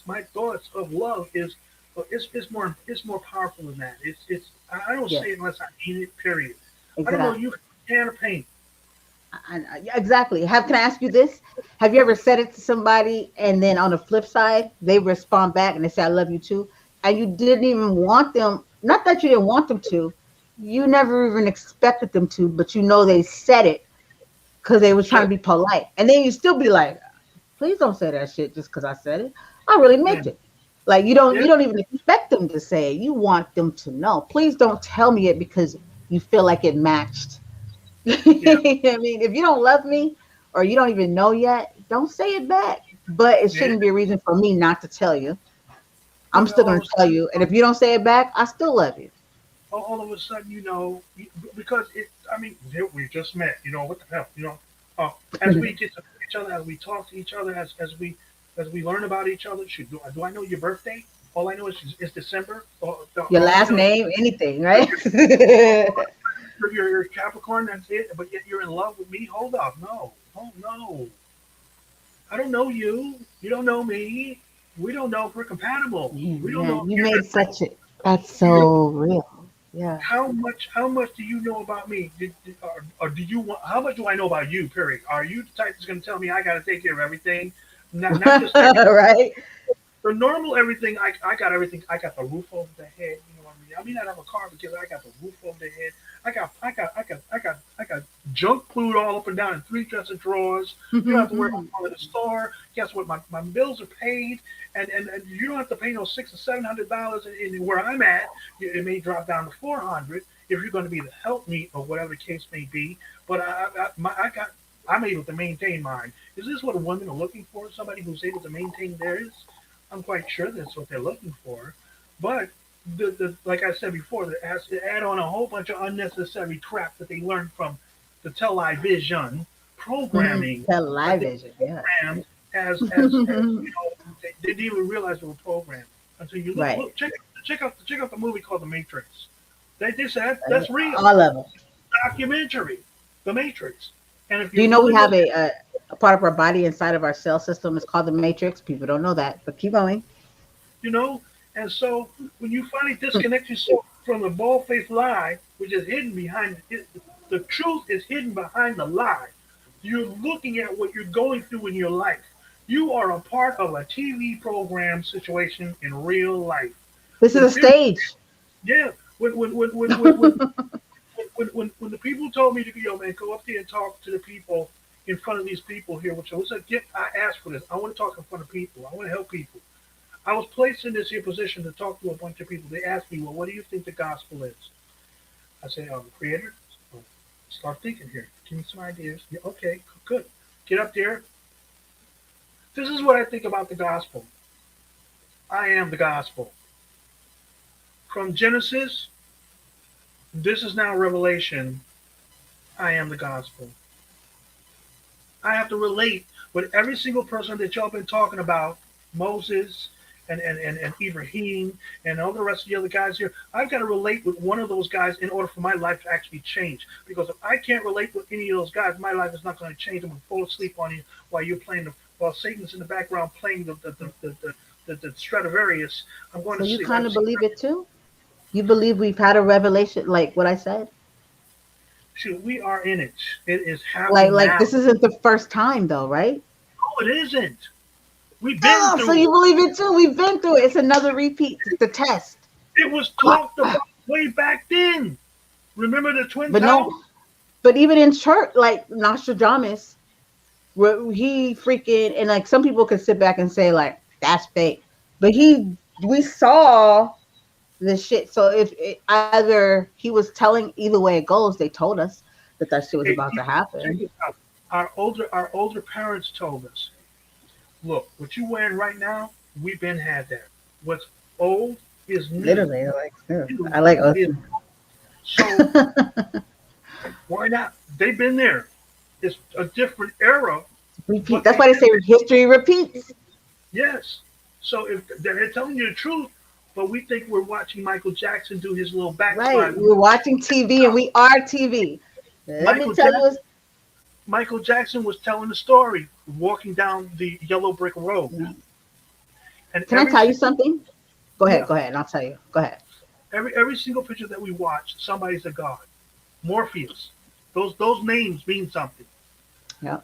Speaker 2: my thoughts of love is, it's more powerful than that. I don't say it
Speaker 1: Yes.
Speaker 2: unless I mean it. Period. I don't know
Speaker 1: Exactly.
Speaker 2: you can of paint.
Speaker 1: Yeah, exactly. Can I ask you this? Have you ever said it to somebody and then on the flip side, they respond back and they say, I love you too? And you didn't even want them, not that you didn't want them to, you never even expected them to, but you know they said it because they was trying
Speaker 2: So
Speaker 1: to be polite. And then you still be like, please don't say that shit just because I said it. I really
Speaker 2: yeah,
Speaker 1: meant it. Like
Speaker 2: yeah,
Speaker 1: you don't even expect them to say it. You want them to know. Please don't tell me it because you feel like it matched.
Speaker 2: yeah,
Speaker 1: I mean, if you don't love me or you don't even know yet, don't say it back. But it
Speaker 2: yeah.
Speaker 1: shouldn't be a reason for me not to tell you. I'm
Speaker 2: Then
Speaker 1: still going to tell you. And if you don't say it back, I still love you.
Speaker 2: all of a sudden, because it, I mean, we just met, what the hell, as we get to know each other, as we talk to each other, as we learn about each other, do I know your birthday? All I know is December.
Speaker 1: Your
Speaker 2: All I
Speaker 1: last
Speaker 2: know is
Speaker 1: name, anything,
Speaker 2: you're,
Speaker 1: right?
Speaker 2: you're Capricorn, that's it, but yet you're in love with me? Hold up, no. Oh, no. I don't know you. You don't know me. We don't know if we're compatible. We don't know
Speaker 1: Man,
Speaker 2: if
Speaker 1: you
Speaker 2: you're
Speaker 1: made
Speaker 2: different.
Speaker 1: such a, that's
Speaker 2: You
Speaker 1: so real. Yeah.
Speaker 2: how much do you know about me? Or do you want? How much do I know about you? Period. Are you the type that's going to tell me I got to take care of everything? Not just everything.
Speaker 1: Right?
Speaker 2: The normal everything. I got everything. I got the roof over the head. You know what I mean? I may not have a car because I got the roof over the head. I got junk food all up and down in three dresser drawers. You don't have to worry about going to the store. Guess what? My bills are paid, and you don't have to pay no $600 or $700 in where I'm at. It may drop down to 400 if you're going to be the helpmeet or whatever the case may be. But I'm able to maintain mine. Is this what women are looking for? Somebody who's able to maintain theirs? I'm quite sure that's what they're looking for. But like I said before, they add on a whole bunch of unnecessary crap that they learned from the television programming that they
Speaker 1: Television, yeah.
Speaker 2: programmed as they didn't even realize they were programmed until you
Speaker 1: Right.
Speaker 2: look check out the movie called The Matrix. They said that's real
Speaker 1: All of them.
Speaker 2: documentary, The Matrix. And if
Speaker 1: Do
Speaker 2: you
Speaker 1: you know we
Speaker 2: really
Speaker 1: have
Speaker 2: look
Speaker 1: a part of our body inside of our cell system is called the matrix? People don't know that, but keep going.
Speaker 2: you know. And so when you finally disconnect yourself from the bald-faced lie, which is hidden behind it, the truth is hidden behind the lie. You're looking at what you're going through in your life. You are a part of a TV program situation in real life.
Speaker 1: This is
Speaker 2: When
Speaker 1: a
Speaker 2: people,
Speaker 1: stage.
Speaker 2: yeah, when the people told me to man, go up there and talk to the people in front of these people here, which I was like, I asked for this. I want to talk in front of people. I want to help people. I was placed in this here position to talk to a bunch of people. They asked me, well, what do you think the gospel is? I say, the creator. Well, start thinking here. Give me some ideas. Yeah, okay, good. Get up there. This is what I think about the gospel. I am the gospel. From Genesis, this is now Revelation. I am the gospel. I have to relate with every single person that y'all been talking about, Moses and Ibrahim and all the rest of the other guys here. I've got to relate with one of those guys in order for my life to actually change. Because if I can't relate with any of those guys, my life is not going to change. I'm going to fall asleep on you while you're playing while Satan's in the background playing the Stradivarius. I'm going
Speaker 1: So
Speaker 2: to
Speaker 1: you
Speaker 2: sleep.
Speaker 1: kind of believe it too? You believe we've had a revelation, like what I said?
Speaker 2: Shoot, we are in it. It is
Speaker 1: Like
Speaker 2: happening
Speaker 1: like
Speaker 2: now.
Speaker 1: this isn't the first time though, right?
Speaker 2: No, it isn't. We've been
Speaker 1: Oh, so
Speaker 2: through
Speaker 1: you
Speaker 2: it.
Speaker 1: believe it too? We've been through it. It's another repeat. It's the test.
Speaker 2: It was talked about way back then. Remember the Twin
Speaker 1: But no,
Speaker 2: Towers?
Speaker 1: but even in church, like Nostradamus, where he freaking and like some people could sit back and say like that's fake, but we saw this shit. So if either he was telling either way it goes, they told us that that shit was
Speaker 2: Hey,
Speaker 1: about to
Speaker 2: check
Speaker 1: happen.
Speaker 2: this out. Our older parents told us, look, what you wearing right now, we've been had that. What's old is new.
Speaker 1: Literally, like
Speaker 2: New
Speaker 1: I like us.
Speaker 2: is so why not? They've been there. It's a different era,
Speaker 1: Repeat.
Speaker 2: but
Speaker 1: That's
Speaker 2: they've
Speaker 1: why they say
Speaker 2: been
Speaker 1: history repeats.
Speaker 2: there. Yes. So if they're telling you the truth, but we think we're watching Michael Jackson do his little
Speaker 1: Right.
Speaker 2: backslide.
Speaker 1: We're watching TV and we are TV. Let me
Speaker 2: Michael
Speaker 1: tell you.
Speaker 2: Jackson. Michael Jackson was telling the story, walking down the yellow brick road, and
Speaker 1: Can I tell you something?
Speaker 2: yeah,
Speaker 1: Go ahead, and I'll tell you. Go ahead.
Speaker 2: every single picture that we watch, somebody's a god. Morpheus, those names mean something.
Speaker 1: Yeah.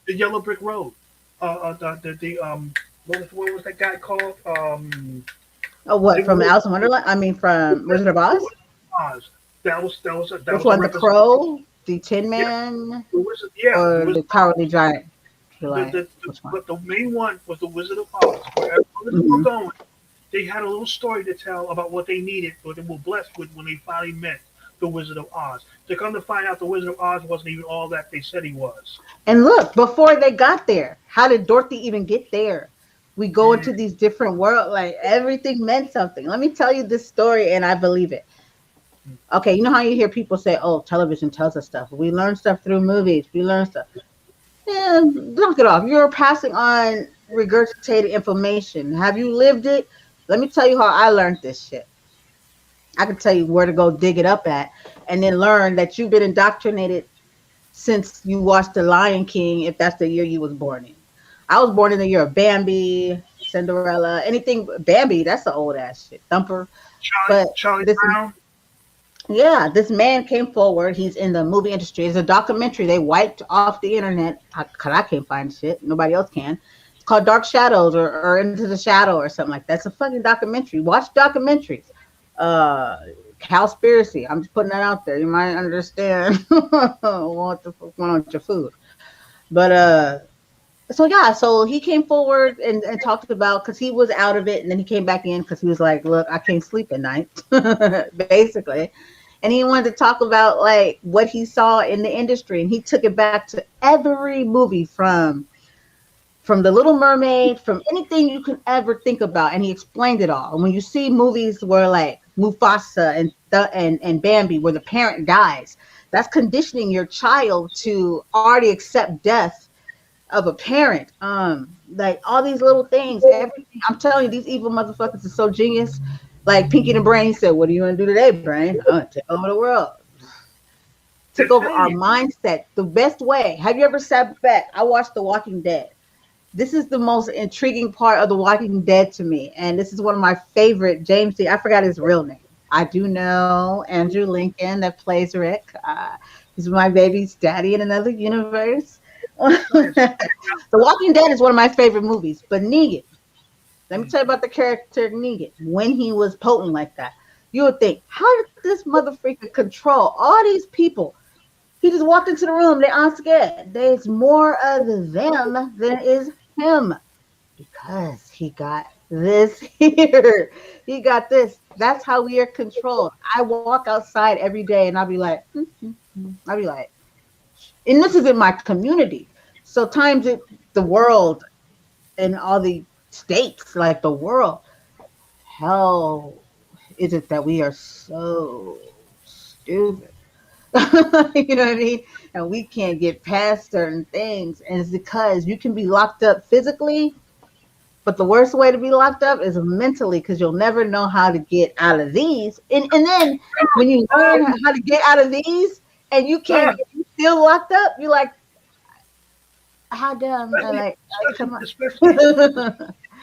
Speaker 2: The yellow brick road, the what was that guy called?
Speaker 1: Oh, what
Speaker 2: It
Speaker 1: from
Speaker 2: was
Speaker 1: Alice in Wonderland? I mean, from Wizard of Oz.
Speaker 2: Oz. That
Speaker 1: Which
Speaker 2: was a
Speaker 1: one? The
Speaker 2: representation.
Speaker 1: Crow, the Tin
Speaker 2: Yeah,
Speaker 1: Man,
Speaker 2: the wizard. Yeah, the
Speaker 1: or
Speaker 2: wizard.
Speaker 1: the Cowardly Giant? You're
Speaker 2: The,
Speaker 1: like,
Speaker 2: the, the,
Speaker 1: which one?
Speaker 2: but the main one was the Wizard of Oz. Wherever they were
Speaker 1: Hmm.
Speaker 2: going, they had a little story to tell about what they needed, what they were blessed with when they finally met the Wizard of Oz. To come to find out, the Wizard of Oz wasn't even all that they said he was.
Speaker 1: And look, before they got there, how did Dorothy even get there? We go
Speaker 2: Mm,
Speaker 1: into these different worlds, like everything meant something. Let me tell you this story, and I believe it.
Speaker 2: mm,
Speaker 1: Okay, you know how you hear people say, "Oh, television tells us stuff. We learn stuff through movies. We learn stuff." Yeah, knock it off. You're passing on regurgitated information. Have you lived it? Let me tell you how I learned this shit. I can tell you where to go dig it up at, and then learn that you've been indoctrinated since you watched The Lion King, if that's the year you was born in. I was born in the year of Bambi, Cinderella, anything Bambi. That's the old ass shit. Thumper. But
Speaker 2: Charlie
Speaker 1: this
Speaker 2: Brown.
Speaker 1: yeah, this man came forward. He's in the movie industry. It's a documentary. They wiped off the internet because I can't find shit. Nobody else can. It's called Dark Shadows or Into the Shadow or something like that. It's a fucking documentary. Watch documentaries. Uh, Cowspiracy. I'm just putting that out there. You might understand what the fuck went on with your food. But so yeah, so he came forward and talked about because he was out of it, and then he came back in because he was like, "Look, I can't sleep at night," basically, and he wanted to talk about like what he saw in the industry, and he took it back to every movie from the Little Mermaid, from anything you can ever think about, and he explained it all. And when you see movies where like Mufasa and Bambi, where the parent dies, that's conditioning your child to already accept death of a parent. Like all these little things, everything. I'm telling you, these evil motherfuckers are so genius. Like Pinky the Brain, he said, "What are you gonna do today, Brain? I'm gonna take over the world."
Speaker 2: They're
Speaker 1: Took over
Speaker 2: telling
Speaker 1: our
Speaker 2: you.
Speaker 1: mindset the best way. Have you ever sat back? I watched The Walking Dead. This is the most intriguing part of The Walking Dead to me, and this is one of my favorite. James D. I forgot his real name. I do know Andrew Lincoln that plays Rick. He's my baby's daddy in another universe.
Speaker 2: Yes.
Speaker 1: The Walking Dead is one of my favorite movies. But Negan, let me tell you about the character Negan when he was potent like that. You would think, how did this motherfucker control all these people? He just walked into the room. They aren't scared. There's more of them than is him because he got this here. He got this. That's how we are controlled. I walk outside every day and I'll be like, I'll be like, and this is in my community. So times it the world and all the states, like the world. How is it that we are so stupid? You know what I mean? And we can't get past certain things. And it's because you can be locked up physically, but the worst way to be locked up is mentally because you'll never know how to get out of these. And then when you learn
Speaker 2: Oh,
Speaker 1: how to get out of these and you
Speaker 2: ah,
Speaker 1: can't you still locked up, you're like, how dumb
Speaker 2: especially,
Speaker 1: like
Speaker 2: especially,
Speaker 1: come on.
Speaker 2: especially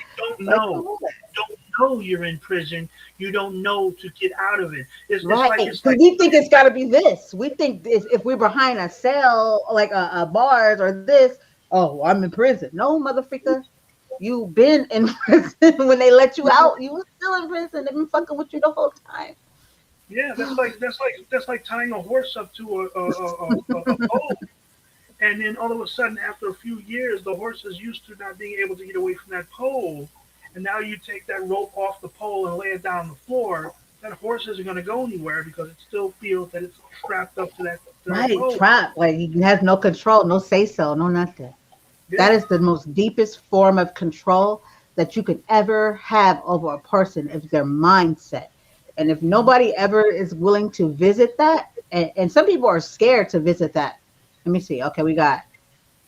Speaker 2: you don't
Speaker 1: Like
Speaker 2: know.
Speaker 1: come on.
Speaker 2: You don't know you're in prison. You don't know to get out of it. It's
Speaker 1: Right.
Speaker 2: like it's
Speaker 1: Because
Speaker 2: like
Speaker 1: we think it's gotta be this. We think this if we're behind a cell like a bars or this, oh I'm in prison. No, motherfucker. You been in prison when they let you out. You was still in prison. They've been fucking with you the whole time.
Speaker 2: Yeah, that's like tying a horse up to a pole, and then all of a sudden, after a few years, the horse is used to not being able to get away from that pole, and now you take that rope off the pole and lay it down on the floor. That horse isn't going to go anywhere because it still feels that it's strapped up to that
Speaker 1: Right,
Speaker 2: pole.
Speaker 1: trapped. Like he has no control, no say so, no nothing. That
Speaker 2: Yeah,
Speaker 1: is the most deepest form of control that you can ever have over a person is their mindset. And if
Speaker 2: hmm
Speaker 1: nobody ever is willing to visit that, and some people are scared to visit that. Let me see. We got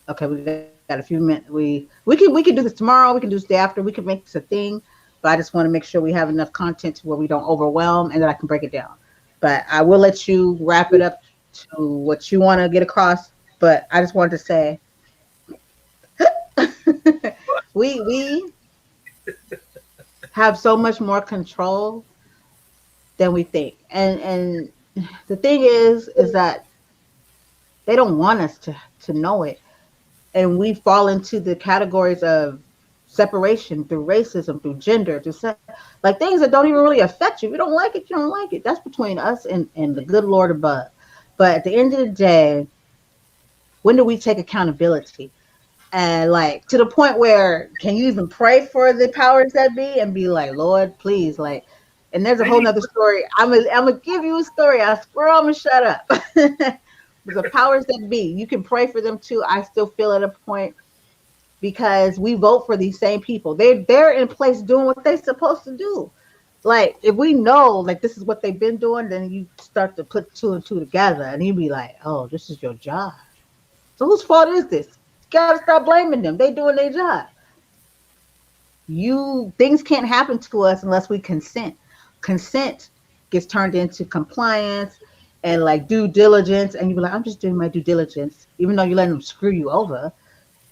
Speaker 1: a few minutes. We can do this tomorrow. We can do this day after. We can make this a thing. But I just want to make sure we have enough content to where we don't overwhelm and that I can break it down. But I will let you wrap it up to what you want to get across. But I just wanted to say we have so much more control than we think. And the thing is that they don't want us to know it. And we fall into the categories of separation through racism, through gender, like things that don't even really affect you. If you don't like it, you don't like it. That's between us and the good Lord above. But at the end of the day, when do we take accountability? And like to the point where can you even pray for the powers that be and be like, Lord, please, like, and there's a
Speaker 2: they
Speaker 1: whole
Speaker 2: need.
Speaker 1: nother story. I'm gonna give you a story. I swear I'm gonna shut up. The powers that be, you can pray for them too. I still feel at a point because we vote for these same people. They're in place doing what they're supposed to do. Like if we know like this is what they've been doing, then you start to put two and two together, and you be like, oh, this is your job. So whose fault is this? You gotta stop blaming them. They doing their job. You things can't happen to us unless we consent. Consent gets turned into compliance and like due diligence, and you be like, I'm just doing my due diligence, even though you're letting them screw you over.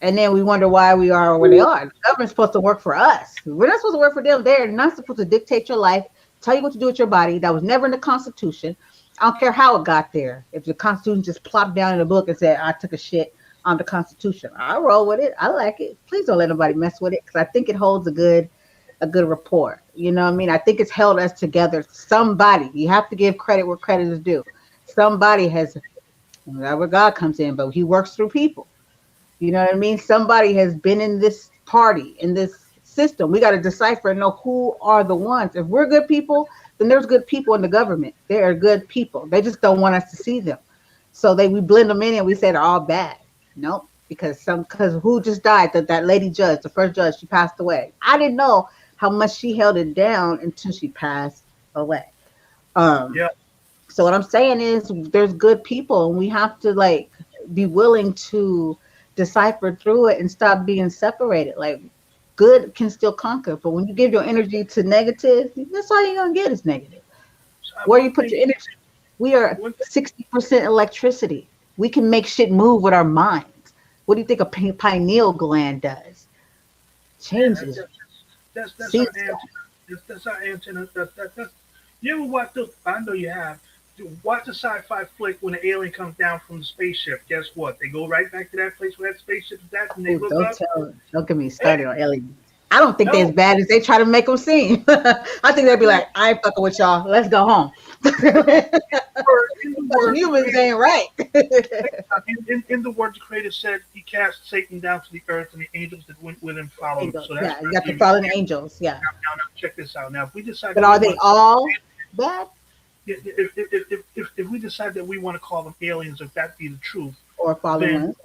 Speaker 1: And then we wonder why we are where they are. The government's supposed to work for us. We're not supposed to work for them. They're not supposed to dictate your life, tell you what to do with your body. That was never in the Constitution. I don't care how it got there. If the Constitution just plopped down in the book and said, I took a shit on the Constitution, I roll with it. I like it. Please don't let nobody mess with it because I think it holds a good rapport. You know what I mean? I think it's held us together. Somebody, you have to give credit where credit is due. Somebody has, where God comes in, but he works through people. You know what I mean? Somebody has been in this party, in this system. We got to decipher and know who are the ones. If we're good people, then there's good people in the government. They are good people. They just don't want us to see them. So we blend them in and we say they're all bad. Nope. Because who just died? That lady judge, the first judge, she passed away. I didn't know how much she held it down until she passed away. Um,
Speaker 2: Yeah,
Speaker 1: so what I'm saying is there's good people and we have to like be willing to decipher through it and stop being separated. Like good can still conquer, but when you give your energy to negative, that's all you're gonna get is negative.
Speaker 2: so
Speaker 1: Where you put your energy. We are
Speaker 2: one thing,
Speaker 1: 60% electricity. We can make shit move with our minds. What do you think a pineal gland does?
Speaker 2: yeah,
Speaker 1: Changes.
Speaker 2: that's our
Speaker 1: Sees
Speaker 2: antenna. That's our antenna. That's, you ever watch the? I know you have. Watch the sci-fi flick when the alien comes down from the spaceship. Guess what? They go right back to that place where that spaceship is at, and they
Speaker 1: oh,
Speaker 2: look up.
Speaker 1: don't get me
Speaker 2: Hey,
Speaker 1: started on aliens. I don't think they're as
Speaker 2: no,
Speaker 1: bad as they try to make them seem. I think they'd be
Speaker 2: no.
Speaker 1: like, I ain't fucking with y'all. Let's go home.
Speaker 2: In the
Speaker 1: Because
Speaker 2: words, the
Speaker 1: humans
Speaker 2: creator,
Speaker 1: ain't right.
Speaker 2: in the words, the creator said he cast Satan down to the earth, and the angels that went with him followed him.
Speaker 1: Angels.
Speaker 2: So that's
Speaker 1: Yeah, you
Speaker 2: where
Speaker 1: got the
Speaker 2: you.
Speaker 1: fallen angels. Yeah.
Speaker 2: Now, check this out. Now, if we decide
Speaker 1: But
Speaker 2: that we
Speaker 1: are they
Speaker 2: want to call
Speaker 1: all bad
Speaker 2: if we decide that we want to call them aliens, if that be the truth,
Speaker 1: or fallen
Speaker 2: then
Speaker 1: ones?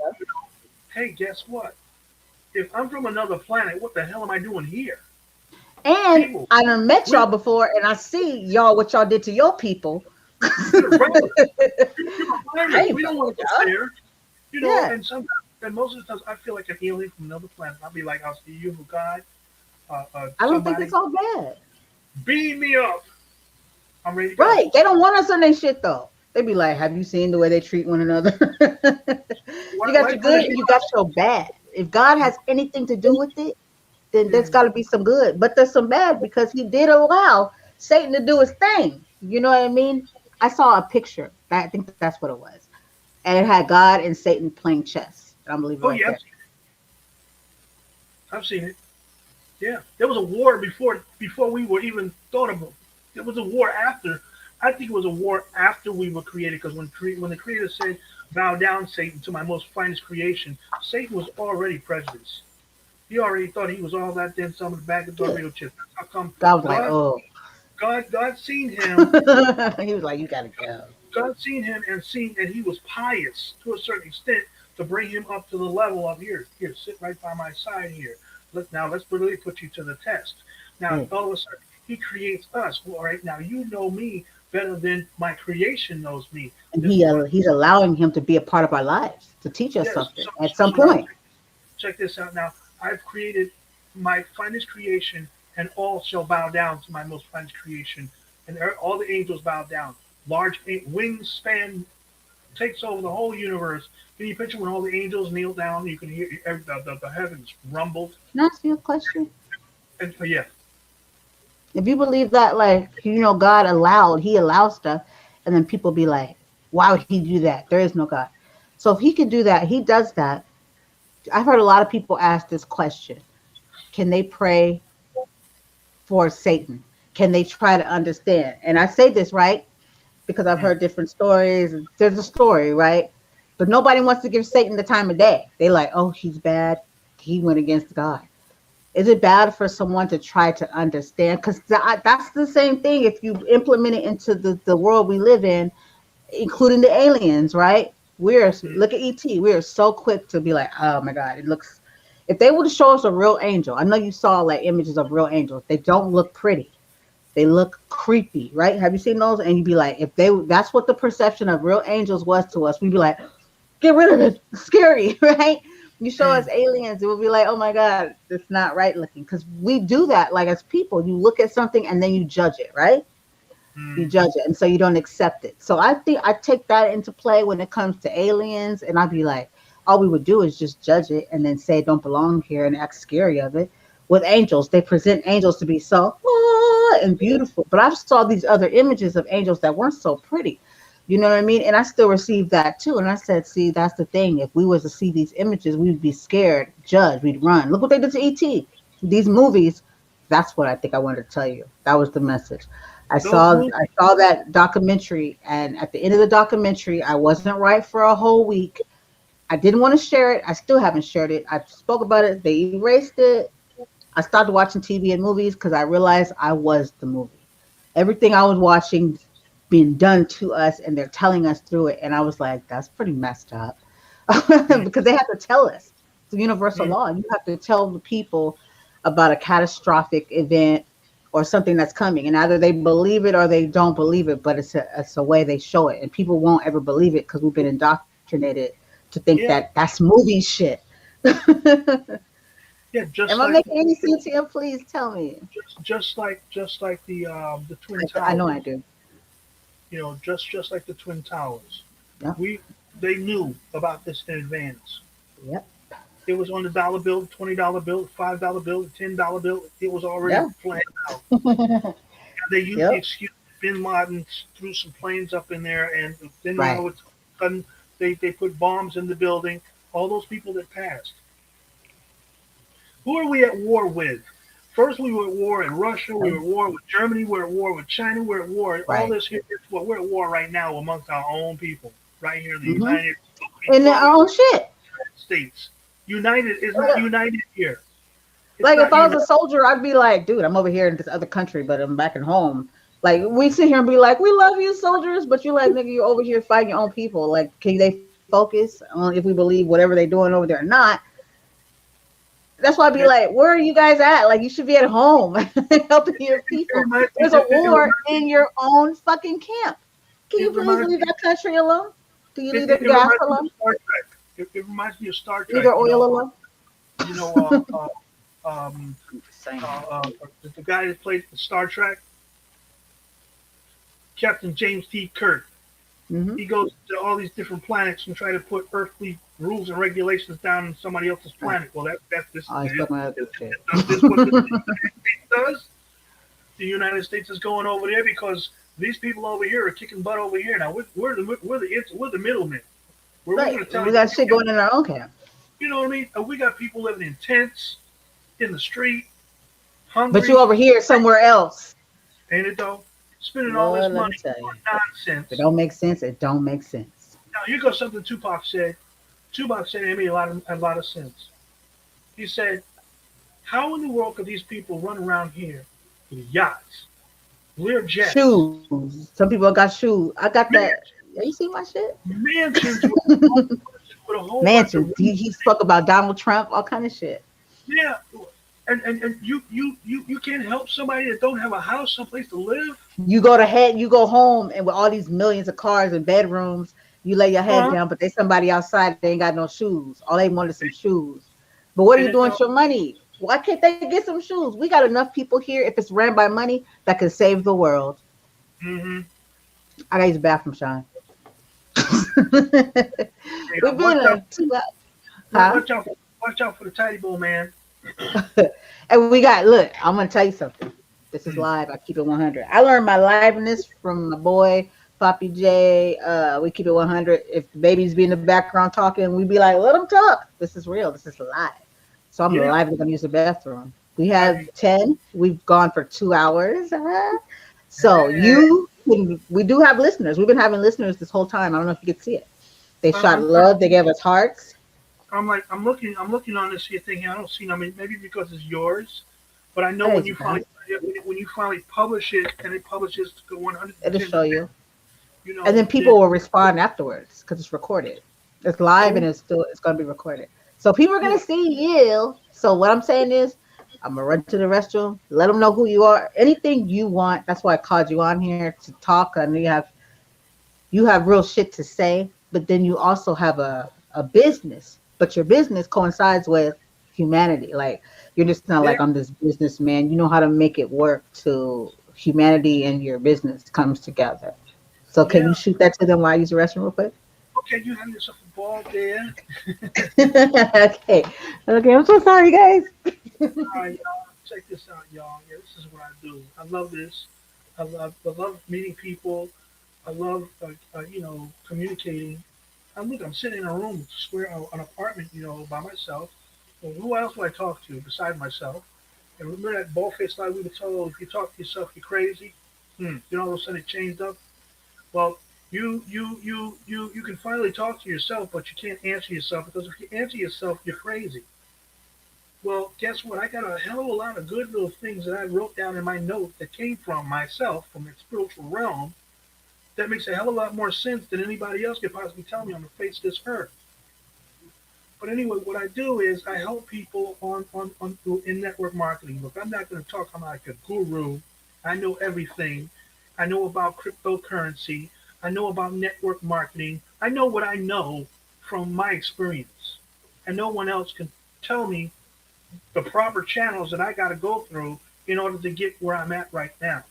Speaker 2: hey, guess what? If I'm from another planet, what the hell am I doing here?
Speaker 1: And
Speaker 2: People,
Speaker 1: I done met
Speaker 2: we
Speaker 1: y'all before, and I see y'all what y'all did to your people.
Speaker 2: you're right. You're
Speaker 1: I
Speaker 2: behind us.
Speaker 1: ain't
Speaker 2: We don't
Speaker 1: fucking
Speaker 2: want
Speaker 1: with
Speaker 2: to go
Speaker 1: y'all.
Speaker 2: there.
Speaker 1: Yeah,
Speaker 2: And most of the times, I feel like an alien from another planet. I'll be like, I'll see you, God,
Speaker 1: I don't think
Speaker 2: somebody,
Speaker 1: it's all bad.
Speaker 2: beam me up. I'm ready to go.
Speaker 1: Right? They don't want us on their shit though. They be like, "Have you seen the way they treat one another?" You got
Speaker 2: Why
Speaker 1: your good
Speaker 2: punish
Speaker 1: and
Speaker 2: me?
Speaker 1: you got your bad. If God has anything to do with it, then there's
Speaker 2: Mm,
Speaker 1: got to be some good. But there's some bad because He did allow Satan to do his thing. You know what I mean? I saw a picture. I think that's what it was, and it had God and Satan playing chess. And I'm gonna leave it
Speaker 2: oh
Speaker 1: right
Speaker 2: yeah,
Speaker 1: there.
Speaker 2: I've seen it. Yeah, there was a war before we were even thought about. There was a war after. I think it was a war after we were created because when the Creator said, "Bow down, Satan, to my most finest creation," Satan was already prejudiced. He already thought he was all that, then some of the bag of Dorito chips. That's how come
Speaker 1: God was like,
Speaker 2: God,
Speaker 1: oh.
Speaker 2: God seen him.
Speaker 1: He was like, you gotta go.
Speaker 2: God seen him and seen that he was pious to a certain extent to bring him up to the level of here, sit right by my side here. Let's really put you to the test. Now
Speaker 1: Mm.
Speaker 2: all of a sudden he creates us. Well, all right, now you know me better than my creation knows me.
Speaker 1: And
Speaker 2: This is what.
Speaker 1: he's allowing him to be a part of our lives to teach us
Speaker 2: Yes.
Speaker 1: something
Speaker 2: So,
Speaker 1: at
Speaker 2: so,
Speaker 1: some
Speaker 2: so now
Speaker 1: point.
Speaker 2: check this out. Now I've created my finest creation, and all shall bow down to my most finest creation, and all the angels bow down. Large wings span takes over the whole universe. Can you picture when all the angels kneel down? You can hear the heavens rumbled.
Speaker 1: Can I ask you a question?
Speaker 2: And yeah,
Speaker 1: If you believe that, like, God he allows stuff, and then people be like, why would he do that? There is no God. So if he could do that, he does that. I've heard a lot of people ask this question. Can they pray for Satan? Can they try to understand? And I say this, right? Because I've
Speaker 2: mm,
Speaker 1: heard different stories. There's a story, right? But nobody wants to give Satan the time of day. They like, oh, he's bad. He went against God. Is it bad for someone to try to understand? Because that's the same thing if you implement it into the world we live in, including the aliens, right?
Speaker 2: mm,
Speaker 1: Look at ET. We are so quick to be like, oh my God, it looks. If they were to show us a real angel, I know you saw like images of real angels. They don't look pretty. They look creepy, right? Have you seen those? And you'd be like, if that's what the perception of real angels was to us, we'd be like, get rid of it. It's scary, right? You show us
Speaker 2: mm,
Speaker 1: aliens, it will be like, oh my God, it's not right looking. Because we do that, like as people, you look at something and then you judge it, right? You
Speaker 2: mm,
Speaker 1: judge it, and so you don't accept it. So I think I take that into play when it comes to aliens, and I'd be like, all we would do is just judge it and then say it don't belong here and act scary of it. With angels, they present angels to be so and beautiful, but I saw these other images of angels that weren't so pretty. You know what I mean? And I still received that too. And I said, see, that's the thing. If we was to see these images, we'd be scared, judge, we'd run. Look what they did to ET. These movies. That's what I think I wanted to tell you. That was the message.
Speaker 2: those
Speaker 1: I
Speaker 2: movies.
Speaker 1: saw that documentary, and at the end of the documentary, I wasn't right for a whole week. I didn't want to share it. I still haven't shared it. I spoke about it. They erased it. I stopped watching TV and movies because I realized I was the movie. Everything I was watching being done to us, and they're telling us through it. And I was like, that's pretty messed up
Speaker 2: Mm,
Speaker 1: because they have to tell us. It's a universal
Speaker 2: mm,
Speaker 1: law. You have to tell the people about a catastrophic event or something that's coming, and either they believe it or they don't believe it. But it's a way they show it, and people won't ever believe it because we've been indoctrinated to think
Speaker 2: yeah,
Speaker 1: that that's movie shit. Am
Speaker 2: yeah.
Speaker 1: I making any sense here? Please tell me.
Speaker 2: Just like the twin
Speaker 1: I know
Speaker 2: towers.
Speaker 1: I do.
Speaker 2: Just like the twin towers.
Speaker 1: Yep.
Speaker 2: We They knew about this in advance.
Speaker 1: Yep.
Speaker 2: It was on the dollar bill, $20 bill, $5 bill, $10 bill. It was already
Speaker 1: Yeah.
Speaker 2: planned out. They used the
Speaker 1: Yep.
Speaker 2: excuse Bin Laden threw some planes up in there, and then
Speaker 1: Right.
Speaker 2: it's sudden they put bombs in the building. All those people that passed. Who are we at war with? First, we were at war in Russia. We were at war with Germany. We're at war with China. We're at war. All
Speaker 1: Right.
Speaker 2: this here. Well, we're at war right now amongst our own people, right here in the
Speaker 1: Mm-hmm.
Speaker 2: United
Speaker 1: And our own shit.
Speaker 2: States. United is not united here. It's
Speaker 1: Like if
Speaker 2: not
Speaker 1: I was
Speaker 2: united.
Speaker 1: a soldier, I'd be like, dude, I'm over here in this other country, but I'm back at home. Like we sit here and be like, we love you, soldiers, but you're like, nigga, you're over here fighting your own people. Like, can they focus on if we believe whatever they're doing over there or not? That's why I'd be
Speaker 2: It,
Speaker 1: like, where are you guys at? Like, you should be at home helping your
Speaker 2: it
Speaker 1: people.
Speaker 2: reminds me.
Speaker 1: There's a war in your own fucking camp. Can you
Speaker 2: It
Speaker 1: please
Speaker 2: reminds
Speaker 1: leave
Speaker 2: me.
Speaker 1: that country alone? Do you leave the
Speaker 2: It
Speaker 1: gas
Speaker 2: reminds me of
Speaker 1: alone?
Speaker 2: Star Trek. It reminds me of Star
Speaker 1: Leave
Speaker 2: Trek.
Speaker 1: the oil alone?
Speaker 2: You know, um,
Speaker 1: I'm just saying.
Speaker 2: the guy that played Star Trek, Captain James T. Kirk.
Speaker 1: Hmm.
Speaker 2: He goes to all these different planets and try to put earthly rules and regulations down on somebody else's
Speaker 1: Right.
Speaker 2: planet. Well, that's this.
Speaker 1: Oh, he's talking about other shit.
Speaker 2: Does this what the United States does? The United States is going over there because these people over here are kicking butt over here. Now we're the middlemen. We're
Speaker 1: Right.
Speaker 2: going to tell
Speaker 1: We
Speaker 2: you.
Speaker 1: got shit going in our own camp.
Speaker 2: You know what I mean? We got people living in tents in the street.
Speaker 1: But
Speaker 2: hungry,
Speaker 1: you over here somewhere else.
Speaker 2: ain't it though? Spending all this
Speaker 1: Lord, let me
Speaker 2: money
Speaker 1: tell
Speaker 2: on
Speaker 1: you. If it
Speaker 2: nonsense.
Speaker 1: don't make sense, it don't make sense.
Speaker 2: Now here goes something Tupac said. Tupac said it made a lot of sense. He said, "How in the world could these people run around here with yachts, Lear jets,
Speaker 1: Shoes. Some people got shoes. I got that. Yeah, you see my shit?
Speaker 2: mansions with a whole bunch of
Speaker 1: Mansions. He spoke about Donald Trump, all kind of shit.
Speaker 2: yeah, and you can't help somebody that don't have a house, someplace to live,
Speaker 1: You go home, and with all these millions of cars and bedrooms, you lay your head
Speaker 2: huh?
Speaker 1: down, but there's somebody outside. They ain't got no shoes. All they want is some shoes. But what are
Speaker 2: And
Speaker 1: you
Speaker 2: it
Speaker 1: doing
Speaker 2: don't.
Speaker 1: with your money? Why can't they get some shoes? We got enough people here. If it's ran by money, that can save the world.
Speaker 2: Mm-hmm.
Speaker 1: I gotta use the bathroom, Sean.
Speaker 2: Hey,
Speaker 1: We've been
Speaker 2: watch out,
Speaker 1: a 2 hours, huh?
Speaker 2: watch out, watch out for the tidy bowl, man.
Speaker 1: And we got look. I'm gonna tell you something. This is
Speaker 2: Mm.
Speaker 1: live. I keep it 100. I learned my liveness from my boy Poppy J. We keep it 100. If the babies be in the background talking, we be like, let them talk. This is real. This is live. So I'm
Speaker 2: Yeah,
Speaker 1: live. Gonna use the bathroom. We
Speaker 2: have
Speaker 1: have
Speaker 2: you?
Speaker 1: 10. We've gone for 2 hours. So
Speaker 2: Hey,
Speaker 1: we do have listeners. We've been having listeners this whole time. I don't know if you could see it. They
Speaker 2: I'm,
Speaker 1: shot
Speaker 2: I'm, I'm,
Speaker 1: love. They gave us hearts.
Speaker 2: I'm like, I'm looking on this here thing here. I don't see. I mean, maybe because it's yours, but I know
Speaker 1: Hey,
Speaker 2: when
Speaker 1: it's
Speaker 2: you finally,
Speaker 1: about.
Speaker 2: when you finally publish it and it publishes to
Speaker 1: It'll
Speaker 2: 110%,
Speaker 1: show you.
Speaker 2: you
Speaker 1: And
Speaker 2: know,
Speaker 1: then
Speaker 2: then
Speaker 1: people will respond afterwards because it's recorded. It's live and
Speaker 2: oh,
Speaker 1: it's gonna be recorded. So people are gonna
Speaker 2: cool.
Speaker 1: see you. So what I'm saying is, I'm gonna run to the restroom, let them know who you are, anything you want. That's why I called you on here to talk. I know you have real shit to say, but then you also have a business. But your business coincides with humanity. Like you're just not
Speaker 2: Yeah,
Speaker 1: like I'm this businessman. You know how to make it work to humanity and your business comes together. So can you
Speaker 2: yeah.
Speaker 1: shoot that to them while I use the restroom real quick?
Speaker 2: Okay, you have yourself a ball there.
Speaker 1: Okay. Okay, I'm so sorry, guys.
Speaker 2: All right, y'all. Check this out, y'all. Yeah, this is what I do. I love this. I love meeting people. I love, communicating. Look, I'm sitting in a room, square, an apartment, by myself. Well, who else would I talk to besides myself? And remember that bald-faced lie we were told, if you talk to yourself, you're crazy? All of a sudden it changed up. Well, you can finally talk to yourself, but you can't answer yourself because if you answer yourself, you're crazy. Well, guess what? I got a hell of a lot of good little things that I wrote down in my note that came from myself, from the spiritual realm, that makes a hell of a lot more sense than anybody else could possibly tell me on the face of this earth. But anyway, what I do is I help people on in network marketing. Look, I'm not going to talk. I'm like a guru. I know everything. I know about cryptocurrency. I know about network marketing. I know what I know from my experience, and no one else can tell me the proper channels that I got to go through in order to get where I'm at right now.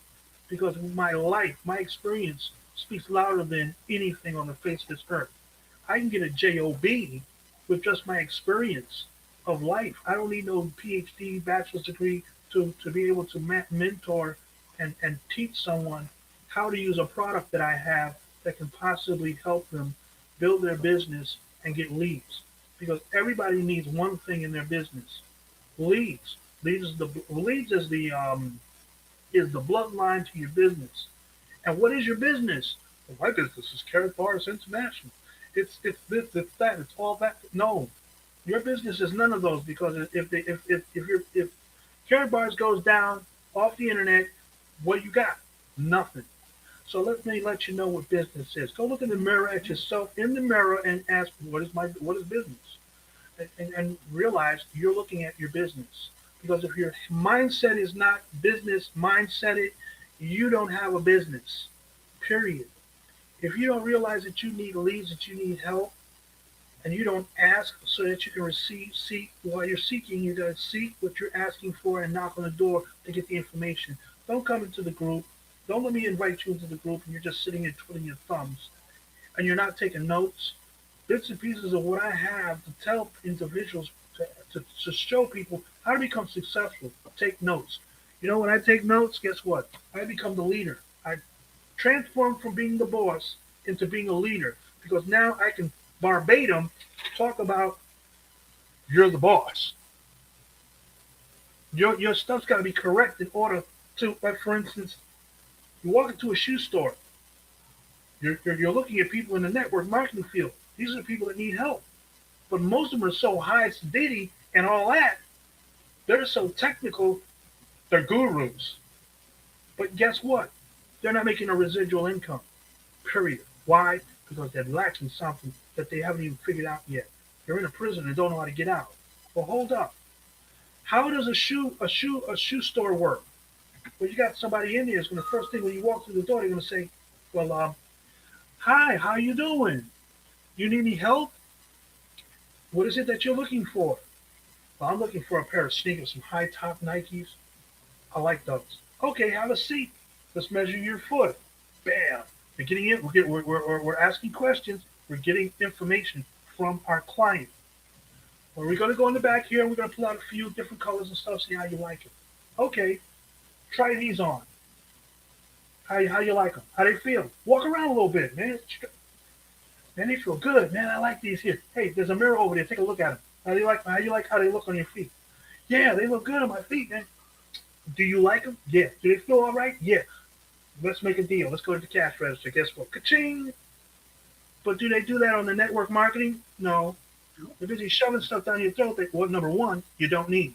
Speaker 2: Because my life, my experience speaks louder than anything on the face of this earth. I can get a job with just my experience of life. I don't need no PhD, bachelor's degree to be able to mentor and teach someone how to use a product that I have that can possibly help them build their business and get leads. Because everybody needs one thing in their business: leads. Leads is the bloodline to your business. And what is your business? Well, my business is Carrot Bars International. It's this, it's that, it's all that. No, your business is none of those because if Carrot Bars goes down off the internet, what you got? Nothing. So let me let you know what business is. Go look in the mirror at yourself in the mirror and ask, what is business? And realize you're looking at your business. Because if your mindset is not business mindset, you don't have a business. Period. If you don't realize that you need leads, that you need help, and you don't ask so that you can receive, seek, while you're seeking, you got to seek what you're asking for and knock on the door to get the information. Don't come into the group. Don't let me invite you into the group and you're just sitting here twiddling your thumbs and you're not taking notes. Bits and pieces of what I have to tell individuals to show people how to become successful. Take notes. When I take notes, guess what? I become the leader. I transform from being the boss into being a leader because now I can verbatim talk about you're the boss. Your stuff's got to be correct in order to, like for instance, you walk into a shoe store. You're looking at people in the network marketing field. These are the people that need help. But most of them are so high sedity and all that. They're so technical. They're gurus. But guess what? They're not making a residual income. Period. Why? Because they're lacking something that they haven't even figured out yet. They're in a prison and don't know how to get out. Well, hold up. How does a shoe store work? Well, you got somebody in there. It's going to first thing when you walk through the door, they're going to say, "Well, hi, how you doing? You need any help? What is it that you're looking for?" "Well, I'm looking for a pair of sneakers, some high top Nikes. I like those." "Okay, have a seat. Let's measure your foot." Bam. We're getting it. We're asking questions. We're getting information from our client. Well, we're going to go in the back here and we're going to pull out a few different colors and stuff, see how you like it. Okay, try these on. How you like them? How they feel? Walk around a little bit, man. Man, they feel good, man. I like these here. Hey, there's a mirror over there. Take a look at them. How do you like? How you like how they look on your feet? Yeah, they look good on my feet, man. Do you like them? Yeah. Do they feel all right? Yeah. Let's make a deal. Let's go to the cash register. Guess what? Ka-ching. But do they do that on the network marketing? No. They're busy shoving stuff down your throat that, well, number one, you don't need.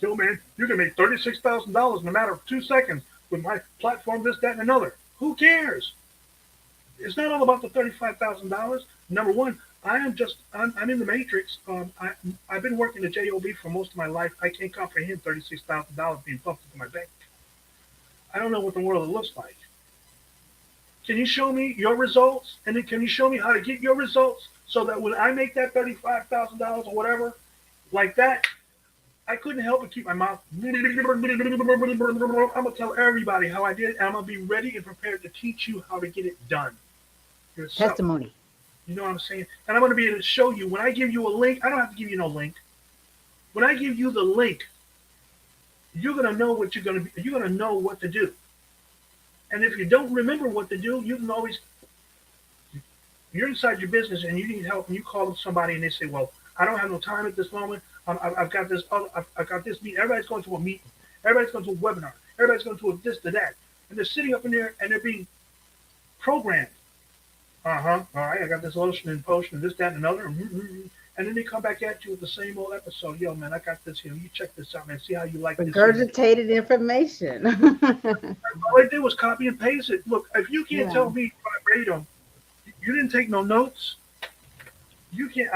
Speaker 2: Yo, man, you can make $36,000 in a matter of 2 seconds with my platform, this, that, and another. Who cares? It's not all about the $35,000. Number one, I'm in the matrix. I've been working the job for most of my life. I can't comprehend $36,000 being pumped into my bank. I don't know what the world it looks like. Can you show me your results? And then can you show me how to get your results so that when I make that $35,000 or whatever, like that, I couldn't help but keep my mouth. I'm gonna tell everybody how I did it, and I'm gonna be ready and prepared to teach you how to get it done yourself.
Speaker 1: Testimony.
Speaker 2: You know what I'm saying? And I'm gonna be able to show you when I give you a link. I don't have to give you no link. When I give you the link, you're gonna know what you're gonna be. You're gonna know what to do. And if you don't remember what to do, you can always. You're inside your business and you need help, and you call up somebody and they say, "Well, I don't have no time at this moment. I've got this. I've got this meeting. Everybody's going to a meeting. Everybody's going to a webinar. Everybody's going to a this to that." And they're sitting up in there and they're being programmed. All right. I got this lotion and potion and this, that, and another. And then they come back at you with the same old episode. "Yo, man, I got this here. You check this out, man. See how you like this."
Speaker 1: Regurgitated information.
Speaker 2: All I did was copy and paste it. Look, if you can't
Speaker 1: Yeah.
Speaker 2: tell me verbatim, you didn't take no notes. You can't.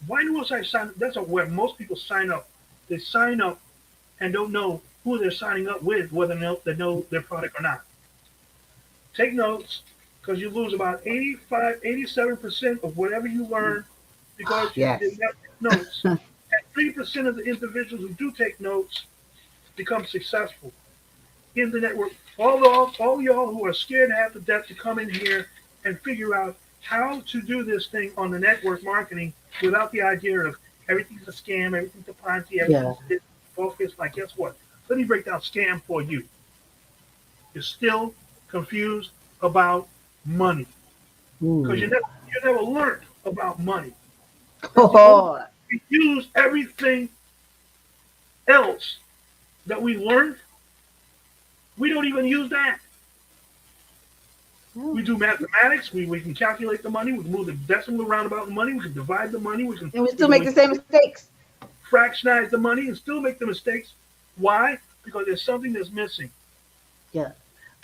Speaker 2: Why must I sign? That's where most people sign up. They sign up and don't know who they're signing up with, whether they know their product or not. Take notes because you lose about 85, 87% of whatever you learn because you
Speaker 1: Yes.
Speaker 2: did not take notes. And 3% of the individuals who do take notes become successful in the network. All y'all who are scared half to death to come in here and figure out how to do this thing on the network marketing without the idea of everything's a scam, everything's a Ponzi,
Speaker 1: Yeah.
Speaker 2: everything's this, focus. Like, guess what? Let me break down scam for you. You're still confused about money because
Speaker 1: Ooh.
Speaker 2: you never learned about money. That's the only
Speaker 1: Oh,
Speaker 2: we use everything else that we learned. We don't even use that. We do mathematics. We can calculate the money. We can move the decimal around about the money. We can divide the money.
Speaker 1: and we
Speaker 2: We
Speaker 1: still
Speaker 2: can
Speaker 1: make the same mistakes.
Speaker 2: fractionize the money and still make the mistakes. Why? Because there's something that's missing.
Speaker 1: Yeah.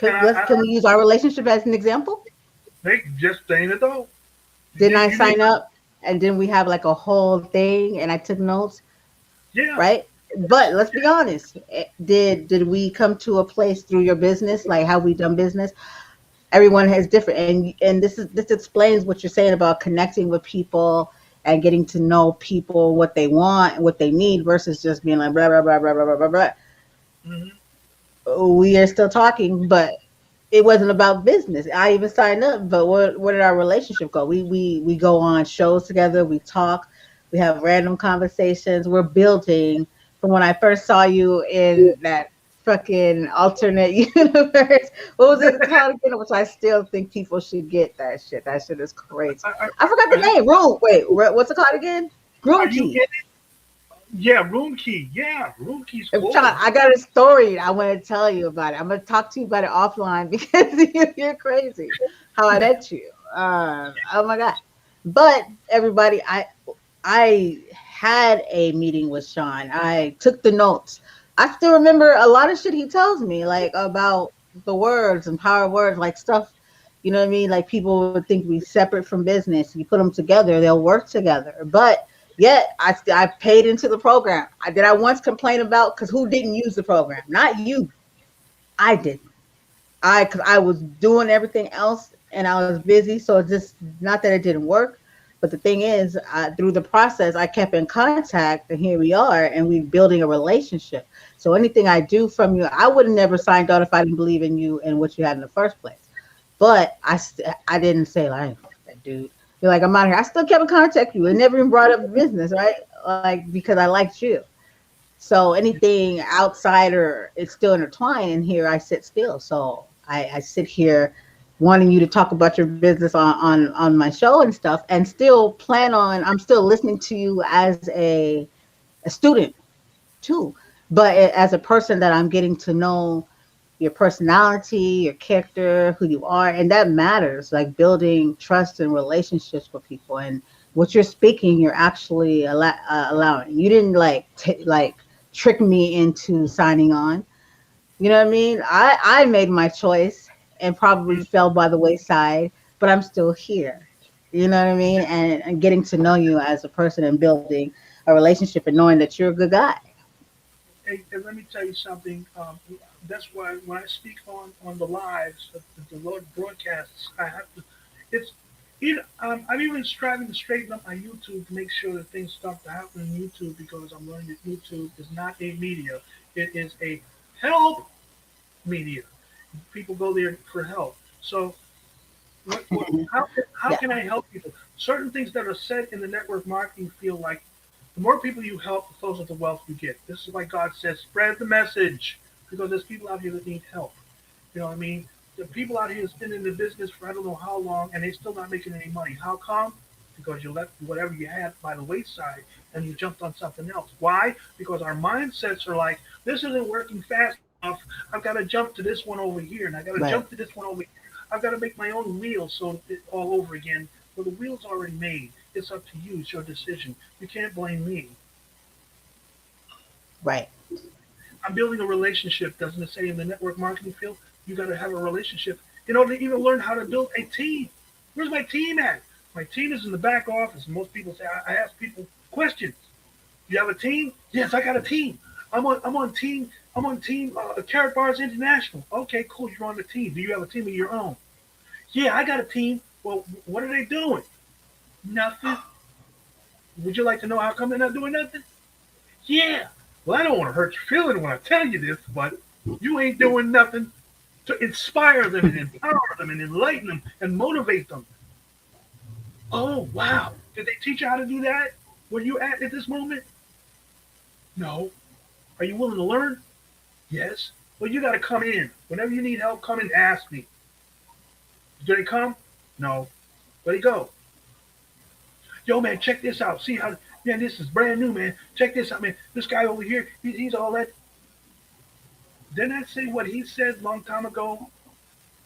Speaker 2: And
Speaker 1: Can we use our relationship as an example?
Speaker 2: they just saying it though.
Speaker 1: Didn't I
Speaker 2: You need,
Speaker 1: sign up and then we have like a whole thing and I took notes,
Speaker 2: yeah.
Speaker 1: right? But let's be honest. Did we come to a place through your business, like how we done business? Everyone has different, and this explains what you're saying about connecting with people and getting to know people, what they want and what they need versus just being like blah blah blah blah blah blah blah.
Speaker 2: Hmm.
Speaker 1: We are still talking, but it wasn't about business. I even signed up, but where did our relationship go? We go on shows together, we talk, we have random conversations, we're building from when I first saw you in that fucking alternate universe. What was it called again? Which I still think people should get that shit. That shit is crazy.
Speaker 2: I,
Speaker 1: I forgot the
Speaker 2: I,
Speaker 1: name. Room. Wait, what's it called again?
Speaker 2: are
Speaker 1: Groom
Speaker 2: you in
Speaker 1: Key.
Speaker 2: it? Yeah, room key. Yeah, room key's
Speaker 1: If Sean,
Speaker 2: cool.
Speaker 1: I got a story I want to tell you about it. I'm gonna talk to you about it offline because you're crazy. How I met you. Oh my god! But everybody, I had a meeting with Sean. I took the notes. I still remember a lot of shit he tells me, like about the words and power of words, like stuff. You know what I mean? Like people would think we separate from business. You put them together, they'll work together. But yet, I paid into the program. Did I once complain about because who didn't use the program? Not you. I didn't. Because I was doing everything else and I was busy. So it's just not that it didn't work, but the thing is, through the process, I kept in contact, and here we are, and we're building a relationship. So anything I do from you, I would have never signed on if I didn't believe in you and what you had in the first place. But I didn't say like fuck that dude. You're like I'm out here. I still kept in contact with you. It never even brought up business, right? Like because I liked you. So anything outside or it's still intertwined, and here I sit still. So I sit here wanting you to talk about your business on my show and stuff, and still plan on. I'm still listening to you as a student too, but as a person that I'm getting to know your personality, your character, who you are, and that matters. Like building trust and relationships with people, and what you're speaking, you're actually allowing. You didn't like trick me into signing on. You know what I mean? I made my choice and probably
Speaker 2: Mm.
Speaker 1: fell by the wayside, but I'm still here. You know what I mean? And getting to know you as a person and building a relationship and knowing that you're a good guy.
Speaker 2: And let me tell you something. That's why when I speak on the lives, the Lord broadcasts, I have to. It's I'm even striving to straighten up my YouTube to make sure that things start to happen on YouTube because I'm learning that YouTube is not a media. It is a help media. People go there for help. So how
Speaker 1: Yeah,
Speaker 2: can I help people? Certain things that are said in the network marketing field, like the more people you help, the closer to wealth you get. This is why God says, spread the message, because there's people out here that need help. You know what I mean? The people out here that's been in the business for I don't know how long, and they're still not making any money. How come? Because you left whatever you had by the wayside and you jumped on something else. Why? Because our mindsets are like, this isn't working fast enough. I've got to jump to this one over here, and I've got to
Speaker 1: right,
Speaker 2: jump to this one over here. I've got to make my own wheel so it all over again. Well, the wheel's already made. It's up to you. It's your decision. You can't blame me.
Speaker 1: right,
Speaker 2: I'm building a relationship. Doesn't it say in the network marketing field, you got to have a relationship in order to even learn how to build a team? Where's my team at? My team is in the back office. Most people say, I ask people questions. You have a team? Yes, I got a team. I'm on team Carrot Bars International. Okay, cool. You're on the team. Do you have a team of your own? Yeah, I got a team. Well, what are they doing? Nothing. Would you like to know how come they're not doing nothing? Yeah. Well, I don't want to hurt your feeling when I tell you this, but you ain't doing nothing to inspire them and empower them and enlighten them and motivate them. Oh, wow. Did they teach you how to do that? Where you at this moment? No. Are you willing to learn? Yes. Well, you got to come in. Whenever you need help, come and ask me. Did they come? No. Where'd he go? Yo, man, check this out. See how, man, this is brand new, man. Check this out, man. This guy over here, he's all that. Didn't I say what he said a long time ago?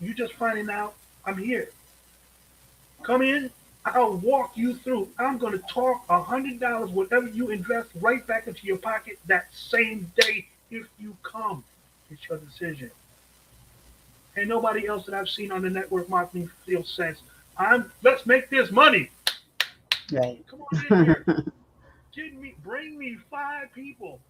Speaker 2: You just finding out I'm here. Come in. I'll walk you through. I'm going to talk $100, whatever you invest, right back into your pocket that same day if you come. It's your decision. Ain't nobody else that I've seen on the network marketing field says, let's make this money.
Speaker 1: right.
Speaker 2: Come on in here. Bring me 5 people.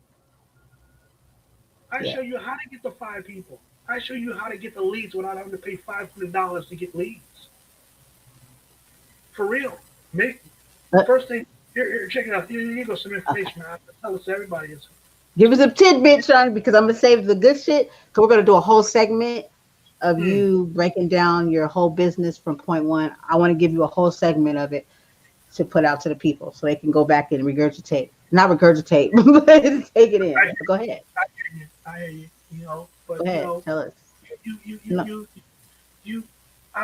Speaker 2: I
Speaker 1: Yeah.
Speaker 2: show you how to get the 5 people. I show you how to get the leads without having to pay $500 to get leads. For real. Make
Speaker 1: Uh,
Speaker 2: first thing here, check it out. Here you go, some information. I tell this to everybody is
Speaker 1: Give us a tidbit, Sean, because I'm gonna save the good shit. Cause we're gonna do a whole segment of
Speaker 2: mm,
Speaker 1: you breaking down your whole business from point one. I want to give you a whole segment of it to put out to the people so they can go back and regurgitate. Not regurgitate, but take it in.
Speaker 2: I,
Speaker 1: But go ahead.
Speaker 2: I hear you. I hear you. You know,
Speaker 1: Go
Speaker 2: but
Speaker 1: ahead. Tell us.
Speaker 2: you, you, you,
Speaker 1: No.
Speaker 2: you, you.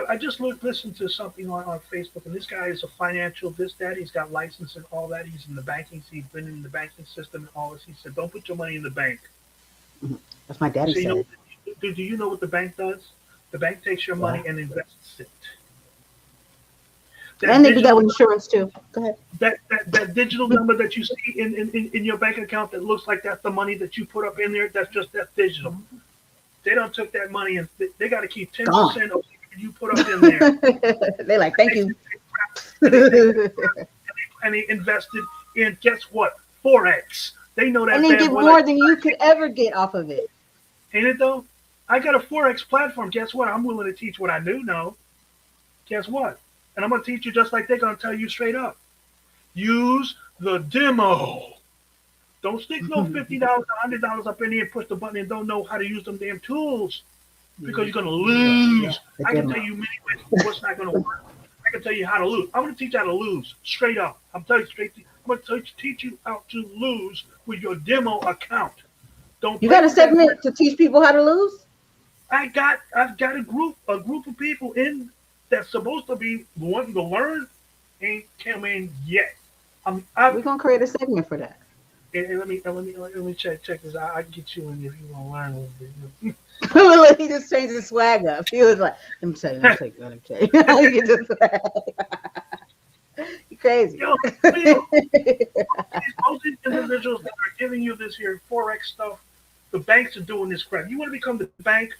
Speaker 2: I just listened to something on Facebook, and this guy is a financial this that. He's got license and all that. He's in the banking. He's been in the banking system and all this. He said, "Don't put your money in the bank."
Speaker 1: Mhm. That's my
Speaker 2: He
Speaker 1: daddy
Speaker 2: said, "You know,
Speaker 1: said.
Speaker 2: do you know what the bank does? The bank takes your money
Speaker 1: Wow.
Speaker 2: and invests it. That
Speaker 1: And they do that
Speaker 2: digital
Speaker 1: with insurance too. Go ahead.
Speaker 2: that digital number that you see in your bank account that looks like that's the money that you put up in there. That's digital. They don't took that money and they got to keep ten
Speaker 1: Gone.
Speaker 2: percent of what you put up in there.
Speaker 1: They're like, thank
Speaker 2: They
Speaker 1: you.
Speaker 2: take crap and they take that and they invested in guess what? Forex. They know
Speaker 1: And
Speaker 2: that
Speaker 1: then
Speaker 2: bad
Speaker 1: get
Speaker 2: boy like
Speaker 1: more than you could ever get off of it.
Speaker 2: ain't it though? I got a Forex platform. Guess what? I'm willing to teach what I do know. Guess what? And I'm gonna teach you just like they're gonna tell you straight up. Use the demo. Don't stick no $50, $100 up in there and push the button and don't know how to use them damn tools because you're gonna
Speaker 1: Yeah,
Speaker 2: lose.
Speaker 1: the
Speaker 2: I can tell
Speaker 1: demo.
Speaker 2: you many ways what's not gonna work. I can tell you how to lose. I'm gonna teach you how to lose straight up. I'm telling you straight. I'm gonna teach you how to lose with your demo account. Don't
Speaker 1: You
Speaker 2: play
Speaker 1: got a
Speaker 2: with that.
Speaker 1: segment to teach people how to lose?
Speaker 2: I've got a group of people in that's supposed to be wanting to learn ain't come in yet.
Speaker 1: We're gonna create a segment for that.
Speaker 2: Let me check this out. I can get you in if you want to learn a little bit.
Speaker 1: He just changed his swag up. He was like, let me tell you, let me tell you, let me tell you. You get this swag. You crazy.
Speaker 2: Yo, Leo, most of these individuals that are giving you this here forex stuff, the banks are doing this crap. You want to become the bank?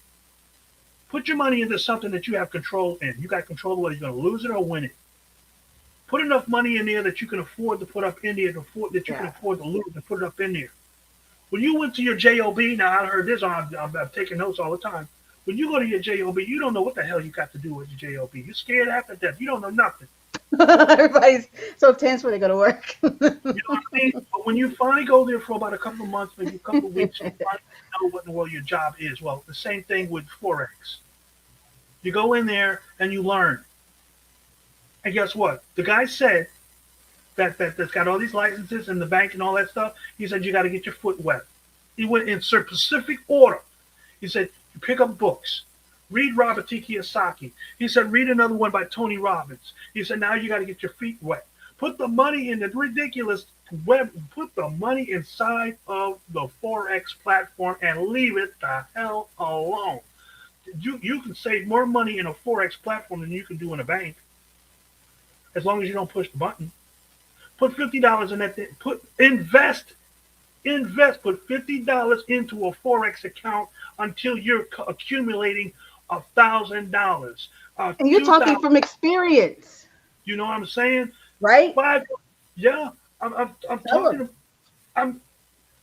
Speaker 2: Put your money into something that you have control in. You got control of whether you're going to lose it or win it. Put enough money in there that you can afford to put up in there, that you can
Speaker 1: Yeah.
Speaker 2: afford to lose and put it up in there. When you went to your job, now I heard this. I'm taking notes all the time. When you go to your job, you don't know what the hell you got to do with your job. You're scared after death. You don't know nothing.
Speaker 1: Everybody's so tense when they go to work.
Speaker 2: You know what I mean? But when you finally go there for about a couple of months, maybe a couple of weeks, you finally know what in the world your job is. Well, the same thing with forex. You go in there and you learn. And guess what? The guy said that's got all these licenses and the bank and all that stuff. He said you got to get your foot wet. He went in specific order. He said you pick up books, read Robert T. Kiyosaki. He said read another one by Tony Robbins. He said now you got to get your feet wet. Put the money in the ridiculous web. Put the money inside of the forex platform and leave it the hell alone. You can save more money in a forex platform than you can do in a bank as long as you don't push the button. Put $50 in that thing. Invest. Put $50 into a forex account until you're accumulating $1,000,
Speaker 1: And you're
Speaker 2: two
Speaker 1: talking
Speaker 2: thousand.
Speaker 1: from experience,
Speaker 2: You know what I'm saying?
Speaker 1: right?
Speaker 2: Five. Yeah. I'm
Speaker 1: Tell
Speaker 2: talking.
Speaker 1: them.
Speaker 2: I'm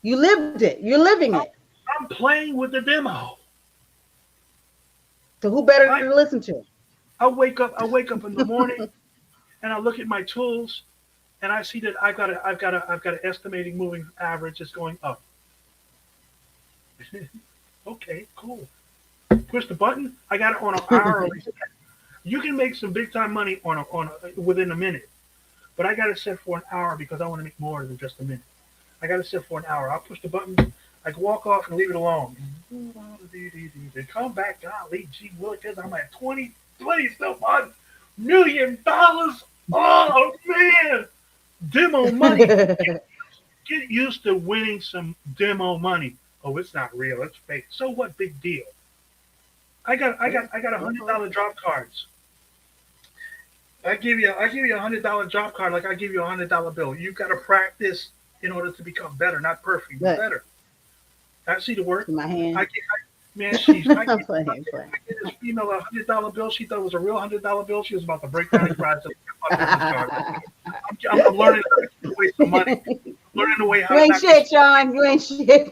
Speaker 1: You lived it. You're living
Speaker 2: I'm
Speaker 1: it.
Speaker 2: I'm playing with the demo.
Speaker 1: So who better
Speaker 2: I
Speaker 1: to listen to?
Speaker 2: I wake up in the morning and I look at my tools and I see that I've got an estimating moving average that's going up. Okay, cool. Push the button. I got it on an hourly. You can make some big time money within a minute, but I got to set for an hour because I want to make more than just a minute. I got to set for an hour. I'll push the button. I can walk off and leave it alone. They come back, golly, gee willikers, I'm at 20 some odd $1 million. Oh man, demo money. Get used to winning some demo money. Oh, it's not real. It's fake. So what? Big deal. I got $100 drop cards. I give you $100 drop card like I give you $100 bill. You got to practice in order to become better, not perfect, but
Speaker 1: Look,
Speaker 2: better. I see the work.
Speaker 1: in my
Speaker 2: I
Speaker 1: hand.
Speaker 2: get, man, she's I
Speaker 1: I'm
Speaker 2: get,
Speaker 1: playing,
Speaker 2: I get,
Speaker 1: playing.
Speaker 2: I get this female $100 bill. She thought it was a real $100 bill. She was about to break down and cry. So my business card. I'm learning how to give away some money. Learning the way how
Speaker 1: You
Speaker 2: to
Speaker 1: ain't
Speaker 2: not.
Speaker 1: shit, Sean. You ain't shit.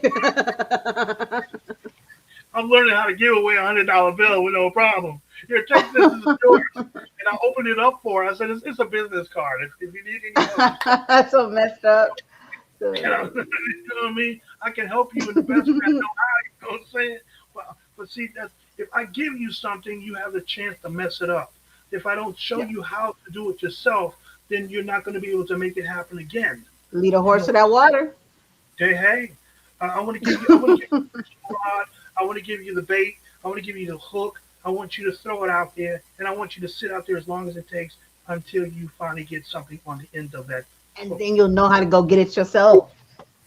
Speaker 2: I'm learning how to give away $100 bill with no problem. Here, take this as yours. And I opened it up for her. I said, it's a business card. If you need any help,
Speaker 1: That's so messed up.
Speaker 2: you know, you know what I mean? I can help you in the best way I know how. You know what I'm saying? But see, that's, if I give you something, you have the chance to mess it up. If I don't show
Speaker 1: Yeah.
Speaker 2: you how to do it yourself, then you're not going to be able to make it happen again.
Speaker 1: Lead a
Speaker 2: You
Speaker 1: horse
Speaker 2: know,
Speaker 1: to that water.
Speaker 2: hey, I want to give you the rod. I want to give you the bait. I want to give you the hook. I want you to throw it out there, and I want you to sit out there as long as it takes until you finally get something on the end of that
Speaker 1: And
Speaker 2: hook.
Speaker 1: then you'll know how to go get it yourself.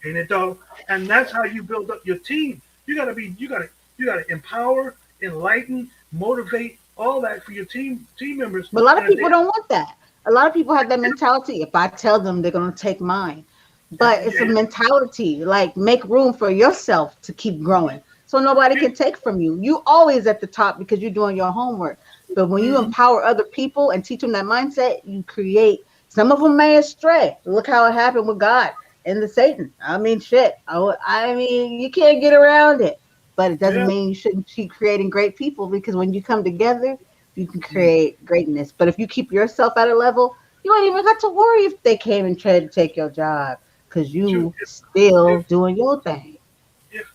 Speaker 2: Ain't it though? And that's how you build up your team. You gotta empower, enlighten, motivate, all that for your team members.
Speaker 1: But a lot of
Speaker 2: And if they
Speaker 1: people don't want that. A lot of people have that mentality. If I tell them, they're going to take mine. But it's a
Speaker 2: and,
Speaker 1: mentality, like make room for yourself to keep growing. So nobody can take from you. You always at the top because you're doing your homework. But when you
Speaker 2: mm-hmm,
Speaker 1: empower other people and teach them that mindset, you create. Some of them may astray. Look how it happened with God and the Satan. I mean, shit. I mean, you can't get around it. But it doesn't
Speaker 2: yeah,
Speaker 1: mean you shouldn't keep creating great people, because when you come together, you can
Speaker 2: mm,
Speaker 1: create greatness. But if you keep yourself at a level, you don't even have to worry if they came and tried to take your job, because
Speaker 2: to
Speaker 1: you
Speaker 2: if
Speaker 1: still doing your thing.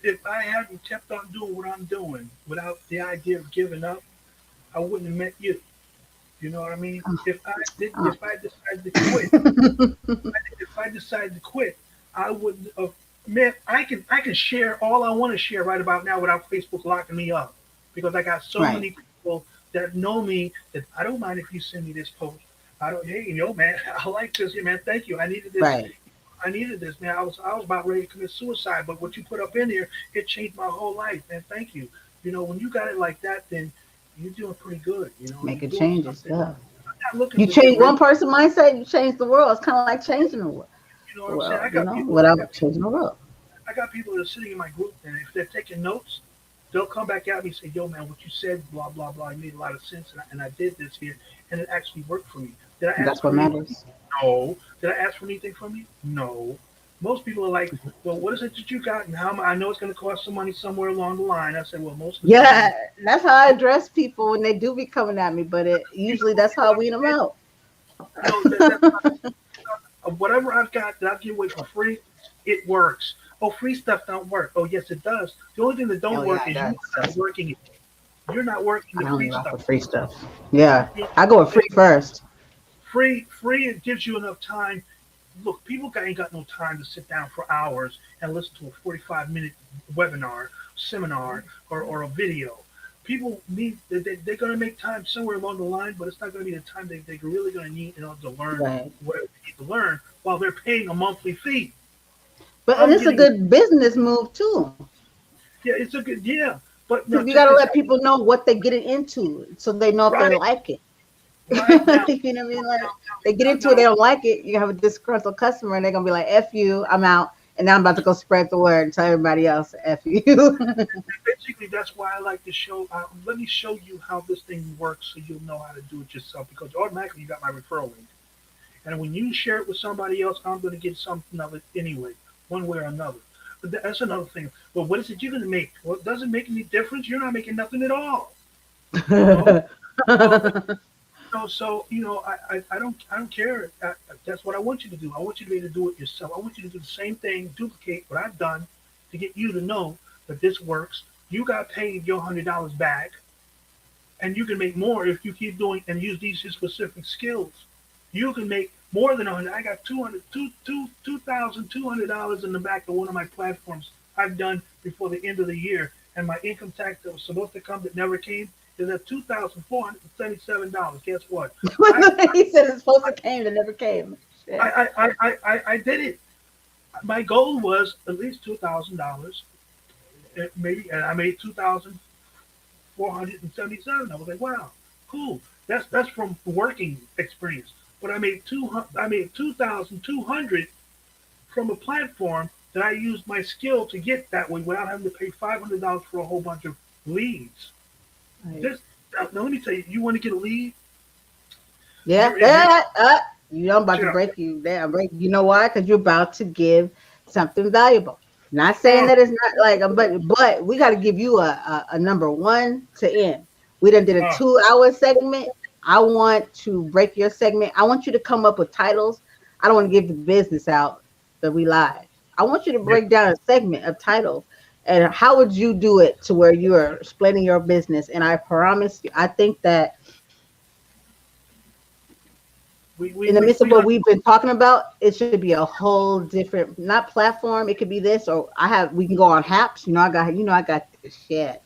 Speaker 2: if I hadn't kept on doing what I'm doing without the idea of giving up, I wouldn't have met you. You know what I mean?
Speaker 1: Oh,
Speaker 2: If I decided to quit, if I decided to quit, I wouldn't have. Man, I can share all I want to share right about now without Facebook locking me up, because I got so
Speaker 1: right,
Speaker 2: many people that know me that I don't mind if you send me this post. I don't. Hey, man, I like this. Yeah, man, thank you. I needed this.
Speaker 1: right.
Speaker 2: I needed this, man. I was about ready to commit suicide, but what you put up in here, it changed my whole life, man. Thank you. When you got it like that, then you're doing pretty good. You're
Speaker 1: Making
Speaker 2: doing
Speaker 1: changes.
Speaker 2: something.
Speaker 1: Yeah.
Speaker 2: I'm not looking
Speaker 1: You
Speaker 2: to get
Speaker 1: change
Speaker 2: rich.
Speaker 1: one person mindset, you change the world. It's kind of like changing the world.
Speaker 2: You know what I'm saying?
Speaker 1: Well, without changing the world.
Speaker 2: I got people that are sitting in my group, and if they're taking notes, they'll come back at me and say, "Yo, man, what you said, blah blah blah, it made a lot of sense, and I did this here, and it actually worked for me. Did I ask
Speaker 1: That's
Speaker 2: for
Speaker 1: what
Speaker 2: anything?
Speaker 1: matters.
Speaker 2: No. Did I ask for anything from you? No. Most people are like, well, what is it that you got, and I know it's going to cost some money somewhere along the line. I said, well, most of the
Speaker 1: Yeah,
Speaker 2: time,
Speaker 1: that's how I address people when they do be coming at me. But usually that's how I weed them out.
Speaker 2: that's whatever I've got that I give away for free, it works. Oh, free stuff don't work. Oh, yes, it does. The only thing that don't
Speaker 1: Oh
Speaker 2: work
Speaker 1: yeah, it
Speaker 2: is you're
Speaker 1: does.
Speaker 2: not working it. You're not working
Speaker 1: I
Speaker 2: the
Speaker 1: don't
Speaker 2: free
Speaker 1: even
Speaker 2: stuff.
Speaker 1: offer free stuff. Yeah,
Speaker 2: You
Speaker 1: I go with
Speaker 2: know,
Speaker 1: free first.
Speaker 2: free, it gives you enough time. Look, people ain't got no time to sit down for hours and listen to a 45-minute webinar, seminar, or a video. People need, they're going to make time somewhere along the line, but it's not going to be the time they're really going to need in order to learn
Speaker 1: Right.
Speaker 2: whatever they need to learn while they're paying a monthly fee.
Speaker 1: And
Speaker 2: I'm
Speaker 1: it's a
Speaker 2: getting,
Speaker 1: good business move too,
Speaker 2: yeah, it's a good, yeah. But no,
Speaker 1: because you
Speaker 2: check
Speaker 1: got to
Speaker 2: this
Speaker 1: let
Speaker 2: out.
Speaker 1: people know what they're getting into, so they know if they
Speaker 2: Right,
Speaker 1: like it.
Speaker 2: right now,
Speaker 1: You know what I mean? Like they get
Speaker 2: now,
Speaker 1: into it,
Speaker 2: now,
Speaker 1: they don't like it. You have a disgruntled customer, and they're gonna be like, "F you, I'm out." And now I'm about to go spread the word and tell everybody else, "F you."
Speaker 2: basically, that's why I like to show. Let me show you how this thing works, so you'll know how to do it yourself. Because automatically, you got my referral link, and when you share it with somebody else, I'm going to get something of it anyway, one way or another. But that's another thing. Well, what is it you're going to make? Well, it doesn't make any difference. You're not making nothing at all. You know. So I don't care. That's what I want you to do. I want you to be able to do it yourself. I want you to do the same thing, duplicate what I've done to get you to know that this works. You got paid your $100 back, and you can make more if you keep doing and use these specific skills. You can make more than 100. I got $2,200 in the back of one of my platforms I've done before the end of the year, and my income tax that was supposed to come that never came is at $2,477. Guess what? I
Speaker 1: He said it's supposed to came, it never came. Shit.
Speaker 2: I did it. My goal was at least $2,000, maybe, and I made 2,477. I was like, wow, cool. That's from working experience. But I made 2,200 from a platform that I used my skill to get that way without having to pay $500 for a whole bunch of leads.
Speaker 1: Right.
Speaker 2: This Now let me tell you, you want to get a lead?
Speaker 1: Yeah,
Speaker 2: You're if you're
Speaker 1: yeah. You know, I'm about
Speaker 2: you
Speaker 1: to
Speaker 2: know,
Speaker 1: break you down. Break. You know why? Because you're about to give something valuable. Not saying
Speaker 2: oh,
Speaker 1: that it's not like, but we got to give you a number one to end. We done did a
Speaker 2: oh,
Speaker 1: 2 hour segment. I want to break your segment. I want you to come up with titles. I don't want to give the business out that we live. I want you to
Speaker 2: yeah.
Speaker 1: break down a segment of titles. And how would you do it to where you are explaining your business? And I promise you, I think that
Speaker 2: We we
Speaker 1: in the
Speaker 2: we
Speaker 1: midst of
Speaker 2: we
Speaker 1: what
Speaker 2: got
Speaker 1: we've been talking about, it should be a whole different, not platform. It could be this, or we can go on Haps. I got this shit.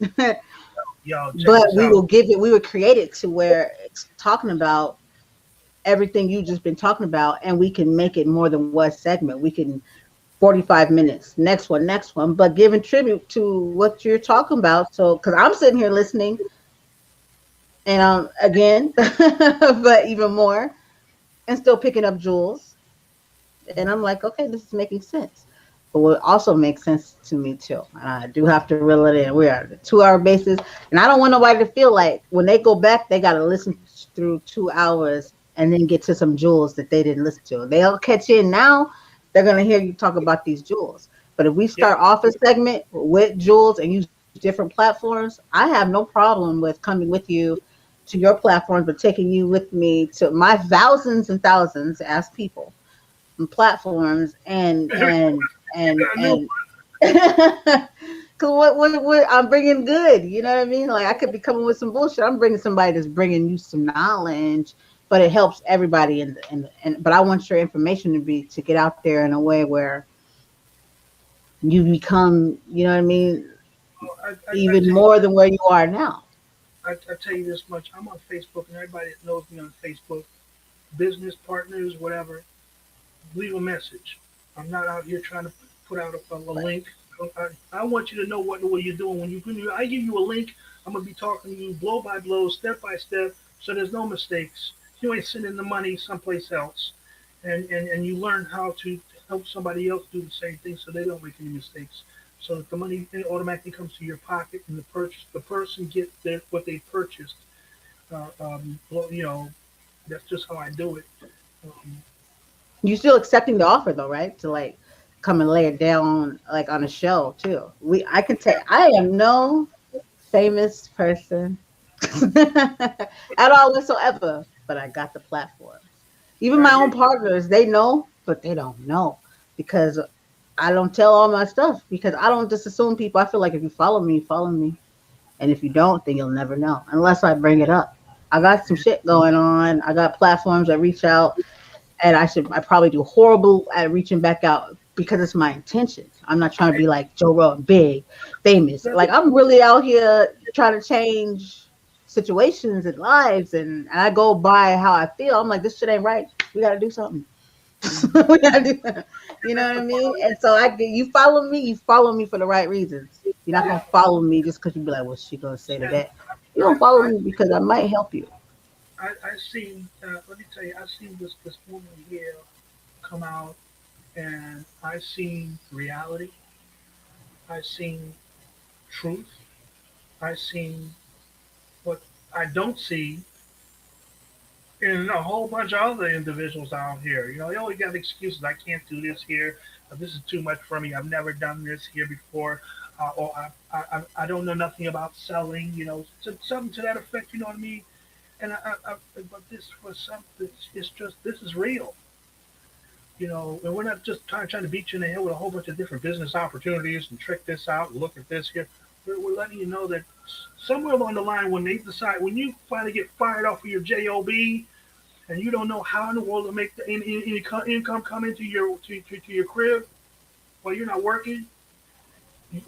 Speaker 2: Yo, check
Speaker 1: but
Speaker 2: this out.
Speaker 1: we would create it to where it's talking about everything you just been talking about, and we can make it more than one segment. We can 45 minutes, next one, but giving tribute to what you're talking about. So, because I'm sitting here listening, and again, but even more, and still picking up jewels. And I'm like, okay, this is making sense. But what also makes sense to me too, and I do have to reel it in. We are at a 2 hour basis, and I don't want nobody to feel like when they go back, they got to listen through 2 hours and then get to some jewels that they didn't listen to. They'll catch in now. They're gonna hear you talk about these jewels. But if we
Speaker 2: Yep.
Speaker 1: start off a segment with jewels and use different platforms, I have no problem with coming with you to your platforms, but taking you with me to my thousands and thousands as people and platforms
Speaker 2: You got a new
Speaker 1: and because what I'm bringing good, you know what I mean? Like I could be coming with some bullshit. I'm bringing somebody that's bringing you some knowledge, but it helps everybody. And but I want your information to be to get out there in a way where you become, you know what I mean,
Speaker 2: one. I
Speaker 1: even
Speaker 2: tell you,
Speaker 1: more than where you are now.
Speaker 2: I tell you this much. I'm on Facebook, and everybody that knows me on Facebook, business partners, whatever, leave a message. I'm not out here trying to put out a link. I want you to know what you're doing. When I give you a link, I'm gonna be talking to you blow by blow, step by step, so there's no mistakes. You ain't sending the money someplace else, and you learn how to help somebody else do the same thing, so they don't make any mistakes. So that the money automatically comes to your pocket, and the person gets what they purchased. Well, that's just how I do it. Um,
Speaker 1: You still accepting the offer though, right? To like come and lay it down like on a show too. I can tell I am no famous person at all whatsoever, but I got the platforms. Even
Speaker 2: I
Speaker 1: my
Speaker 2: hear
Speaker 1: own
Speaker 2: you.
Speaker 1: partners, they know, but they don't know because I don't tell all my stuff because I don't just assume people. I feel like if you follow me, follow me. And if you don't, then you'll never know unless I bring it up. I got some shit going on. I got platforms that reach out and I probably do horrible at reaching back out because it's my intentions. I'm not trying to be like Joe Rogan, big, famous. Like I'm really out here trying to change situations and lives, and I go by how I feel. I'm like, this shit ain't right. We got to do something.
Speaker 2: Mhm.
Speaker 1: We gotta do, you know
Speaker 2: That's
Speaker 1: what I
Speaker 2: the
Speaker 1: mean?
Speaker 2: part.
Speaker 1: And so you follow me. You follow me for the right reasons. You're not
Speaker 2: Yeah,
Speaker 1: gonna follow me just because you be like, what's she gonna say to
Speaker 2: and
Speaker 1: that? You
Speaker 2: I,
Speaker 1: gonna follow
Speaker 2: I,
Speaker 1: me because I might help you.
Speaker 2: I seen. Let me tell you, I seen this woman here come out, and I seen reality. I seen truth. I seen what I don't see in a whole bunch of other individuals out here. They always got excuses. I can't do this here. This is too much for me. I've never done this here before. Or I don't know nothing about selling. Something to that effect. You know what I mean? But this was something. It's just this is real. And we're not just trying to beat you in the head with a whole bunch of different business opportunities and trick this out and look at this here. We're letting you know that somewhere along the line, when you finally get fired off of your job and you don't know how in the world to make any income come into to your crib while you're not working,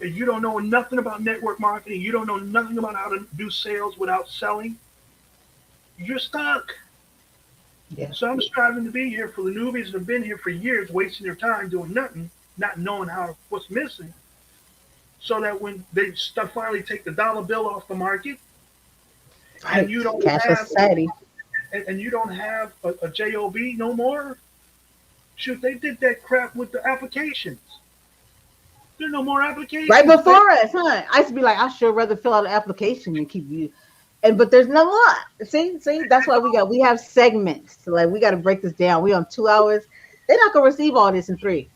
Speaker 2: you don't know nothing about network marketing, you don't know nothing about how to do sales without selling, you're stuck.
Speaker 1: Yeah.
Speaker 2: So I'm striving to be here for the newbies that have been here for years, wasting their time doing nothing, not knowing what's missing, so that when they finally take the dollar bill off the market, and
Speaker 1: Right.
Speaker 2: you don't
Speaker 1: Cashless
Speaker 2: have
Speaker 1: society.
Speaker 2: and you don't have a job no more. Shoot, they did that crap with the applications. There are no more
Speaker 1: Right
Speaker 2: applications.
Speaker 1: before us, huh? I used to be like, I sure rather fill out an application and keep you. And but there's no more. See, that's why we have segments. So like we got to break this down. We on 2 hours. They're not gonna receive all this in three.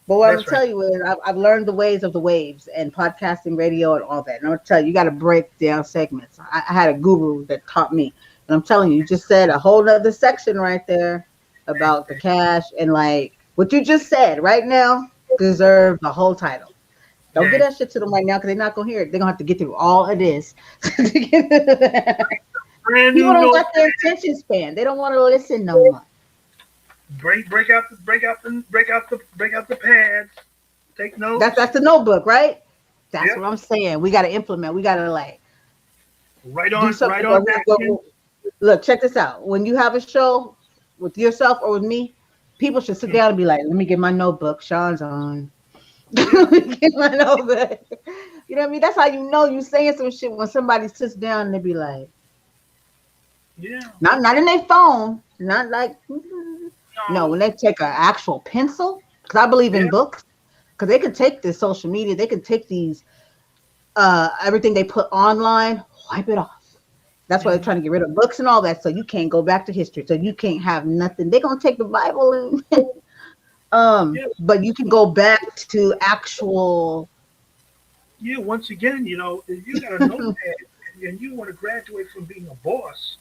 Speaker 1: But what I'm gonna
Speaker 2: That's right.
Speaker 1: tell you is I've learned the ways of the waves and podcasting, radio, and all that. And I'm gonna tell you, you got to break down segments. I had a guru that taught me, and I'm telling you, you just said a whole other section right there about the cash and like what you just said right now deserves the whole title. Don't get
Speaker 2: Yeah.
Speaker 1: that shit to them right now because they're not gonna hear it. They're gonna have to get through all of this. People
Speaker 2: Brand new
Speaker 1: don't got
Speaker 2: notepad.
Speaker 1: their attention span. They don't want to listen no more.
Speaker 2: Break out the pads. Take
Speaker 1: That's
Speaker 2: notes.
Speaker 1: that's the notebook, right? That's
Speaker 2: Yep.
Speaker 1: what I'm saying. We got to implement. We got to like Do something.
Speaker 2: right on napkin.
Speaker 1: Look, check this out. When you have a show with yourself or with me, people should sit
Speaker 2: Mm,
Speaker 1: down and be like, "Let me get my notebook. Sean's on.
Speaker 2: yeah,
Speaker 1: Let me get my notebook." You know what I mean? That's how you know you saying some shit when somebody sits down and they be like,
Speaker 2: yeah.
Speaker 1: not in their phone, not like no,
Speaker 2: No,
Speaker 1: when they take an actual pencil, because I believe
Speaker 2: yeah,
Speaker 1: in books, because they can take this social media, they can take these everything they put online, wipe it off. That's why they're
Speaker 2: hmm
Speaker 1: trying to get rid of books and all that, so you can't go back to history, so you can't have nothing. They're gonna take the Bible and
Speaker 2: yeah,
Speaker 1: but you can go back to actual.
Speaker 2: yeah. Once again, if you got a notepad and you want to graduate from being a boss,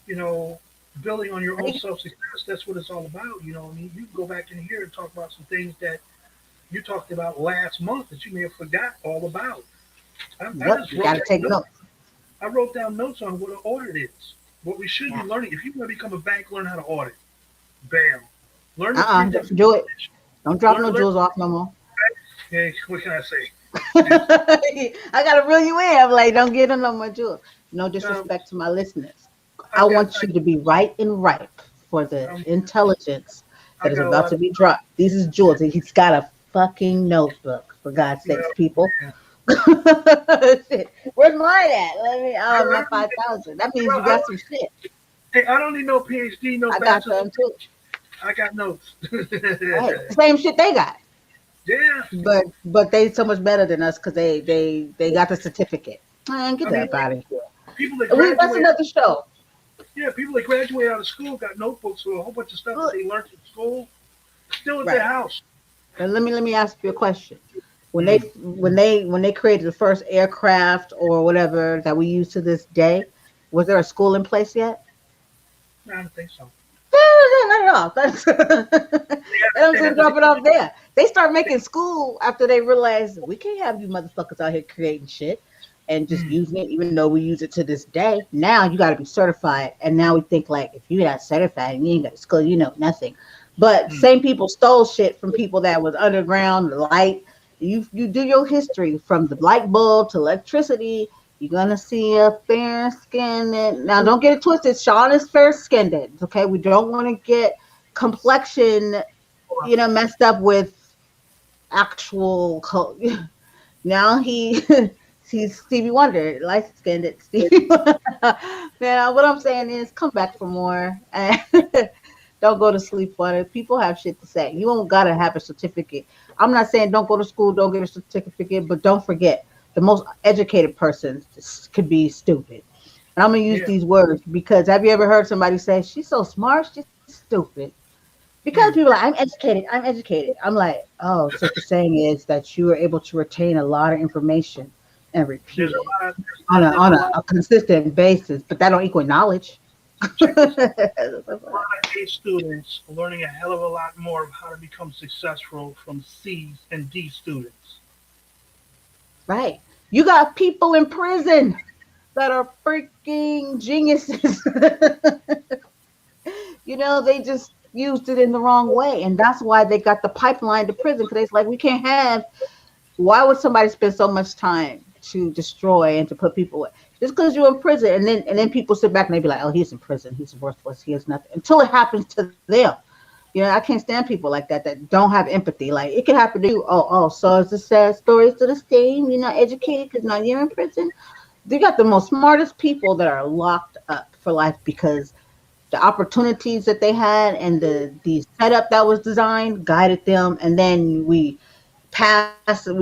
Speaker 2: you know, building on your own self success, that's what it's all about. I mean, you can go back in here and talk about some things that you talked about last month that you may have forgot all about. I
Speaker 1: Yep,
Speaker 2: just
Speaker 1: you
Speaker 2: wrote
Speaker 1: gotta
Speaker 2: down
Speaker 1: take
Speaker 2: notes.
Speaker 1: notes.
Speaker 2: I wrote down notes on what an audit is. What we should be
Speaker 1: Yeah.
Speaker 2: learning. If you want to become a bank, learn how to audit. Bam. Learn the three
Speaker 1: Don't
Speaker 2: different.
Speaker 1: do it. Don't drop no
Speaker 2: Learn.
Speaker 1: jewels off no more.
Speaker 2: Hey, what can I say? Just
Speaker 1: I gotta reel you in. I'm like, don't get on no more jewels. No
Speaker 2: um,
Speaker 1: disrespect to my listeners.
Speaker 2: I
Speaker 1: I
Speaker 2: got
Speaker 1: want you to be right and ripe for the
Speaker 2: um,
Speaker 1: intelligence
Speaker 2: I
Speaker 1: that is
Speaker 2: got a
Speaker 1: about
Speaker 2: lot
Speaker 1: to
Speaker 2: of
Speaker 1: be dropped. These is jewels. He's got a fucking notebook, for God's sakes,
Speaker 2: well,
Speaker 1: people.
Speaker 2: man.
Speaker 1: Shit. Where's mine at? Let me my
Speaker 2: I don't need,
Speaker 1: 5,000. That means
Speaker 2: bro,
Speaker 1: you got some shit.
Speaker 2: hey, I don't need no PhD, no
Speaker 1: I got
Speaker 2: bachelor's.
Speaker 1: some too.
Speaker 2: I got notes.
Speaker 1: Hey, same shit they got.
Speaker 2: Yeah,
Speaker 1: But they so much better than us because they got the certificate. Man, get
Speaker 2: I mean,
Speaker 1: that out of here.
Speaker 2: people that
Speaker 1: That's
Speaker 2: graduate,
Speaker 1: another show.
Speaker 2: yeah, people that graduate out of school got notebooks with a whole bunch of stuff that
Speaker 1: Look,
Speaker 2: they learned in school, still at their
Speaker 1: right.
Speaker 2: house.
Speaker 1: And let me ask you a question.
Speaker 2: Mm.
Speaker 1: When they created the first aircraft or whatever that we use to this day, was there a school in place yet?
Speaker 2: I don't think so.
Speaker 1: Not at all. They don't
Speaker 2: They
Speaker 1: just
Speaker 2: had to,
Speaker 1: drop it off there. They start making school after they realize we can't have you motherfuckers out here creating shit and just
Speaker 2: mm,
Speaker 1: using it, even though we use it to this day. Now you got to be certified, and now we think like if you're not certified and you ain't got to school, you know nothing. But
Speaker 2: mm.
Speaker 1: same people stole shit from people that was underground, the light. You do your history from the light bulb to electricity. You're gonna see a fair skinned. Now, don't get it twisted. Sean is fair skinned. Okay, we don't want to get complexion, messed up with actual. Now he's Stevie Wonder, light skinned Stevie. Now, what I'm saying is, come back for more. And don't go to sleep on it. People have shit to say. You don't gotta have a certificate. I'm not saying don't go to school, don't get a certificate, but don't forget the most educated person could be stupid. And I'm gonna use
Speaker 2: Yeah.
Speaker 1: these words because have you ever heard somebody say she's so smart, she's stupid? Because people are
Speaker 2: Mm.
Speaker 1: like, I'm educated, I'm educated. I'm like, oh, so what you're saying is that you were able to retain a lot of information and
Speaker 2: There's
Speaker 1: repeat
Speaker 2: a
Speaker 1: it
Speaker 2: lot of
Speaker 1: on a
Speaker 2: there's
Speaker 1: on a, a consistent basis, but that don't equal knowledge.
Speaker 2: check this out. A lot of A students learning a hell of a lot more of how to become successful from C's and D students.
Speaker 1: Right. You got people in prison that are freaking geniuses. They just used it in the wrong way. And that's why they got the pipeline to prison because it's like, we can't have, why would somebody spend so much time to destroy and to put people away? Just because you're in prison and then people sit back and they be like, oh, he's in prison. He's worthless. He has nothing until it happens to them. I can't stand people like that don't have empathy. Like it can happen to you. Oh, so it's a sad story to the same. You're not educated because now you're in prison. You got the most smartest people that are locked up for life because the opportunities that they had and the setup that was designed guided them. And then we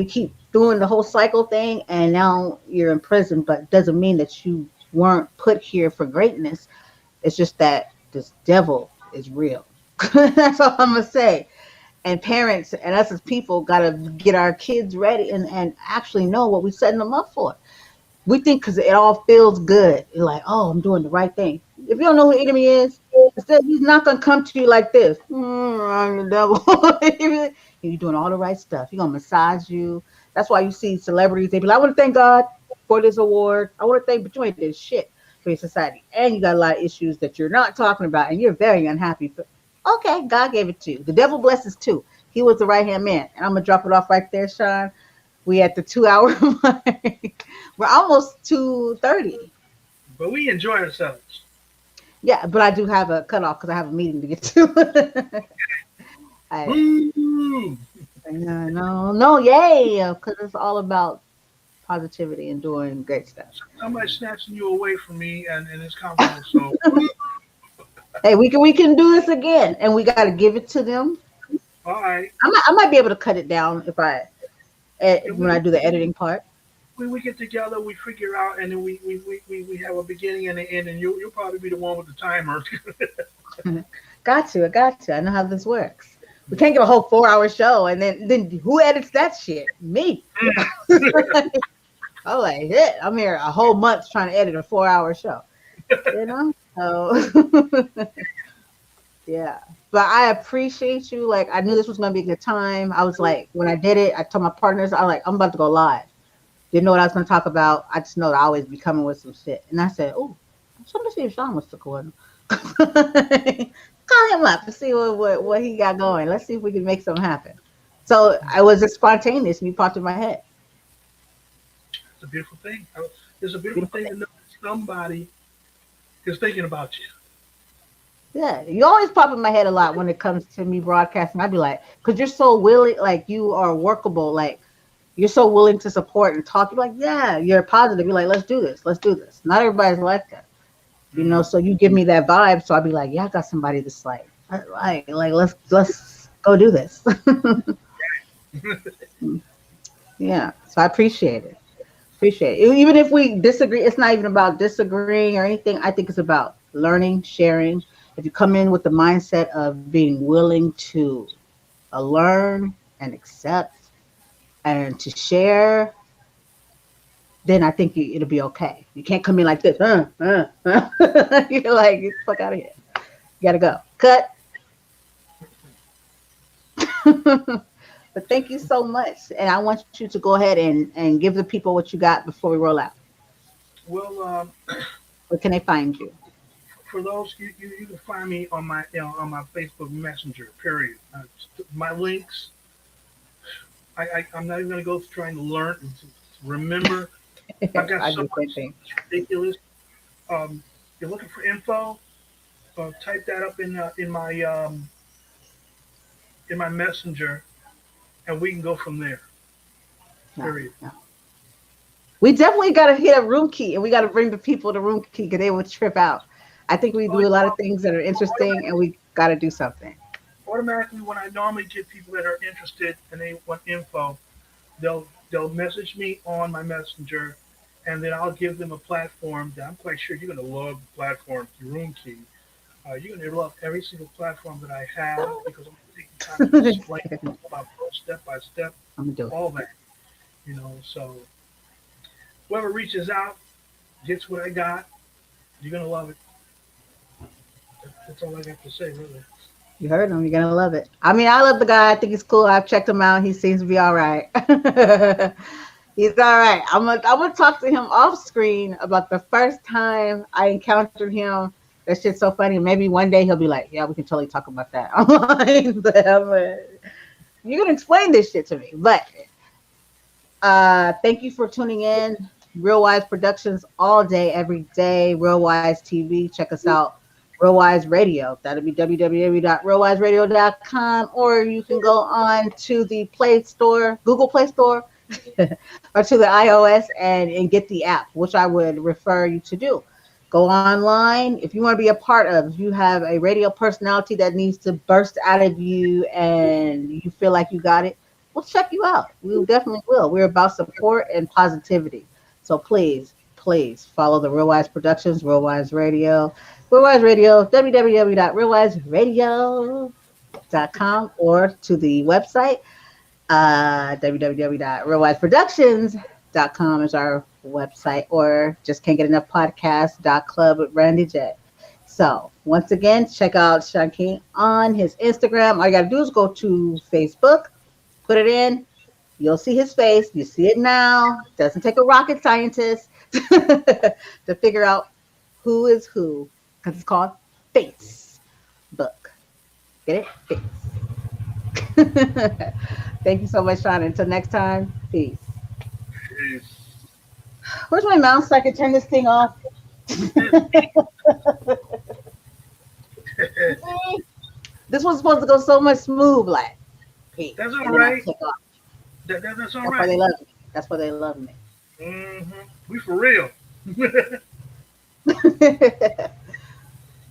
Speaker 1: keep doing the whole cycle thing, and now you're in prison. But it doesn't mean that you weren't put here for greatness. It's just that this devil is real. That's all I'm gonna say. And parents and us as people gotta get our kids ready and actually know what we're setting them up for. We think because it all feels good, you're like, oh, I'm doing the right thing. If you don't know who the enemy is, instead he's not gonna come to you like this. I'm the devil. You're doing all the right stuff. He's gonna massage you. That's why you see celebrities. They be like, I want to thank God for this award. I want to thank, but you ain't did shit for your society, and you got a lot of issues that you're not talking about, and you're very unhappy. But okay, God gave it to you. The devil blesses too. He was the right hand man, and I'm gonna drop it off right there, Sean. We at the 2 hour mark. We're almost 2:30.
Speaker 2: but we enjoy ourselves.
Speaker 1: Yeah, but I do have a cutoff because I have a meeting to get to. I,
Speaker 2: Boo!
Speaker 1: no, no, no, yay! Because it's all about positivity and doing great stuff.
Speaker 2: Somebody's snatching you away from me, and it's comfortable. So,
Speaker 1: Hey, we can do this again, and we got to give it to them.
Speaker 2: all right.
Speaker 1: I might be able to cut it down if
Speaker 2: Yeah,
Speaker 1: when I do the editing part.
Speaker 2: we get together, we figure out, and then we have a beginning and an end, and you'll probably be the one with the timer.
Speaker 1: Got you. I got you. I know how this works. We can't get a whole 4 hour show, and then who edits that shit? Me. I'm like, shit. I'm here a whole month trying to edit a 4 hour show. You know. So yeah. But I appreciate you. Like I knew this was gonna be a good time. I was like, when I did it, I told my partners, I was like, I'm about to go live. Didn't know what I was gonna talk about. I just know that I always be coming with some shit. And I said, oh, so let me see if Sean wants to call. Call him up and see what he got going. Let's see if we can make something happen. So I was just spontaneous and you popped in my head.
Speaker 2: It's a beautiful thing. It's a beautiful
Speaker 1: Beautiful
Speaker 2: thing
Speaker 1: thing.
Speaker 2: to know that somebody is thinking about you.
Speaker 1: Yeah, you always pop in my head a lot when it comes to me broadcasting. I'd be like, because you're so willing, like you are workable, like you're so willing to support and talk. You're like, yeah, you're positive. You're like, let's do this. Let's do this. Not everybody's like that, you know.
Speaker 2: Mm-hmm.
Speaker 1: So you give me that vibe. So I'd be like, yeah, I got somebody that's like let's go do this. Yeah. So I appreciate it. Appreciate it. Even if we disagree, it's not even about disagreeing or anything. I think it's about learning, sharing. If you come in with the mindset of being willing to learn and accept and to share, then I think it'll be okay. You can't come in like this. You're like, get the fuck out of here. You gotta go. Cut. But thank you so much. And I want you to go ahead and give the people what you got before we roll out.
Speaker 2: Well,
Speaker 1: Where can they find you?
Speaker 2: for those you can find me on my on my Facebook Messenger. Period. My links. I'm not even gonna go trying to learn remember. I've got
Speaker 1: I
Speaker 2: so
Speaker 1: do the
Speaker 2: much
Speaker 1: same thing.
Speaker 2: ridiculous. You're looking for info. Type that up in my messenger, and we can go from there.
Speaker 1: No,
Speaker 2: Period.
Speaker 1: no. We definitely got to hit a room key and we got to bring the people to room key because they will trip out. I think we
Speaker 2: Oh,
Speaker 1: do a lot of things that are interesting and we got to do something.
Speaker 2: automatically, when I normally get people that are interested and they want info, they'll message me on my messenger, and then I'll give them a platform that I'm quite sure you're gonna love. The platform, the Room Key. You're gonna love every single platform that I have because I'm taking time to explain
Speaker 1: I'm
Speaker 2: about step by step,
Speaker 1: going to do it.
Speaker 2: all that. So whoever reaches out gets what I got. You're gonna love it. That's all I got to say, really.
Speaker 1: You heard him. You're going to love it. I mean, I love the guy. I think he's cool. I've checked him out. He seems to be all right. He's all right. I'm gonna talk to him off screen about the first time I encountered him. That shit's so funny. Maybe one day he'll be like, "Yeah, we can totally talk about that online." But you're gonna explain this shit to me. But thank you for tuning in. Real Wise Productions all day, every day. Real Wise TV. Check us out. Real Wise Radio. That'll be www.realwiseradio.com, or you can go on to the Play Store, Google Play Store, or to the iOS and get the app, which I would refer you to do. Go online if you want to be a part of. If you have a radio personality that needs to burst out of you and you feel like you got it, we'll check you out. We definitely will. We're about support and positivity. So please follow the Real Wise Productions, Real Wise Radio, Real Wise Radio, www.realwiseradio.com, or to the website www.realwiseproductions.com is our website, or just can't get enough podcast.club with Randy J. So once again, check out Sean King on his Instagram. All you gotta do is go to Facebook, put it in, you'll see his face. You see it now. Doesn't take a rocket scientist to figure out who is who, because it's called Facebook. Get it? Face. Thank you so much, Sean. Until next time, peace.
Speaker 2: Peace.
Speaker 1: Where's my mouse so I can turn this thing off?
Speaker 2: That's me.
Speaker 1: This was supposed to go so much smooth, like peace,
Speaker 2: That's all
Speaker 1: and then I
Speaker 2: right.
Speaker 1: took off.
Speaker 2: That's all
Speaker 1: That's why
Speaker 2: right.
Speaker 1: they love me. That's why they love me.
Speaker 2: Hmm. We for real.